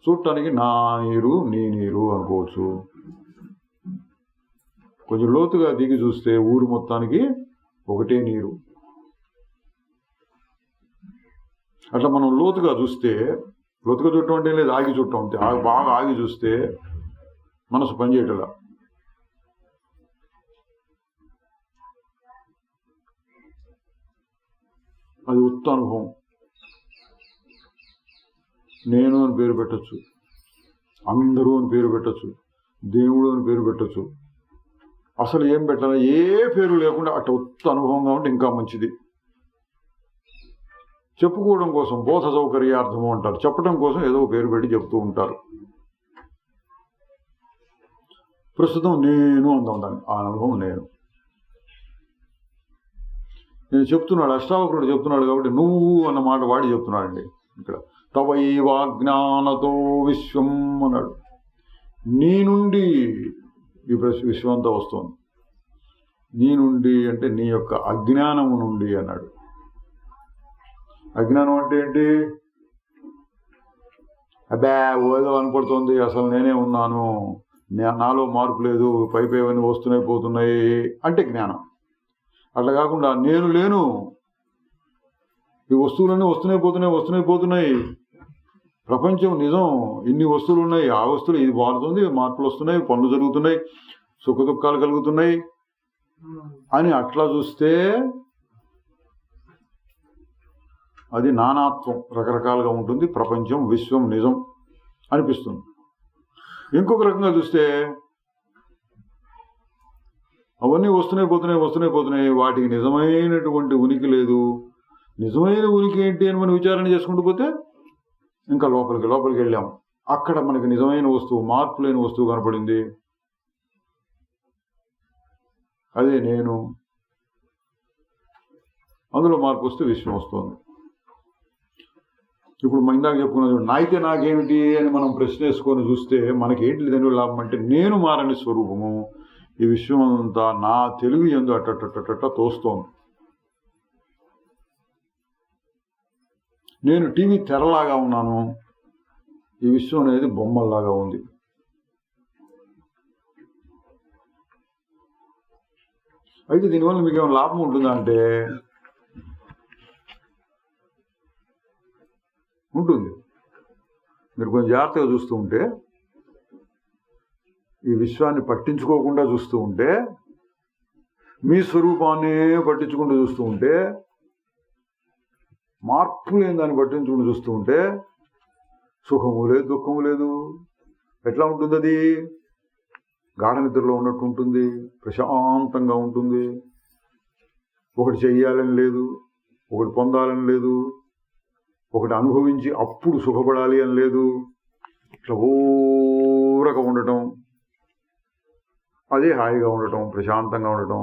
చూడటానికి నా నీరు నీ నీరు అనుకోవచ్చు. కొంచెం లోతుగా దిగి చూస్తే ఊరు మొత్తానికి ఒకటే నీరు. అట్లా మనం లోతుగా చూస్తే, లోతుగా చూడటం అంటే లేదు ఆగి చూడటం అంతే. బాగా ఆగి చూస్తే మనసు పనిచేయటలా. అది ఉత్త అనుభవం. నేను అని పేరు పెట్టచ్చు, అందరూ అని పేరు పెట్టచ్చు, దేవుడు అని పేరు పెట్టచ్చు. అసలు ఏం పెట్టాలి? ఏ పేరు లేకుండా అట్ట ఉత్త అనుభవంగా ఉంటే ఇంకా మంచిది. చెప్పుకోవడం కోసం బోధ సౌకర్యార్థము అంటారు. చెప్పడం కోసం ఏదో పేరు పెట్టి చెప్తూ ఉంటారు. ప్రస్తుతం నేను అందాం దాన్ని. ఆ అనుభవం నేను చెప్తున్నాడు. అష్టావక్రుడు చెప్తున్నాడు కాబట్టి నువ్వు అన్న మాట వాడి చెప్తున్నాడండి. ఇక్కడ తవైవాజ్ఞానతో విశ్వం అన్నాడు. నీ నుండి ఈ విశ్వం అంతా వస్తుంది. నీ నుండి అంటే నీ యొక్క అజ్ఞానము నుండి అన్నాడు. అజ్ఞానం అంటే ఏంటి? అబ్బా ఏదో అనుపడుతుంది, అసలు నేనే ఉన్నాను, నాలో మార్పు లేదు, పైపైవన్నీ వస్తున్నాయి పోతున్నాయి అంటే జ్ఞానం. అట్లా కాకుండా నేను లేను, ఈ వస్తువులన్నీ వస్తున్నాయి పోతున్నాయి, ప్రపంచం నిజం, ఇన్ని వస్తువులు ఉన్నాయి, ఆ వస్తువులు ఇది మారుతుంది, మార్పులు వస్తున్నాయి, పనులు జరుగుతున్నాయి, సుఖ దుఃఖాలు కలుగుతున్నాయి అని అట్లా చూస్తే అది నానాత్వం, రకరకాలుగా ఉంటుంది. ప్రపంచం విశ్వం నిజం అనిపిస్తుంది. ఇంకొక రకంగా చూస్తే అవన్నీ వస్తున్నాయి పోతున్నాయి, వాటికి నిజమైనటువంటి ఉనికి లేదు. నిజమైన ఉనికి ఏంటి అని మనం విచారణ చేసుకుంటూ పోతే ఇంకా లోపలికి వెళ్ళాము. అక్కడ మనకి నిజమైన వస్తువు, మార్పు లేని వస్తువు కనపడింది. అదే నేను. అందులో మార్పు వస్తే విశ్వం వస్తుంది. ఇప్పుడు మనం ఇందాక చెప్పుకున్నది నాయితే నాకేమిటి అని మనం ప్రశ్న వేసుకొని చూస్తే మనకేంటి దాని లాభం అంటే, నేను మారని స్వరూపము ఈ విశ్వం అంతా నా తెలుగు యందు అట్టట్ట తోస్తోంది. నేను టీవీ తెరలాగా ఉన్నాను, ఈ విశ్వం అనేది బొమ్మల్లాగా ఉంది. అయితే దీనివల్ల మీకు ఏమైనా లాభం ఉంటుందా అంటే ఉంటుంది. మీరు కొంచెం జాగ్రత్తగా చూస్తూ ఉంటే, ఈ విశ్వాన్ని పట్టించుకోకుండా చూస్తూ ఉంటే, మీ స్వరూపాన్ని పట్టించుకుంటూ చూస్తూ ఉంటే, మార్పు లేని దాన్ని పట్టించుకుంటూ చూస్తూ ఉంటే సుఖము లేదు, దుఃఖము లేదు. ఎట్లా ఉంటుంది? అది గాఢ నిద్రలో ఉన్నట్టు ఉంటుంది, ప్రశాంతంగా ఉంటుంది. ఒకటి చెయ్యాలని లేదు, ఒకటి పొందాలని లేదు, ఒకటి అనుభవించి అప్పుడు సుఖపడాలి అని లేదు. ఇట్లా ఊరక ఉండటం, అదే హాయిగా ఉండటం, ప్రశాంతంగా ఉండటం,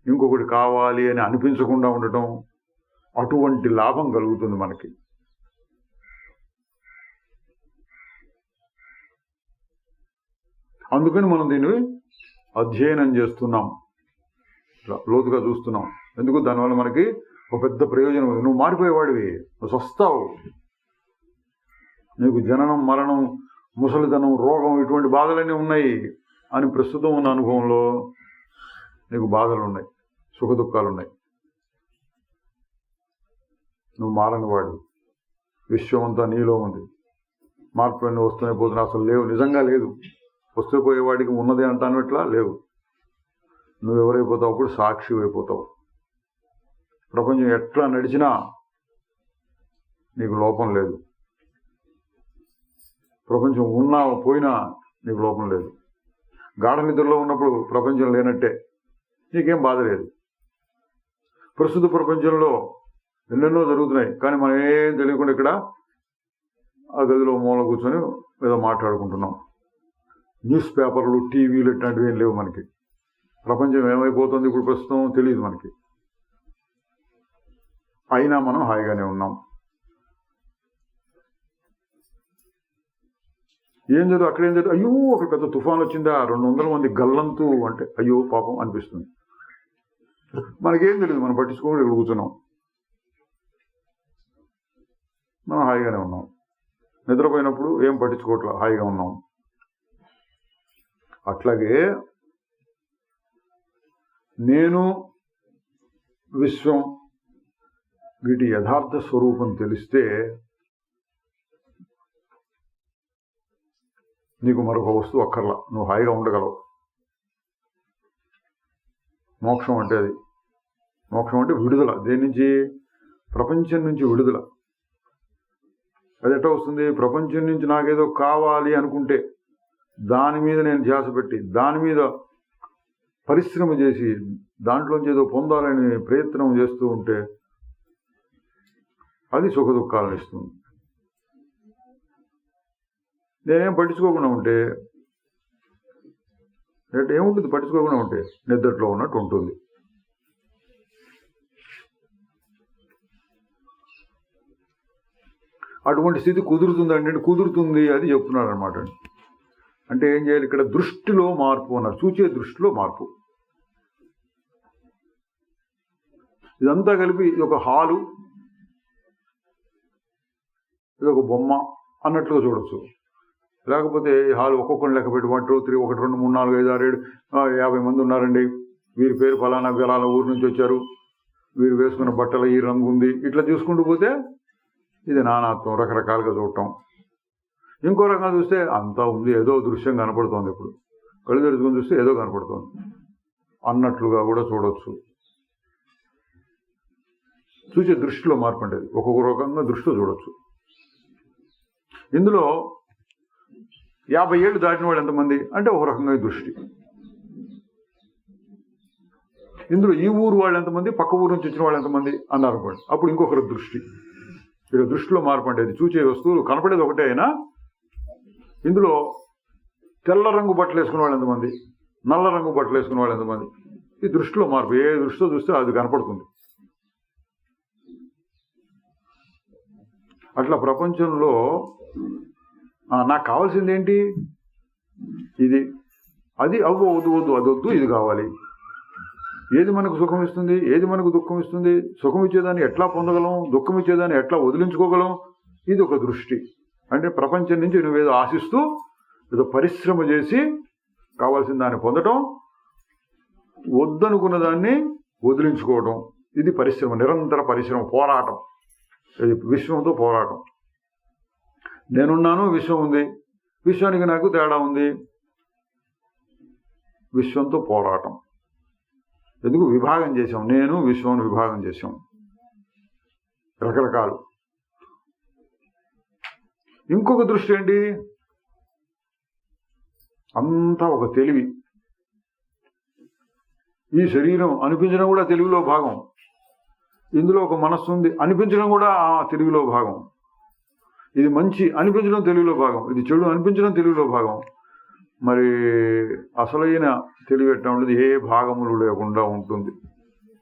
ఇంకొకటి కావాలి అని అనిపించకుండా ఉండటం. అటువంటి లాభం కలుగుతుంది మనకి. అందుకని మనం దీన్ని అధ్యయనం చేస్తున్నాం, లోతుగా చూస్తున్నాం. ఎందుకు? దానివల్ల మనకి ఒక పెద్ద ప్రయోజనం ఉంది. నువ్వు మారిపోయేవాడివి, నువ్వు వస్తావు. నీకు జననం, మరణం, ముసలితనం, రోగం, ఇటువంటి బాధలన్నీ ఉన్నాయి అని ప్రస్తుతం ఉన్న అనుభవంలో నీకు బాధలు ఉన్నాయి, సుఖ దుఃఖాలు ఉన్నాయి. నువ్వు మారని వాడు, విశ్వం అంతా నీలో ఉంది. మార్పు అన్నీ వస్తూనే పోతున్నా, అసలు లేవు, నిజంగా లేదు. వస్తే పోయేవాడికి ఉన్నదే అంటాను, ఇట్లా లేవు. నువ్వెవరైపోతావు? అప్పుడు సాక్షి అయిపోతావు. ప్రపంచం ఎట్లా నడిచినా నీకు లోపం లేదు. ప్రపంచం ఉన్నా పోయినా నీకు లోపం లేదు. గాఢ నిద్రలో ఉన్నప్పుడు ప్రపంచం లేనట్టే, నీకేం బాధ లేదు. ప్రస్తుత ప్రపంచంలో ఎన్నెన్నో జరుగుతున్నాయి, కానీ మనం ఏం తెలియకుండా ఇక్కడ ఆ గదిలో మూల కూర్చొని ఏదో మాట్లాడుకుంటున్నాం. న్యూస్ పేపర్లు, టీవీలు ఇట్లాంటివి ఏం లేవు మనకి. ప్రపంచం ఏమైపోతుంది ఇప్పుడు ప్రస్తుతం తెలియదు మనకి. అయినా మనం హాయిగానే ఉన్నాం. ఏం చదువు అక్కడేం చదువు, అయ్యో అక్కడ పెద్ద తుఫాన్ వచ్చిందా, 200 మంది గల్లంతు అంటే అయ్యో పాపం అనిపిస్తుంది. మనకేం తెలియదు, మనం పట్టించుకోకుండా ఇక్కడ కూర్చున్నాం, మనం హాయిగానే ఉన్నాం. నిద్రపోయినప్పుడు ఏం పట్టించుకోవట్లా, హాయిగా ఉన్నాం. అట్లాగే నేను, విశ్వం, వీటి యథార్థ స్వరూపం తెలిస్తే నీకు మరొక వస్తువు అక్కర్లా, నువ్వు హాయిగా ఉండగలవు. మోక్షం అంటే అది. మోక్షం అంటే విడుదల. దేని నుంచి? ప్రపంచం నుంచి విడుదల. అది ఎట్లా వస్తుంది? ప్రపంచం నుంచి నాకేదో కావాలి అనుకుంటే, దాని మీద నేను ధ్యాస పెట్టి, దాని మీద పరిశ్రమ చేసి, దాంట్లోంచి ఏదో పొందాలని ప్రయత్నం చేస్తూ ఉంటే అది సుఖ దుఃఖాలను ఇస్తుంది. నేనేం పట్టించుకోకుండా ఉంటే ఏముంటుంది? పట్టించుకోకుండా ఉంటే నిద్రలో ఉన్నట్టు ఉంటుంది. అటువంటి స్థితి కుదురుతుందండి, కుదురుతుంది అది చెప్తున్నారు అనమాట. అంటే ఏం చేయాలి? ఇక్కడ దృష్టిలో మార్పు అన్నారు, చూచే దృష్టిలో మార్పు. ఇదంతా కలిపి ఇది ఒక హాలు, ఇది ఒక బొమ్మ అన్నట్లుగా చూడొచ్చు. లేకపోతే ఈ హాల్ ఒక్కొక్కరిని లెక్క పెట్టి 1 2 3 1 2 3 4 5 6 7 50 మంది ఉన్నారండి, వీరి పేరు ఫలానా ఫలానా ఊరు నుంచి వచ్చారు, వీరు వేసుకున్న బట్టలు ఈ రంగు ఉంది, ఇట్లా చూసుకుంటూ పోతే ఇది నానాత్వం, రకరకాలుగా చూడటం. ఇంకో రకంగా చూస్తే అంతా ఉంది, ఏదో దృశ్యం కనపడుతోంది. ఇప్పుడు కళ్ళు తెరుచుకొని చూస్తే ఏదో కనపడుతోంది అన్నట్లుగా కూడా చూడవచ్చు. చూసే దృష్టిలో మార్పు అంటే ఒక్కొక్క రకంగా దృష్టిలో చూడవచ్చు. ఇందులో 50 ఏళ్ళు దాటిన వాళ్ళు ఎంతమంది అంటే ఒక రకంగా దృష్టి. ఇందులో ఈ ఊరు వాళ్ళు ఎంతమంది, పక్క ఊరు నుంచి వచ్చిన వాళ్ళు ఎంతమంది అన్నారు అనుకోండి, అప్పుడు ఇంకొకరు దృష్టి. ఇక్కడ దృష్టిలో మార్పు అంటే చూసే వస్తువులు కనపడేది ఒకటే అయినా ఇందులో తెల్ల రంగు బట్టలు వేసుకునే వాళ్ళు ఎంతమంది, నల్ల రంగు బట్టలు వేసుకునే వాళ్ళు ఎంతమంది? ఈ దృష్టిలో మార్పు. ఏ దృష్టితో చూస్తే అది కనపడుతుంది. అట్లా ప్రపంచంలో నాకు కావాల్సింది ఏంటి, ఇది, అది వద్దు వద్దు అది వద్దు, ఇది కావాలి. ఏది మనకు సుఖం ఇస్తుంది, ఏది మనకు దుఃఖం ఇస్తుంది, సుఖం ఇచ్చేదాన్ని ఎట్లా పొందగలం, దుఃఖం ఇచ్చేదాన్ని ఎట్లా వదిలించుకోగలం, ఇది ఒక దృష్టి. అంటే ప్రపంచం నుంచి నువ్వేదో ఆశిస్తూ ఏదో పరిశ్రమ చేసి కావాల్సిన దాన్ని పొందటం, వద్దనుకున్న దాన్ని వదిలించుకోవటం, ఇది పరిశ్రమ, నిరంతర పరిశ్రమ, పోరాటం. ఇది విశ్వంతో పోరాటం. నేనున్నాను, విశ్వం ఉంది, విశ్వానికి నాకు తేడా ఉంది, విశ్వంతో పోరాటం. ఎందుకు విభాగం చేశాం, నేను విశ్వం విభాగం చేశాం రకరకాలు. ఇంకొక దృష్టి ఏంటి, అంతా ఒక తెలివి. ఈ శరీరం అనిపించడం కూడా తెలివిలో భాగం, ఇందులో ఒక మనస్సు ఉంది అనిపించడం కూడా ఆ తెలివిలో భాగం. ఇది మంచి అనిపించడం తెలివిలో భాగం, ఇది చెడు అనిపించడం తెలివిలో భాగం. మరి అసలైన తెలివి ఎట్లా ఉంటుంది, ఏ భాగములు లేకుండా ఉంటుంది,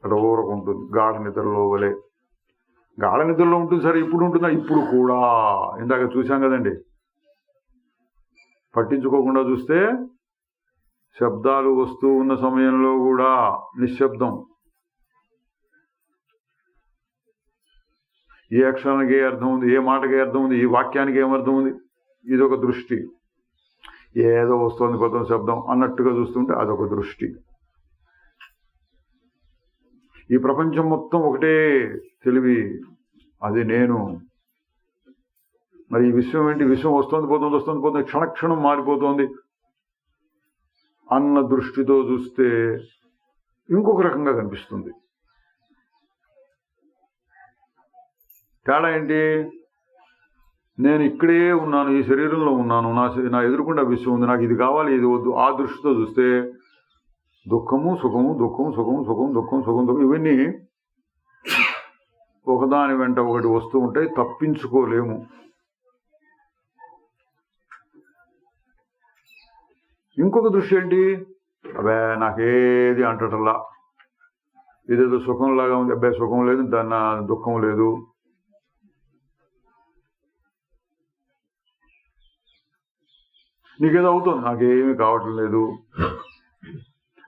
అటు ఊరకుంటుంది, గాఢ నిద్రలో వలె. గాఢ నిద్రలో ఉంటుంది సరే, ఇప్పుడు ఉంటుందా, ఇప్పుడు కూడా. ఇందాక చూసాం కదండి, పట్టించుకోకుండా చూస్తే శబ్దాలు వస్తూ ఉన్న సమయంలో కూడా నిశ్శబ్దం. ఏ అక్షరానికి ఏ అర్థం ఉంది, ఏ మాటకి ఏ అర్థం ఉంది, ఈ వాక్యానికి ఏమర్థం ఉంది, ఇదొక దృష్టి. ఏదో వస్తుంది కొత్త శబ్దం అన్నట్టుగా చూస్తుంటే అదొక దృష్టి. ఈ ప్రపంచం మొత్తం ఒకటే తెలివి, అది నేను. మరి ఈ విశ్వం ఏంటి, విశ్వం వస్తుంది పోతుంది, క్షణక్షణం మారిపోతుంది అన్న దృష్టితో చూస్తే ఇంకొక రకంగా కనిపిస్తుంది. తేడా ఏంటి, నేను ఇక్కడే ఉన్నాను, ఈ శరీరంలో ఉన్నాను, నా ఎదురుకుండా విశ్వం ఉంది, నాకు ఇది కావాలి, ఇది వద్దు, ఆ దృష్టితో చూస్తే దుఃఖము సుఖము, దుఃఖం సుఖము, సుఖం దుఃఖం, సుఖం దుఃఖం, ఇవన్నీ ఒకదాని వెంట ఒకటి వస్తూ ఉంటాయి, తప్పించుకోలేము. ఇంకొక దృష్టి ఏంటి, అబ్బే నాకేది అంటటల్లా, ఇదేదో సుఖంలాగా ఉంది, అబ్బాయి సుఖం లేదు, దాన్ని దుఃఖం లేదు. నీకేదో అవుతుంది, నాకేమీ కావటం లేదు.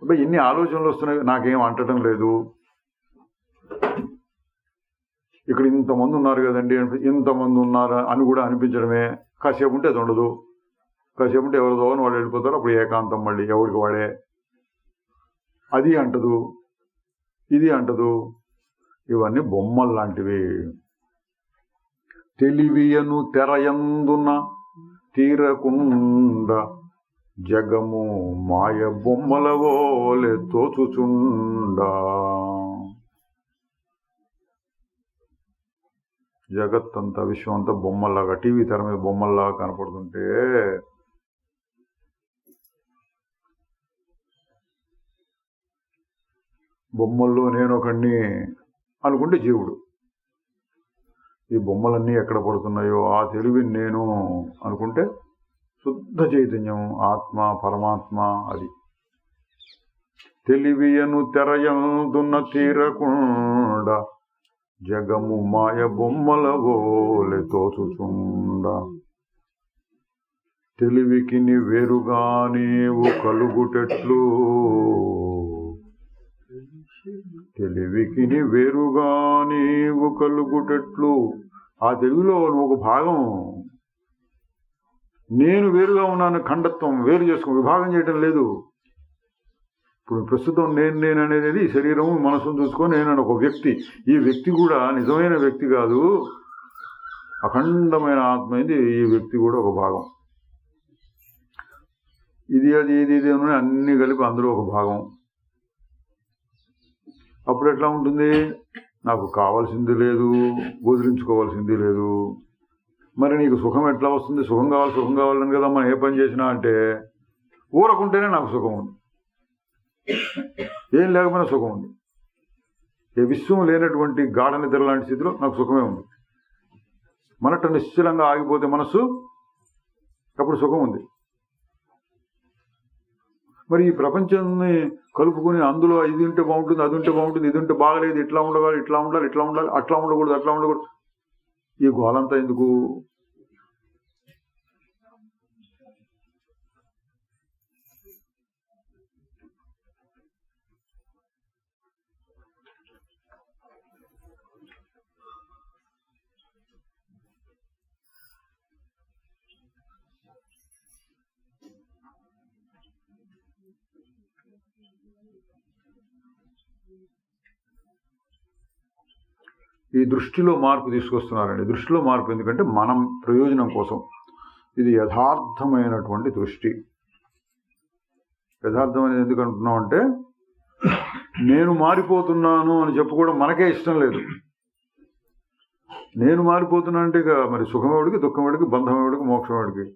అబ్బాయి ఎన్ని ఆలోచనలు వస్తున్నాయి, నాకేం అంటటం లేదు. ఇక్కడ ఇంతమంది ఉన్నారు కదండి, ఇంతమంది ఉన్నారా అని కూడా అనిపించడమే. కాసేపు ఉంటే అది ఉండదు, కాసేపు ఉంటే ఎవరిదో అని వాళ్ళు వెళ్ళిపోతారు, అప్పుడు ఏకాంతం మళ్ళీ ఎవరికి వాడే. అది అంటదు, ఇది అంటదు. ఇవన్నీ బొమ్మలు లాంటివి. తెలివియను తెరయందున తీరకుండ జగము మాయ బొమ్మల వోలె తోచుచుండా. జగత్తంతా విశ్వం అంతా బొమ్మల్లాగా, టీవీ తెర మీద బొమ్మల్లాగా కనపడుతుంటే బొమ్మల్లో నేను ఒకడిని అనుకుంటే జీవుడు. ఈ బొమ్మలన్నీ ఎక్కడ పడుతున్నాయో ఆ తెలివి నేను అనుకుంటే శుద్ధ చైతన్యం, ఆత్మ, పరమాత్మ. అది తెలివియను తెరయందున తీరకుండ జగము మాయ బొమ్మల వోలె తోచుచుండ. తెలివికి వేరుగా నీవు కలుగుటెట్లు, తెలివికి వేరుగా నీవు కలుగుటెట్లు. ఆ తెలివిలో ఒక భాగం, నేను వేరుగా ఉన్నాను, ఖండత్వం వేరు చేసుకో, విభాగం చేయటం లేదు. ఇప్పుడు ప్రస్తుతం నేను అనేది శరీరం మనసును చూసుకొని నేను ఒక వ్యక్తి. ఈ వ్యక్తి కూడా నిజమైన వ్యక్తి కాదు, అఖండమైన ఆత్మ అయింది. ఈ వ్యక్తి కూడా ఒక భాగం. ఇది అది ఇది ఇది అన్ని కలిపి అందులో ఒక భాగం. అప్పుడు ఎట్లా ఉంటుంది, నాకు కావాల్సింది లేదు, వదిలించుకోవాల్సింది లేదు. మరి నీకు సుఖం ఎట్లా వస్తుంది, సుఖం కావాలని కదా మనం ఏ పని చేసినా అంటే, ఊరకుంటేనే నాకు సుఖం ఉంది, ఏం లేకపోయినా సుఖం ఉంది. ఏ విశ్వం లేనటువంటి గాఢ నిద్ర లాంటి స్థితిలో నాకు సుఖమే ఉంది. మనట నిశ్చలంగా ఆగిపోతే మనస్సు అప్పుడు సుఖం ఉంది. మరి ఈ ప్రపంచాన్ని కలుపుకొని అందులో ఇది ఉంటే బాగుంటుంది, అది ఉంటే బాగుంటుంది, ఇది ఉంటే బాగలేదు, ఇట్లా ఉండగాలి, ఇట్లా ఉండాలి, ఇట్లా ఉండాలి, అట్లా ఉండకూడదు, అట్లా ఉండకూడదు, ఈ గోలంతా ఎందుకు? ఈ దృష్టిలో మార్పు తీసుకొస్తున్నారండి. దృష్టిలో మార్పు ఎందుకంటే మనం ప్రయోజనం కోసం. ఇది యథార్థమైనటువంటి దృష్టి. యథార్థం అనేది ఎందుకు అంటున్నాం అంటే, నేను మారిపోతున్నాను అని చెప్పుకోవడం మనకే ఇష్టం లేదు. నేను మారిపోతున్నా అంటే ఇక మరి సుఖమేవుడికి, దుఃఖమేవుడికి, బంధమేవుడికి, మోక్షమేవుడికి.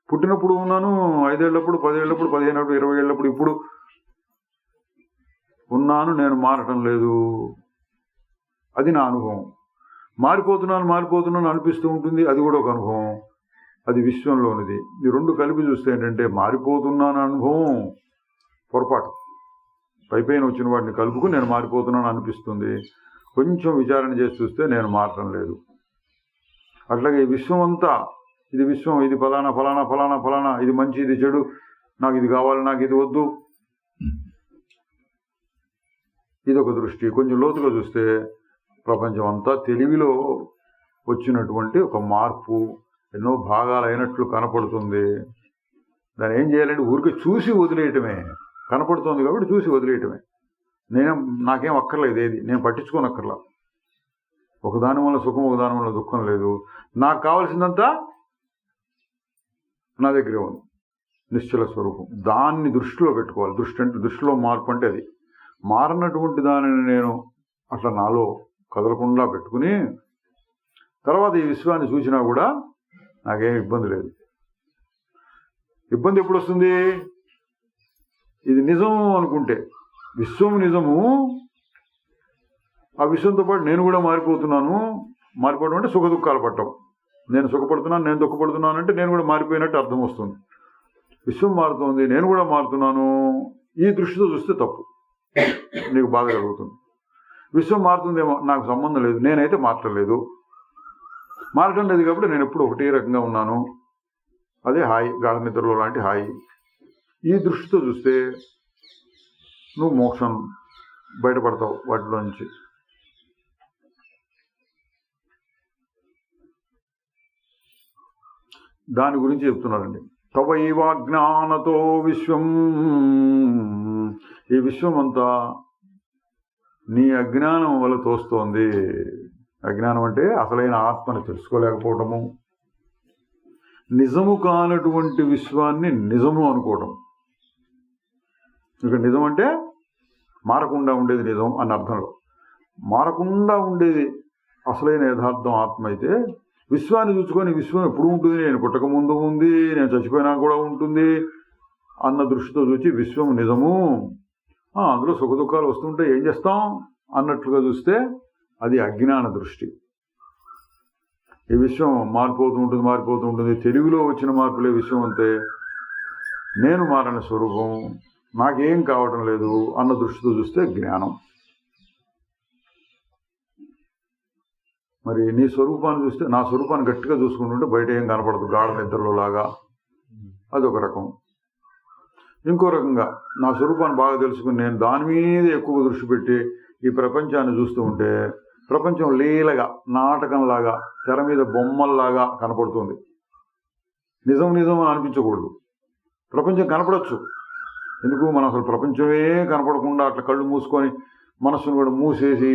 పుట్టినప్పుడు ఉన్నాను, 5 ఏళ్ళప్పుడు, 10 ఏళ్ళప్పుడు, 15 ఏళ్ళప్పుడు, 20 ఏళ్ళప్పుడు, ఇప్పుడు ఉన్నాను, నేను మారటం లేదు. అది నా అనుభవం. మారిపోతున్నాను అనిపిస్తూ ఉంటుంది, అది కూడా ఒక అనుభవం. అది విశ్వంలోనిది. ఈ రెండు కలిపి చూస్తే ఏంటంటే, మారిపోతున్నాను అనుభవం పొరపాటు. పైపైన వచ్చిన వాటిని కలుపుకుని నేను మారిపోతున్నాను అనిపిస్తుంది. కొంచెం విచారణ చేసి చూస్తే నేను మారటం లేదు. అట్లాగే విశ్వం అంతా ఇది విశ్వం, ఇది ఫలానా ఫలానా ఫలానా ఫలానా, ఇది మంచి, ఇది చెడు, నాకు ఇది కావాలి, నాకు ఇది వద్దు, ఇదొక దృష్టి. కొంచెం లోతుగా చూస్తే ప్రపంచం అంతా తెలివిలో వచ్చినటువంటి ఒక మార్పు, ఎన్నో భాగాలు అయినట్లు కనపడుతుంది. దాన్ని ఏం చేయాలంటే ఊరికి చూసి వదిలేయటమే. కనపడుతుంది కాబట్టి చూసి వదిలేయటమే. నాకేం అక్కర్లేదు, ఏది నేను పట్టించుకోనక్కర్లా. ఒకదాని వల్ల సుఖం, ఒకదాని వల్ల దుఃఖం లేదు. నాకు కావాల్సిందంతా నా దగ్గరే ఉంది, నిశ్చల స్వరూపం. దాన్ని దృష్టిలో పెట్టుకోవాలి. దృష్టి అంటే దృష్టిలో మార్పు అంటే అది. మారినటువంటి దానిని నేను అట్లా నాలో కదలకుండా పెట్టుకుని తర్వాత ఈ విశ్వాన్ని చూసినా కూడా నాకేం ఇబ్బంది లేదు. ఇబ్బంది ఎప్పుడు వస్తుంది? ఇది నిజం అనుకుంటే. విశ్వం నిజము, ఆ విశ్వంతో పాటు నేను కూడా మారిపోతున్నాను. మారిపోవడం అంటే సుఖ దుఃఖాలు పట్టడం. నేను సుఖపడుతున్నాను, నేను దుఃఖపడుతున్నాను అంటే నేను కూడా మారిపోయినట్టు అర్థం వస్తుంది. విశ్వం మారుతోంది, నేను కూడా మారుతున్నాను, ఈ దృష్టితో చూస్తే తప్పు, నీకు బాధ కలుగుతుంది. విశ్వం మారుతుందేమో, నాకు సంబంధం లేదు, నేనైతే మారటలేదు. మారటం లేదు కాబట్టి నేను ఎప్పుడు ఒకటే రకంగా ఉన్నాను, అదే హాయి, గాఢ నిద్రలో లాంటి హాయి. ఈ దృష్టితో చూస్తే నువ్వు మోక్షం బయటపడతావు వాటిలో నుంచి. దాని గురించి చెప్తున్నారండి. తవైవాజ్ఞానతో విశ్వం, ఈ విశ్వం అంతా నీ అజ్ఞానం వల్ల తోస్తోంది. అజ్ఞానం అంటే అసలైన ఆత్మని తెలుసుకోలేకపోవటము, నిజము కానటువంటి విశ్వాన్ని నిజము అనుకోవటం. ఇక నిజం అంటే మారకుండా ఉండేది నిజం అన్న అర్థంలో. మారకుండా ఉండేది అసలైన యథార్థం ఆత్మ అయితే, విశ్వాన్ని చూసుకొని విశ్వం ఎప్పుడు ఉంటుంది, నేను పుట్టక ముందు ఉంది, నేను చచ్చిపోయినా కూడా ఉంటుంది అన్న దృష్టితో చూసి విశ్వం నిజము, అందులో సుఖ దుఃఖాలు వస్తుంటే ఏం చేస్తాం అన్నట్లుగా చూస్తే అది అజ్ఞాన దృష్టి. ఈ విశ్వం మారిపోతూ ఉంటుంది. తెలుగులో వచ్చిన మార్పులే విశ్వం అంతే. నేను మారని స్వరూపం, నాకేం కావటం లేదు అన్న దృష్టితో చూస్తే జ్ఞానం. మరి నీ స్వరూపాన్ని చూస్తే, నా స్వరూపాన్ని గట్టిగా చూసుకుంటుంటే బయట ఏం కనపడదు, గాఢ నిద్రలో లాగా, అదొక రకం. ఇంకో రకంగా నా స్వరూపాన్ని బాగా తెలుసుకుని నేను దాని మీద ఎక్కువ దృష్టి పెట్టి ఈ ప్రపంచాన్ని చూస్తూ ఉంటే ప్రపంచం లీలగా, నాటకంలాగా, తెర మీద బొమ్మల్లాగా కనపడుతుంది. నిజం అని అనిపించకూడదు. ప్రపంచం కనపడవచ్చు, ఎందుకు మనం అసలు ప్రపంచమే కనపడకుండా అట్లా కళ్ళు మూసుకొని మనస్సును కూడా మూసేసి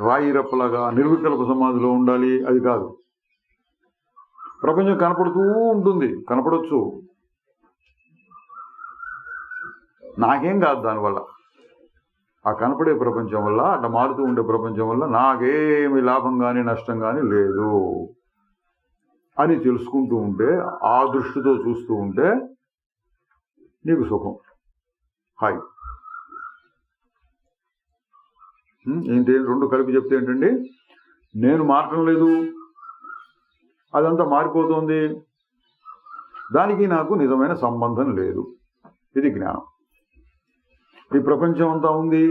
రాయి రప్పలాగా నిర్వికల్ప సమాధిలో ఉండాలి, అది కాదు. ప్రపంచం కనపడుతూ ఉంటుంది, కనపడవచ్చు, నాకేం కాదు దానివల్ల. ఆ కనపడే ప్రపంచం వల్ల, అట్లా మారుతూ ఉండే ప్రపంచం వల్ల నాకేమి లాభం కానీ నష్టం కానీ లేదు అని తెలుసుకుంటూ ఉంటే, ఆ దృష్టితో చూస్తూ ఉంటే నీకు సుఖం, హాయ్. ఏంటి రెండు కలిపి చెప్తే ఏంటండి, నేను మారటం లేదు, అదంతా మారిపోతుంది, దానికి నాకు నిజమైన సంబంధం లేదు. ఇది జ్ఞానం. ఈ ప్రపంచం అంతా ఉంది,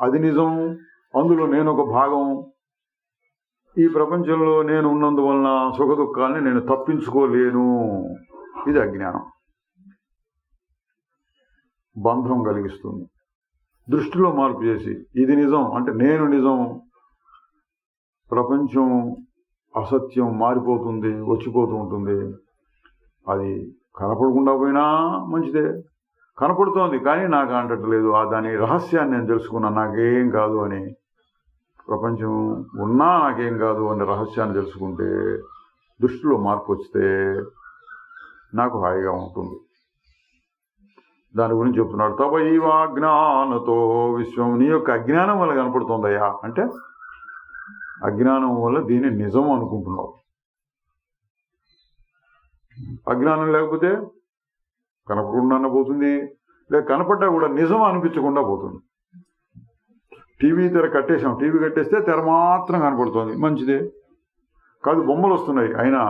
అది నిజం, అందులో నేను ఒక భాగం. ఈ ప్రపంచంలో నేను ఉన్నందువలన సుఖ దుఃఖాలని నేను తప్పించుకోలేను. ఇది అజ్ఞానం. బంధం కలిగిస్తుంది. దృష్టిలో మార్పు చేసి ఇది నిజం అంటే నేను నిజం, ప్రపంచం అసత్యం మారిపోతుంది, వచ్చిపోతూ ఉంటుంది. అది కనపడకుండా పోయినా మంచిదే, కనపడుతోంది కానీ నాకు అంటట్లేదు, దాని రహస్యాన్ని నేను తెలుసుకున్నాను, నాకేం కాదు అని. ప్రపంచం ఉన్నా నాకేం కాదు అనే రహస్యాన్ని తెలుసుకుంటే, దృష్టిలో మార్పు వస్తే నాకు హాయిగా ఉంటుంది. దాని గురించి చెప్తున్నాడు. తవైవ అజ్ఞానతో విశ్వం, నీ యొక్క అజ్ఞానం వల్ల కనపడుతుందయ్యా అంటే అజ్ఞానం వల్ల దీన్ని నిజం అనుకుంటున్నావు. అజ్ఞానం లేకపోతే కనపడకుండా పోతుంది, లేక కనపడ్డా కూడా నిజం అనిపించకుండా పోతుంది. టీవీ తెర కట్టేసాం, టీవీ కట్టేస్తే తెర మాత్రం కనపడుతుంది, మంచిదే కాదు. బొమ్మలు వస్తున్నాయి, అయినా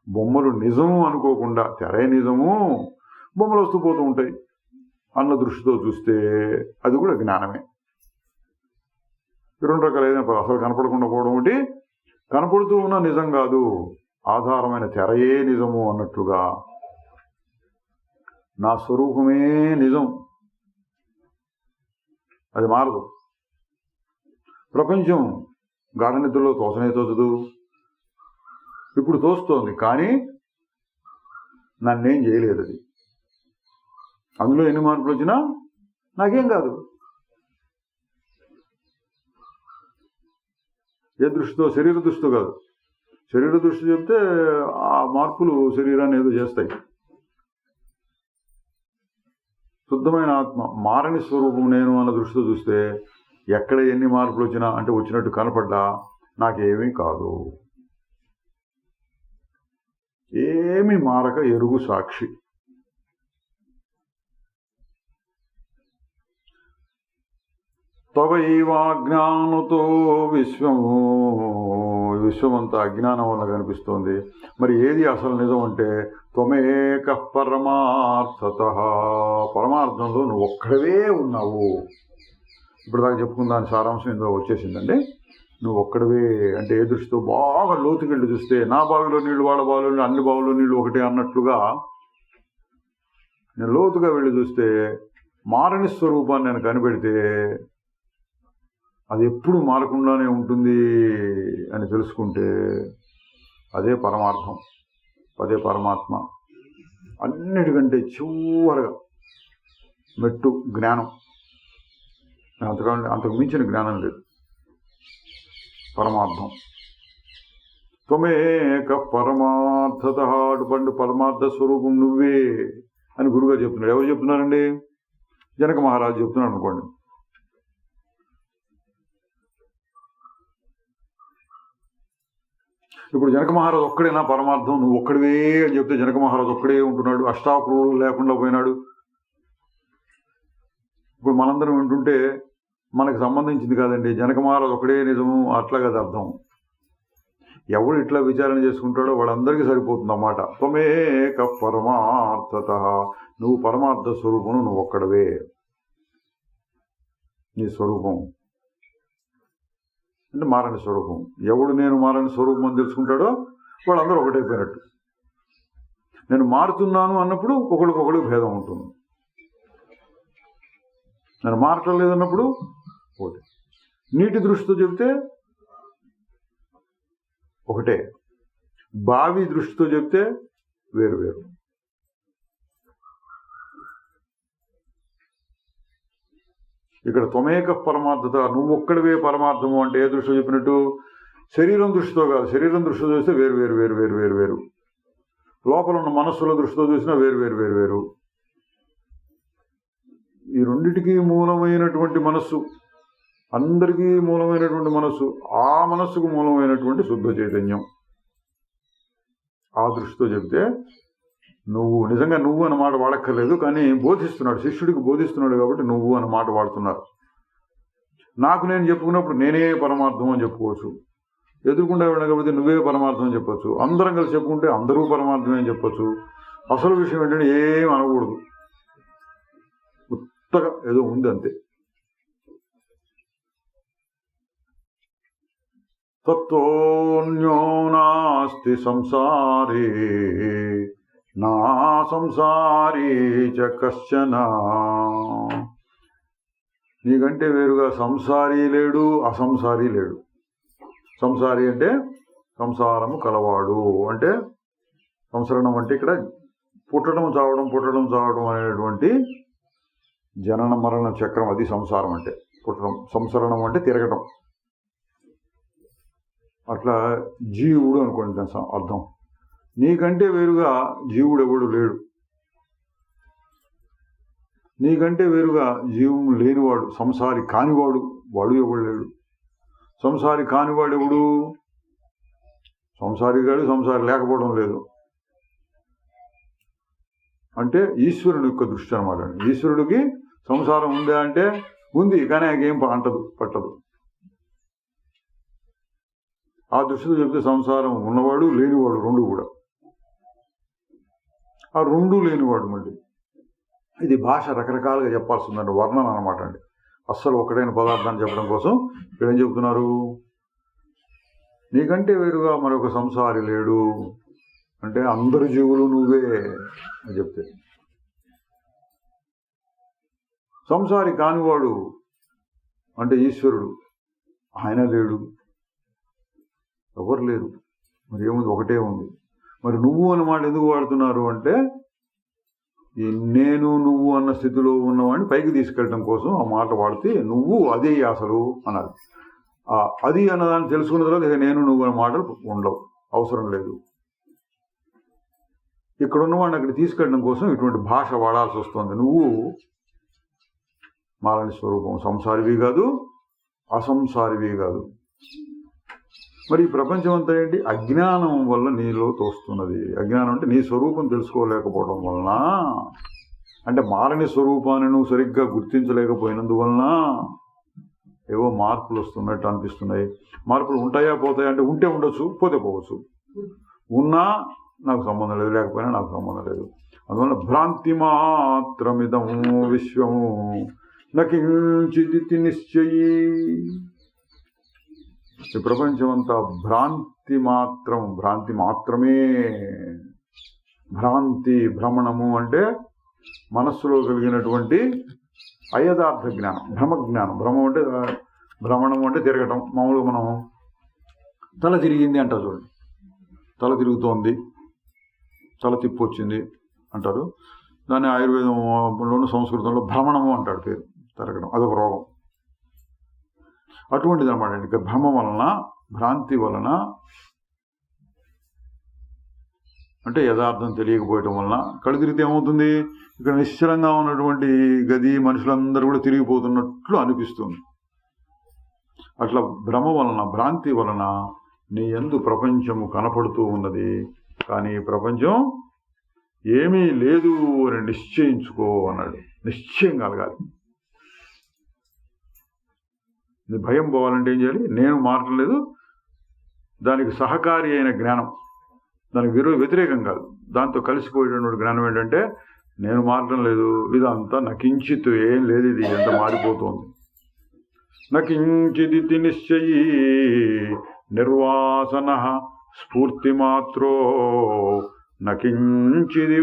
బొమ్మలు నిజము అనుకోకుండా తెరే నిజము, బొమ్మలు వస్తూ పోతూ ఉంటాయి అన్న దృష్టితో చూస్తే అది కూడా జ్ఞానమే. రెండు రకాలైన అసలు కనపడకుండా పోవడం ఒకటి, కనపడుతూ ఉన్న నిజం కాదు, ఆధారమైన తెరయే నిజము అన్నట్లుగా నా స్వరూపమే నిజం, అది మారదు. ప్రపంచం గాఢ నిద్రలో తోచనే తోచదు, ఇప్పుడు తోస్తోంది కానీ నన్నేం చేయలేదు. అది అందులో ఎన్ని మార్పులు వచ్చినా నాకేం కాదు. ఏ దృష్టితో? శరీర దృష్టితో కాదు. శరీర దృష్టి చెప్తే ఆ మార్పులు శరీరాన్ని ఏదో చేస్తాయి. శుద్ధమైన ఆత్మ మారని స్వరూపం నేను అన్న దృష్టితో చూస్తే ఎక్కడ ఎన్ని మార్పులు వచ్చినా అంటే వచ్చినట్టు కనపడ్డా నాకేమీ కాదు. ఏమి మారక ఎరుగు సాక్షి. తవైవాజ్ఞానతో విశ్వము, విశ్వమంతా అజ్ఞానం వల్ల కనిపిస్తోంది. మరి ఏది అసలు నిజం అంటే త్వమేక పరమార్థత, పరమార్థంలో నువ్వు ఒక్కడవే ఉన్నావు. ఇప్పుడు దాకా చెప్పుకున్న దాని సారాంశం ఇందులో వచ్చేసిందండి. నువ్వు ఒక్కడవే అంటే ఏ దృష్టితో బాగా లోతుకెళ్ళి చూస్తే నా బావిలో నీళ్లు వాళ్ళ బావిలో నీళ్ళు అన్ని బావిలో నీళ్ళు ఒకటే అన్నట్లుగా నేను లోతుగా వెళ్ళి చూస్తే మారని స్వరూపాన్ని నేను కనిపెడితే అది ఎప్పుడు మారకుండానే ఉంటుంది అని తెలుసుకుంటే అదే పరమార్థం, అదే పరమాత్మ. అన్నిటికంటే చివరగా మెట్టు జ్ఞానం. అంతకు మించిన జ్ఞానం లేదు. పరమార్థం. త్వమేక పరమార్థత, అటువంటి పరమార్థ స్వరూపం నువ్వే అని గురువుగా చెప్తున్నాడు. ఎవరు చెప్తున్నారండి? జనక మహారాజు చెప్తున్నాడు అనుకోండి. ఇప్పుడు జనక మహారాజు ఒక్కడేనా పరమార్థం? నువ్వు ఒక్కడివే అని చెప్తే జనక మహారాజు ఒక్కడే ఉంటున్నాడు, అష్టాక్రూరులు లేకుండా పోయినాడు. ఇప్పుడు మనందరం వింటుంటే మనకు సంబంధించింది కాదండి, జనక మహారాజు ఒక్కడే నిజము అట్లా కదా అర్థం. ఎవడు ఇట్లా విచారణ చేసుకుంటాడో వాళ్ళందరికీ సరిపోతుంది అన్నమాట. త్వమేక పరమార్థత, నువ్వు పరమార్థ స్వరూపము, నువ్వు ఒక్కడవే. నీ స్వరూపం అంటే మారని స్వరూపం. ఎవడు నేను మారని స్వరూపం అని తెలుసుకుంటాడో వాళ్ళందరూ ఒకటైపోయినట్టు. నేను మారుతున్నాను అన్నప్పుడు ఒకడికొకడు భేదం ఉంటుంది, నేను మారటం లేదన్నప్పుడు ఒకటి. నీటి దృష్టితో చెప్తే ఒకటే, బావి దృష్టితో చెప్తే వేరు వేరు. ఇక్కడ త్వమేక పరమార్థత, నువ్వు ఒక్కడివే పరమార్థము అంటే ఏ దృష్టితో చెప్పినట్టు? శరీరం దృష్టితో కాదు. శరీరం దృష్టితో చూస్తే వేరు వేరు వేరు వేరు వేరు వేరు. లోపల ఉన్న మనస్సుల దృష్టితో చూసినా వేరు వేరు వేరు వేరు. ఈ రెండిటికి మూలమైనటువంటి మనస్సు, అందరికీ మూలమైనటువంటి మనస్సు, ఆ మనస్సుకు మూలమైనటువంటి శుద్ధ చైతన్యం. ఆ దృష్టితో చెప్తే నువ్వు నిజంగా నువ్వు అన్న మాట వాడక్కర్లేదు, కానీ బోధిస్తున్నాడు, శిష్యుడికి బోధిస్తున్నాడు కాబట్టి నువ్వు అన్న మాట వాడుతున్నారు. నాకు నేను చెప్పుకున్నప్పుడు నేనే పరమార్థం అని చెప్పుకోవచ్చు. ఎదురుకుండా వెళ్ళకపోతే నువ్వే పరమార్థం చెప్పొచ్చు, అందరం కలిసి చెప్పుకుంటే అందరూ పరమార్థమే అని చెప్పొచ్చు. అసలు విషయం ఏంటంటే ఏం అనకూడదు, ఉత్తగా ఏదో ఉంది అంతే. తత్వోన్యో నాస్తి సంసారే నా సంసారీ చ కశ్చన. నీకంటే వేరుగా సంసారీ లేడు, అసంసారీ లేడు. సంసారి అంటే సంసారము కలవాడు అంటే, సంసరణం అంటే ఇక్కడ పుట్టడం చావడం అనేటువంటి జనన మరణ చక్రం, అది సంసారం అంటే. పుట్టడం, సంసరణం అంటే తిరగటం. అట్లా జీవుడు అనుకోండి దాని అర్థం. నీకంటే వేరుగా జీవుడు ఎవడు లేడు, నీకంటే వేరుగా జీవం లేనివాడు, సంసారి కానివాడు వాడు ఎవడు లేడు. సంసారి కానివాడు ఎవడు? సంసారి కాడు, సంసారి లేకపోవడం లేదు అంటే ఈశ్వరుని యొక్క దృష్టి అనమాట. ఈశ్వరుడికి సంసారం ఉందా అంటే ఉంది, కానీ ఆయనకేం పట్టదు. ఆ దృష్టితో చెప్తే సంసారం ఉన్నవాడు లేనివాడు రెండు కూడా. ఆ రెండు లేనివాడు మళ్ళీ ఇది భాష రకరకాలుగా చెప్పాల్సి ఉందండి, వర్ణన అనమాట అండి. అస్సలు ఒకటైన పదార్థాన్ని చెప్పడం కోసం ఇక్కడ ఏం చెప్తున్నారు, నీకంటే వేరుగా మరొక సంసారి లేడు అంటే అందరు జీవులు నువ్వే అని చెప్తే. సంసారి కానివాడు అంటే ఈశ్వరుడు, ఆయన లేడు, ఎవరు లేరు. మరి ఏముంది, ఒకటే ఉంది. మరి నువ్వు అన్నమాట ఎందుకు వాడుతున్నారు అంటే, ఈ నేను నువ్వు అన్న స్థితిలో ఉన్నవాడిని పైకి తీసుకెళ్ళడం కోసం ఆ మాట వాడితే, నువ్వు అదే అసలు అనాలి. అది అన్నదాన్ని తెలుసుకున్న తర్వాత ఇక నేను నువ్వు అనే మాటలు ఉండవు, అవసరం లేదు. ఇక్కడ ఉన్నవాడిని అక్కడ తీసుకెళ్ళడం కోసం ఇటువంటి భాష వాడాల్సి వస్తుంది. నువ్వు మాలని స్వరూపం, సంసారివి కాదు, అసంసారివి కాదు. మరి ఈ ప్రపంచం అంతా ఏంటి? అజ్ఞానం వల్ల నీలో తోస్తున్నది. అజ్ఞానం అంటే నీ స్వరూపం తెలుసుకోలేకపోవడం వలన, అంటే మారని స్వరూపాన్ని నువ్వు సరిగ్గా గుర్తించలేకపోయినందువలన ఏవో మార్పులు వస్తున్నట్టు అనిపిస్తున్నాయి. మార్పులు ఉంటాయా పోతాయా అంటే, ఉంటే ఉండొచ్చు, పోతే పోవచ్చు. ఉన్నా నాకు సంబంధం లేదు, లేకపోయినా నాకు సంబంధం లేదు. అందువల్ల భ్రాంతి మాత్రమిదం విశ్వము నకించిదితి నిశ్చయీ. ఈ ప్రపంచం అంతా భ్రాంతి మాత్రమే. భ్రాంతి, భ్రమణము అంటే మనస్సులో కలిగినటువంటి అయథార్థ జ్ఞానం, భ్రమజ్ఞానం. భ్రమణము అంటే తిరగటం. మామూలుగా మనం తల తిరిగింది అంటారు చూడండి, తల తిరుగుతోంది, తల తిప్పు వచ్చింది అంటారు. దాన్ని ఆయుర్వేదంలోను సంస్కృతంలో భ్రమణము అంటాడు పేరు, తిరగడం. అదొక రోగం. అటువంటిది అనమాట. ఇక భ్రమ వలన, భ్రాంతి వలన అంటే యథార్థం తెలియకపోవటం వలన కళ్ళు తిరిగితే ఏమవుతుంది, ఇక్కడ నిశ్చలంగా ఉన్నటువంటి గది మనుషులందరూ కూడా తిరిగిపోతున్నట్లు అనిపిస్తుంది. అట్లా భ్రమ వలన, భ్రాంతి వలన నీ యందు ప్రపంచము కనపడుతూ ఉన్నది. కానీ ప్రపంచం ఏమీ లేదు అని నిశ్చయించుకో అన్నాడు. నిశ్చయం కలగాలి. నీ భయం పోవాలంటే ఏం చేయాలి? నేను మారట్లేదు, దానికి సహకారి అయిన జ్ఞానం, దానికి వ్యతిరేకం కాదు, దాంతో కలిసిపోయేటటువంటి జ్ఞానం ఏంటంటే, నేను మారటం లేదు, ఇదంతా నకించిత్, ఏం లేదు, ఇది ఎంత మారిపోతుంది. నకించిదితి నిశ్చయీ నిర్వాసన స్ఫూర్తి మాత్రో నకించిదివశాంయతి.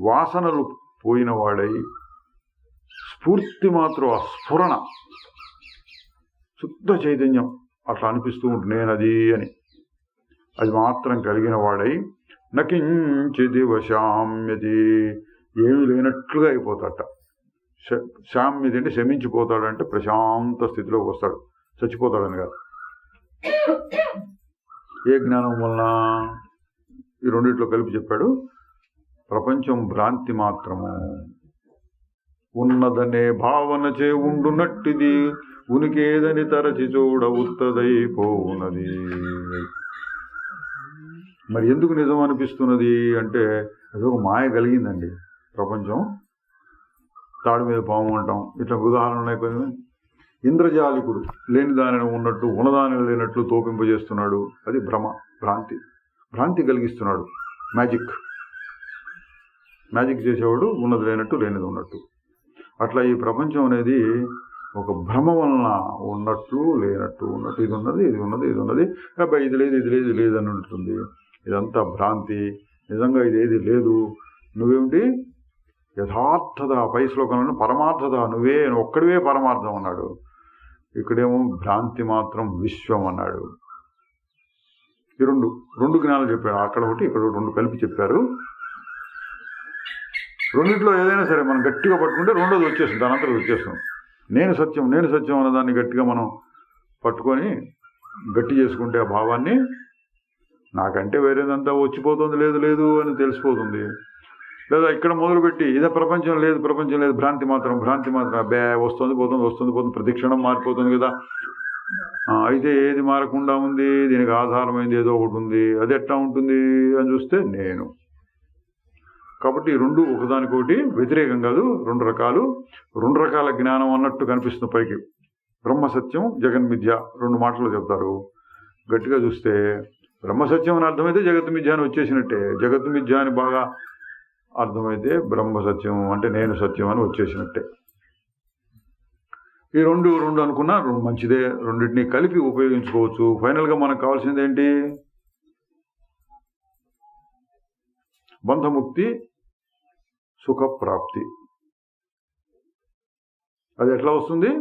వాసనలు పోయినవాడై స్ఫూర్తి మాత్రం, ఆ స్ఫురణ, శుద్ధ చైతన్యం అట్లా అనిపిస్తూ ఉంటుంది నేనది అని. అది మాత్రం కలిగిన వాడై నకించిది వశామ్యతి, ఏమీ లేనట్లుగా అయిపోతాడట. శామ్యతి అంటే శమించిపోతాడంటే ప్రశాంత స్థితిలోకి వస్తాడు, చచ్చిపోతాడని కాదు. ఏ జ్ఞానం వలన? ఈ రెండిట్లో కలిపి చెప్పాడు. ప్రపంచం భ్రాంతి మాత్రము, ఉన్నదనే భావన చే ఉండునట్టిది, ఉనికేదని తరచి చూడ ఉత్తదైపోవునది. మరి ఎందుకు నిజం అనిపిస్తున్నది అంటే, ఏదో ఒక మాయ కలిగిందండి. ప్రపంచం తాడు మీద పాము అంటాం, ఇట్లా ఉదాహరణలు అయిపోయింది. ఇంద్రజాలికుడు లేని దానిని ఉన్నట్టు ఉన్నదానిని లేనట్లు తోపింపజేస్తున్నాడు. అది భ్రమ, భ్రాంతి కలిగిస్తున్నాడు. మ్యాజిక్ చేసేవాడు ఉన్నది లేనట్టు లేనిది ఉన్నట్టు. అట్లా ఈ ప్రపంచం అనేది ఒక భ్రమ వలన ఉన్నట్లు లేనట్టు ఉన్నట్టు, ఇది ఉన్నది అబ్బాయి ఇది లేదు అని ఉంటుంది. ఇదంతా భ్రాంతి. నిజంగా ఇదేది లేదు. నువ్వేమిటి యథార్థత, పై శ్లోకంలో పరమార్థత, నువ్వు ఒక్కడివే పరమార్థం అన్నాడు. ఇక్కడేమో భ్రాంతి మాత్రం విశ్వం అన్నాడు. ఈ రెండు జ్ఞానాలు చెప్పాడు. అక్కడ ఒకటి ఇక్కడ రెండు కలిపి చెప్పారు. రెండిట్లో ఏదైనా సరే మనం గట్టిగా పట్టుకుంటే రెండోది వచ్చేస్తుంది, దానంతా వచ్చేస్తుంది. నేను సత్యం అన్నదాన్ని గట్టిగా మనం పట్టుకొని గట్టి చేసుకుంటే ఆ భావాన్ని నాకంటే వేరేదంతా వచ్చిపోతుంది, లేదు అని తెలిసిపోతుంది. లేదా ఇక్కడ మొదలుపెట్టి ఇదే ప్రపంచం లేదు భ్రాంతి మాత్రం అబ్బే వస్తుంది పోతుంది ప్రతిక్షణం మారిపోతుంది కదా. అయితే ఏది మారకుండా ఉంది, దీనికి ఆధారమైంది ఏదో ఒకటి ఉంది, అది ఎట్లా ఉంటుంది అని చూస్తే నేను. కాబట్టి రెండు ఒకదానికొకటి వ్యతిరేకం కాదు, రెండు రకాల జ్ఞానం అన్నట్టు కనిపిస్తుంది పైకి. బ్రహ్మసత్యం, జగన్మిథ్య రెండు మాటలు చెప్తారు. గట్టిగా చూస్తే బ్రహ్మసత్యం అని అర్థమైతే జగత్ మిథ్య అని వచ్చేసినట్టే. జగత్ మిథ్య అని బాగా అర్థమైతే బ్రహ్మసత్యం అంటే నేను సత్యం అని వచ్చేసినట్టే. ఈ రెండు అనుకున్నా మంచిదే, రెండింటినీ కలిపి ఉపయోగించుకోవచ్చు. ఫైనల్గా మనకు కావాల్సింది ఏంటి? బంధముక్తి, సుఖప్రాప్తి. అది ఎట్లా వస్తుంది?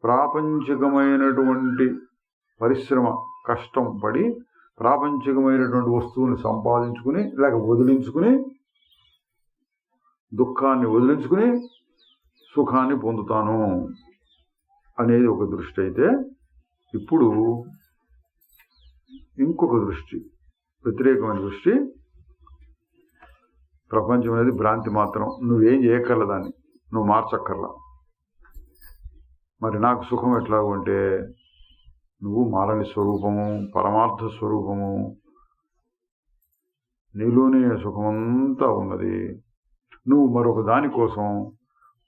ప్రాపంచికమైనటువంటి పరిశ్రమ, కష్టం పడి ప్రాపంచికమైనటువంటి వస్తువుని సంపాదించుకుని లేక వదిలించుకుని, దుఃఖాన్ని వదిలించుకుని సుఖాన్ని పొందుతాను అనేది ఒక దృష్టి అయితే, ఇప్పుడు ఇంకొక దృష్టి, వ్యతిరేకమైన దృష్టి, ప్రపంచం అనేది భ్రాంతి మాత్రం, నువ్వేం చేయక్కర్ల, దాన్ని నువ్వు మార్చక్కర్లా. మరి నాకు సుఖం ఎట్లాగో అంటే నువ్వు మారని స్వరూపము, పరమార్థ స్వరూపము, నీలోనే సుఖమంతా ఉన్నది. నువ్వు మరొక దానికోసం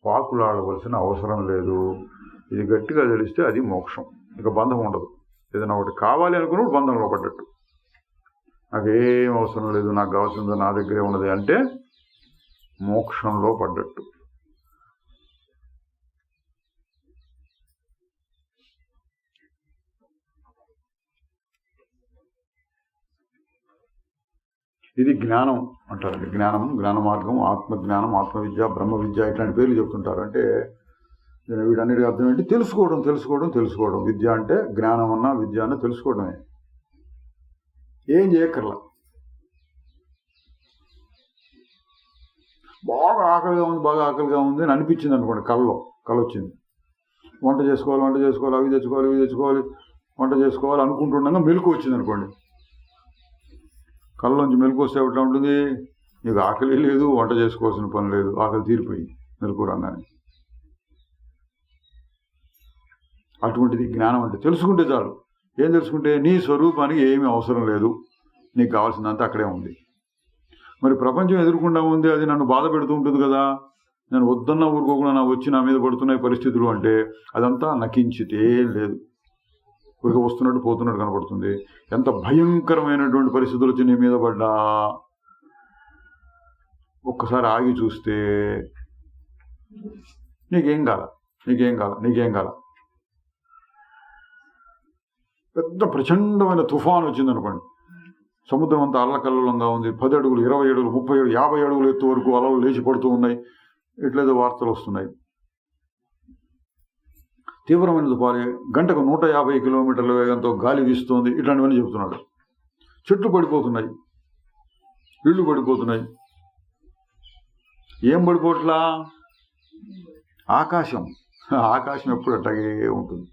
పాకులాడవలసిన అవసరం లేదు. ఇది గట్టిగా తెలిస్తే అది మోక్షం. ఇక బంధం ఉండదు. ఏదైనా ఒకటి కావాలి అనుకున్నప్పుడు బంధంలో పడ్డట్టు. నాకేం అవసరం లేదు, నాకు కావాల్సింది నా దగ్గరే ఉన్నది అంటే మోక్షంలో పడ్డట్టు. ఇది జ్ఞానం అంటారండి. జ్ఞాన మార్గం, ఆత్మజ్ఞానం, ఆత్మవిద్య, బ్రహ్మ విద్య ఇట్లాంటి పేర్లు చెప్తుంటారు. అంటే వీటన్నిటికీ అర్థం ఏంటి? తెలుసుకోవడం. విద్య అంటే జ్ఞానం అన్నా విద్య అన్నా తెలుసుకోవడమే. ఏం చేయక్కర్లా. బాగా ఆకలిగా ఉంది అని అనిపించింది అనుకోండి, కళ వచ్చింది, వంట చేసుకోవాలి, అవి తెచ్చుకోవాలి, వంట చేసుకోవాలి అనుకుంటుండగా మెలకు వచ్చింది అనుకోండి. కళ్ళలోంచి మెలకు వస్తే ఎట్లా ఉంటుంది? నీకు ఆకలి లేదు, వంట చేసుకోవాల్సిన పని లేదు, ఆకలి తీరిపోయి మెలకు రంగానే. అటువంటిది జ్ఞానం అంటే. తెలుసుకుంటే చాలు. ఏం తెలుసుకుంటే? నీ స్వరూపానికి ఏమీ అవసరం లేదు, నీకు కావాల్సిందంతా అక్కడే ఉంది. మరి ప్రపంచం ఎదుర్కొండా ఉంది, అది నన్ను బాధ పెడుతూ ఉంటుంది కదా. నేను వద్దన్నా ఊరుకోకుండా వచ్చి నా మీద పడుతున్నాయి పరిస్థితులు అంటే అదంతా నకించితే లేదు, ఊరిక వస్తున్నట్టు పోతున్నట్టు కనపడుతుంది. ఎంత భయంకరమైనటువంటి పరిస్థితులు వచ్చి నీ మీద పడ్డా ఒక్కసారి ఆగి చూస్తే నీకేం కాల. పెద్ద ప్రచండమైన తుఫాను వచ్చిందనుకోండి, సముద్రం అంతా అల్లకల్లంగా ఉంది, 10 అడుగులు, 20 అడుగులు, 30 అడుగులు, 50 అడుగులు ఎత్తు వరకు అలలు లేచి పడుతూ ఉన్నాయి. ఇట్లేదో వార్తలు వస్తున్నాయి. తీవ్రమైన తుఫాను, గంటకు 150 కిలోమీటర్ల వేగంతో గాలి వీస్తోంది, ఇట్లాంటివన్నీ చెబుతున్నాడు. చెట్లు పడిపోతున్నాయి, ఇళ్ళు పడిపోతున్నాయి. ఏం పడిపోట్లా? ఆకాశం ఎప్పుడు అట్లాగే ఉంటుంది,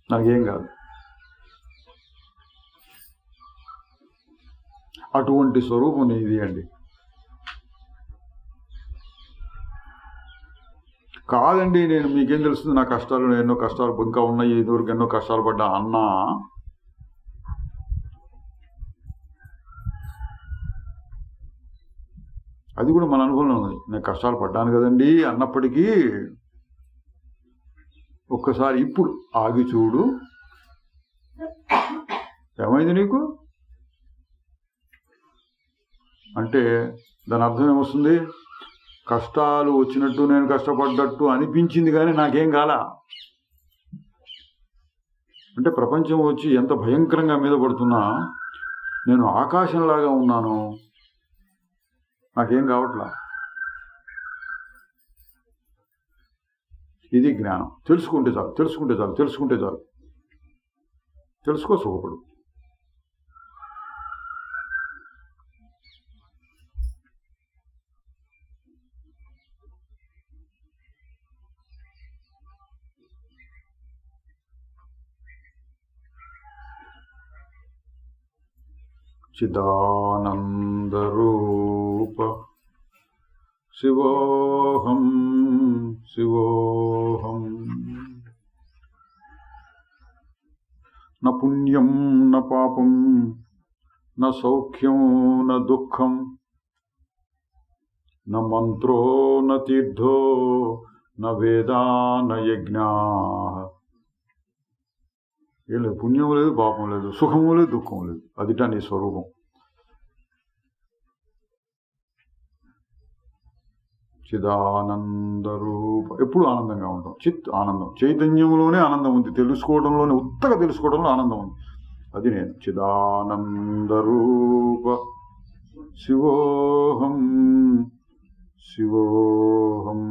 నాకేం కాదు. అటువంటి స్వరూపం నీది అండి. కాదండి నేను మీకేం తెలుస్తుంది, నా కష్టాలు, ఎన్నో కష్టాలు ఇంకా ఉన్నాయి, ఇదివరకు ఎన్నో కష్టాలు పడ్డా అన్నా అది కూడా మన అనుభవంలో ఉన్నది. నేను కష్టాలు పడ్డాను కదండి అన్నప్పటికీ ఒక్కసారి ఇప్పుడు ఆగి చూడు, ఏమైంది నీకు అంటే దాని అర్థం ఏమొస్తుంది? కష్టాలు వచ్చినట్టు నేను కష్టపడ్డట్టు అనిపించింది కానీ నాకేం కాలా. అంటే ప్రపంచం వచ్చి ఎంత భయంకరంగా మీద పడుతున్నా నేను ఆకాశంలాగా ఉన్నాను, నాకేం కావట్లా. ఇది జ్ఞానం. తెలుసుకుంటే చాలు, తెలుసుకుంటే చాలు, తెలుసుకుంటే చాలు. తెలుసుకో సుఖపడు. చిదానందరూప శివోహం శివోహం. న పుణ్యం న పాపం న సౌఖ్యం న దుఃఖం న మంత్రో న తీర్థో న వేదా న యజ్ఞా. ఏం లేదు, పుణ్యం లేదు, పాపం లేదు, సుఖము లేదు, దుఃఖం లేదు. అదిటా నీ స్వరూపం. చిదానందరూప. ఎప్పుడు ఆనందంగా ఉంటాం. చిత్ ఆనందం, చైతన్యంలోనే ఆనందం ఉంది. తెలుసుకోవడంలోనే, ఉత్తగా తెలుసుకోవడంలో ఆనందం ఉంది. అది నేను. చిదానందరూప శివోహం శివోహం.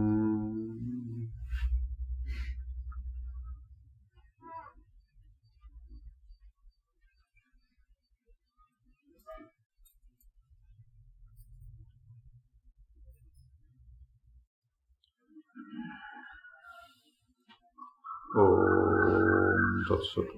ఓం తత్సత్.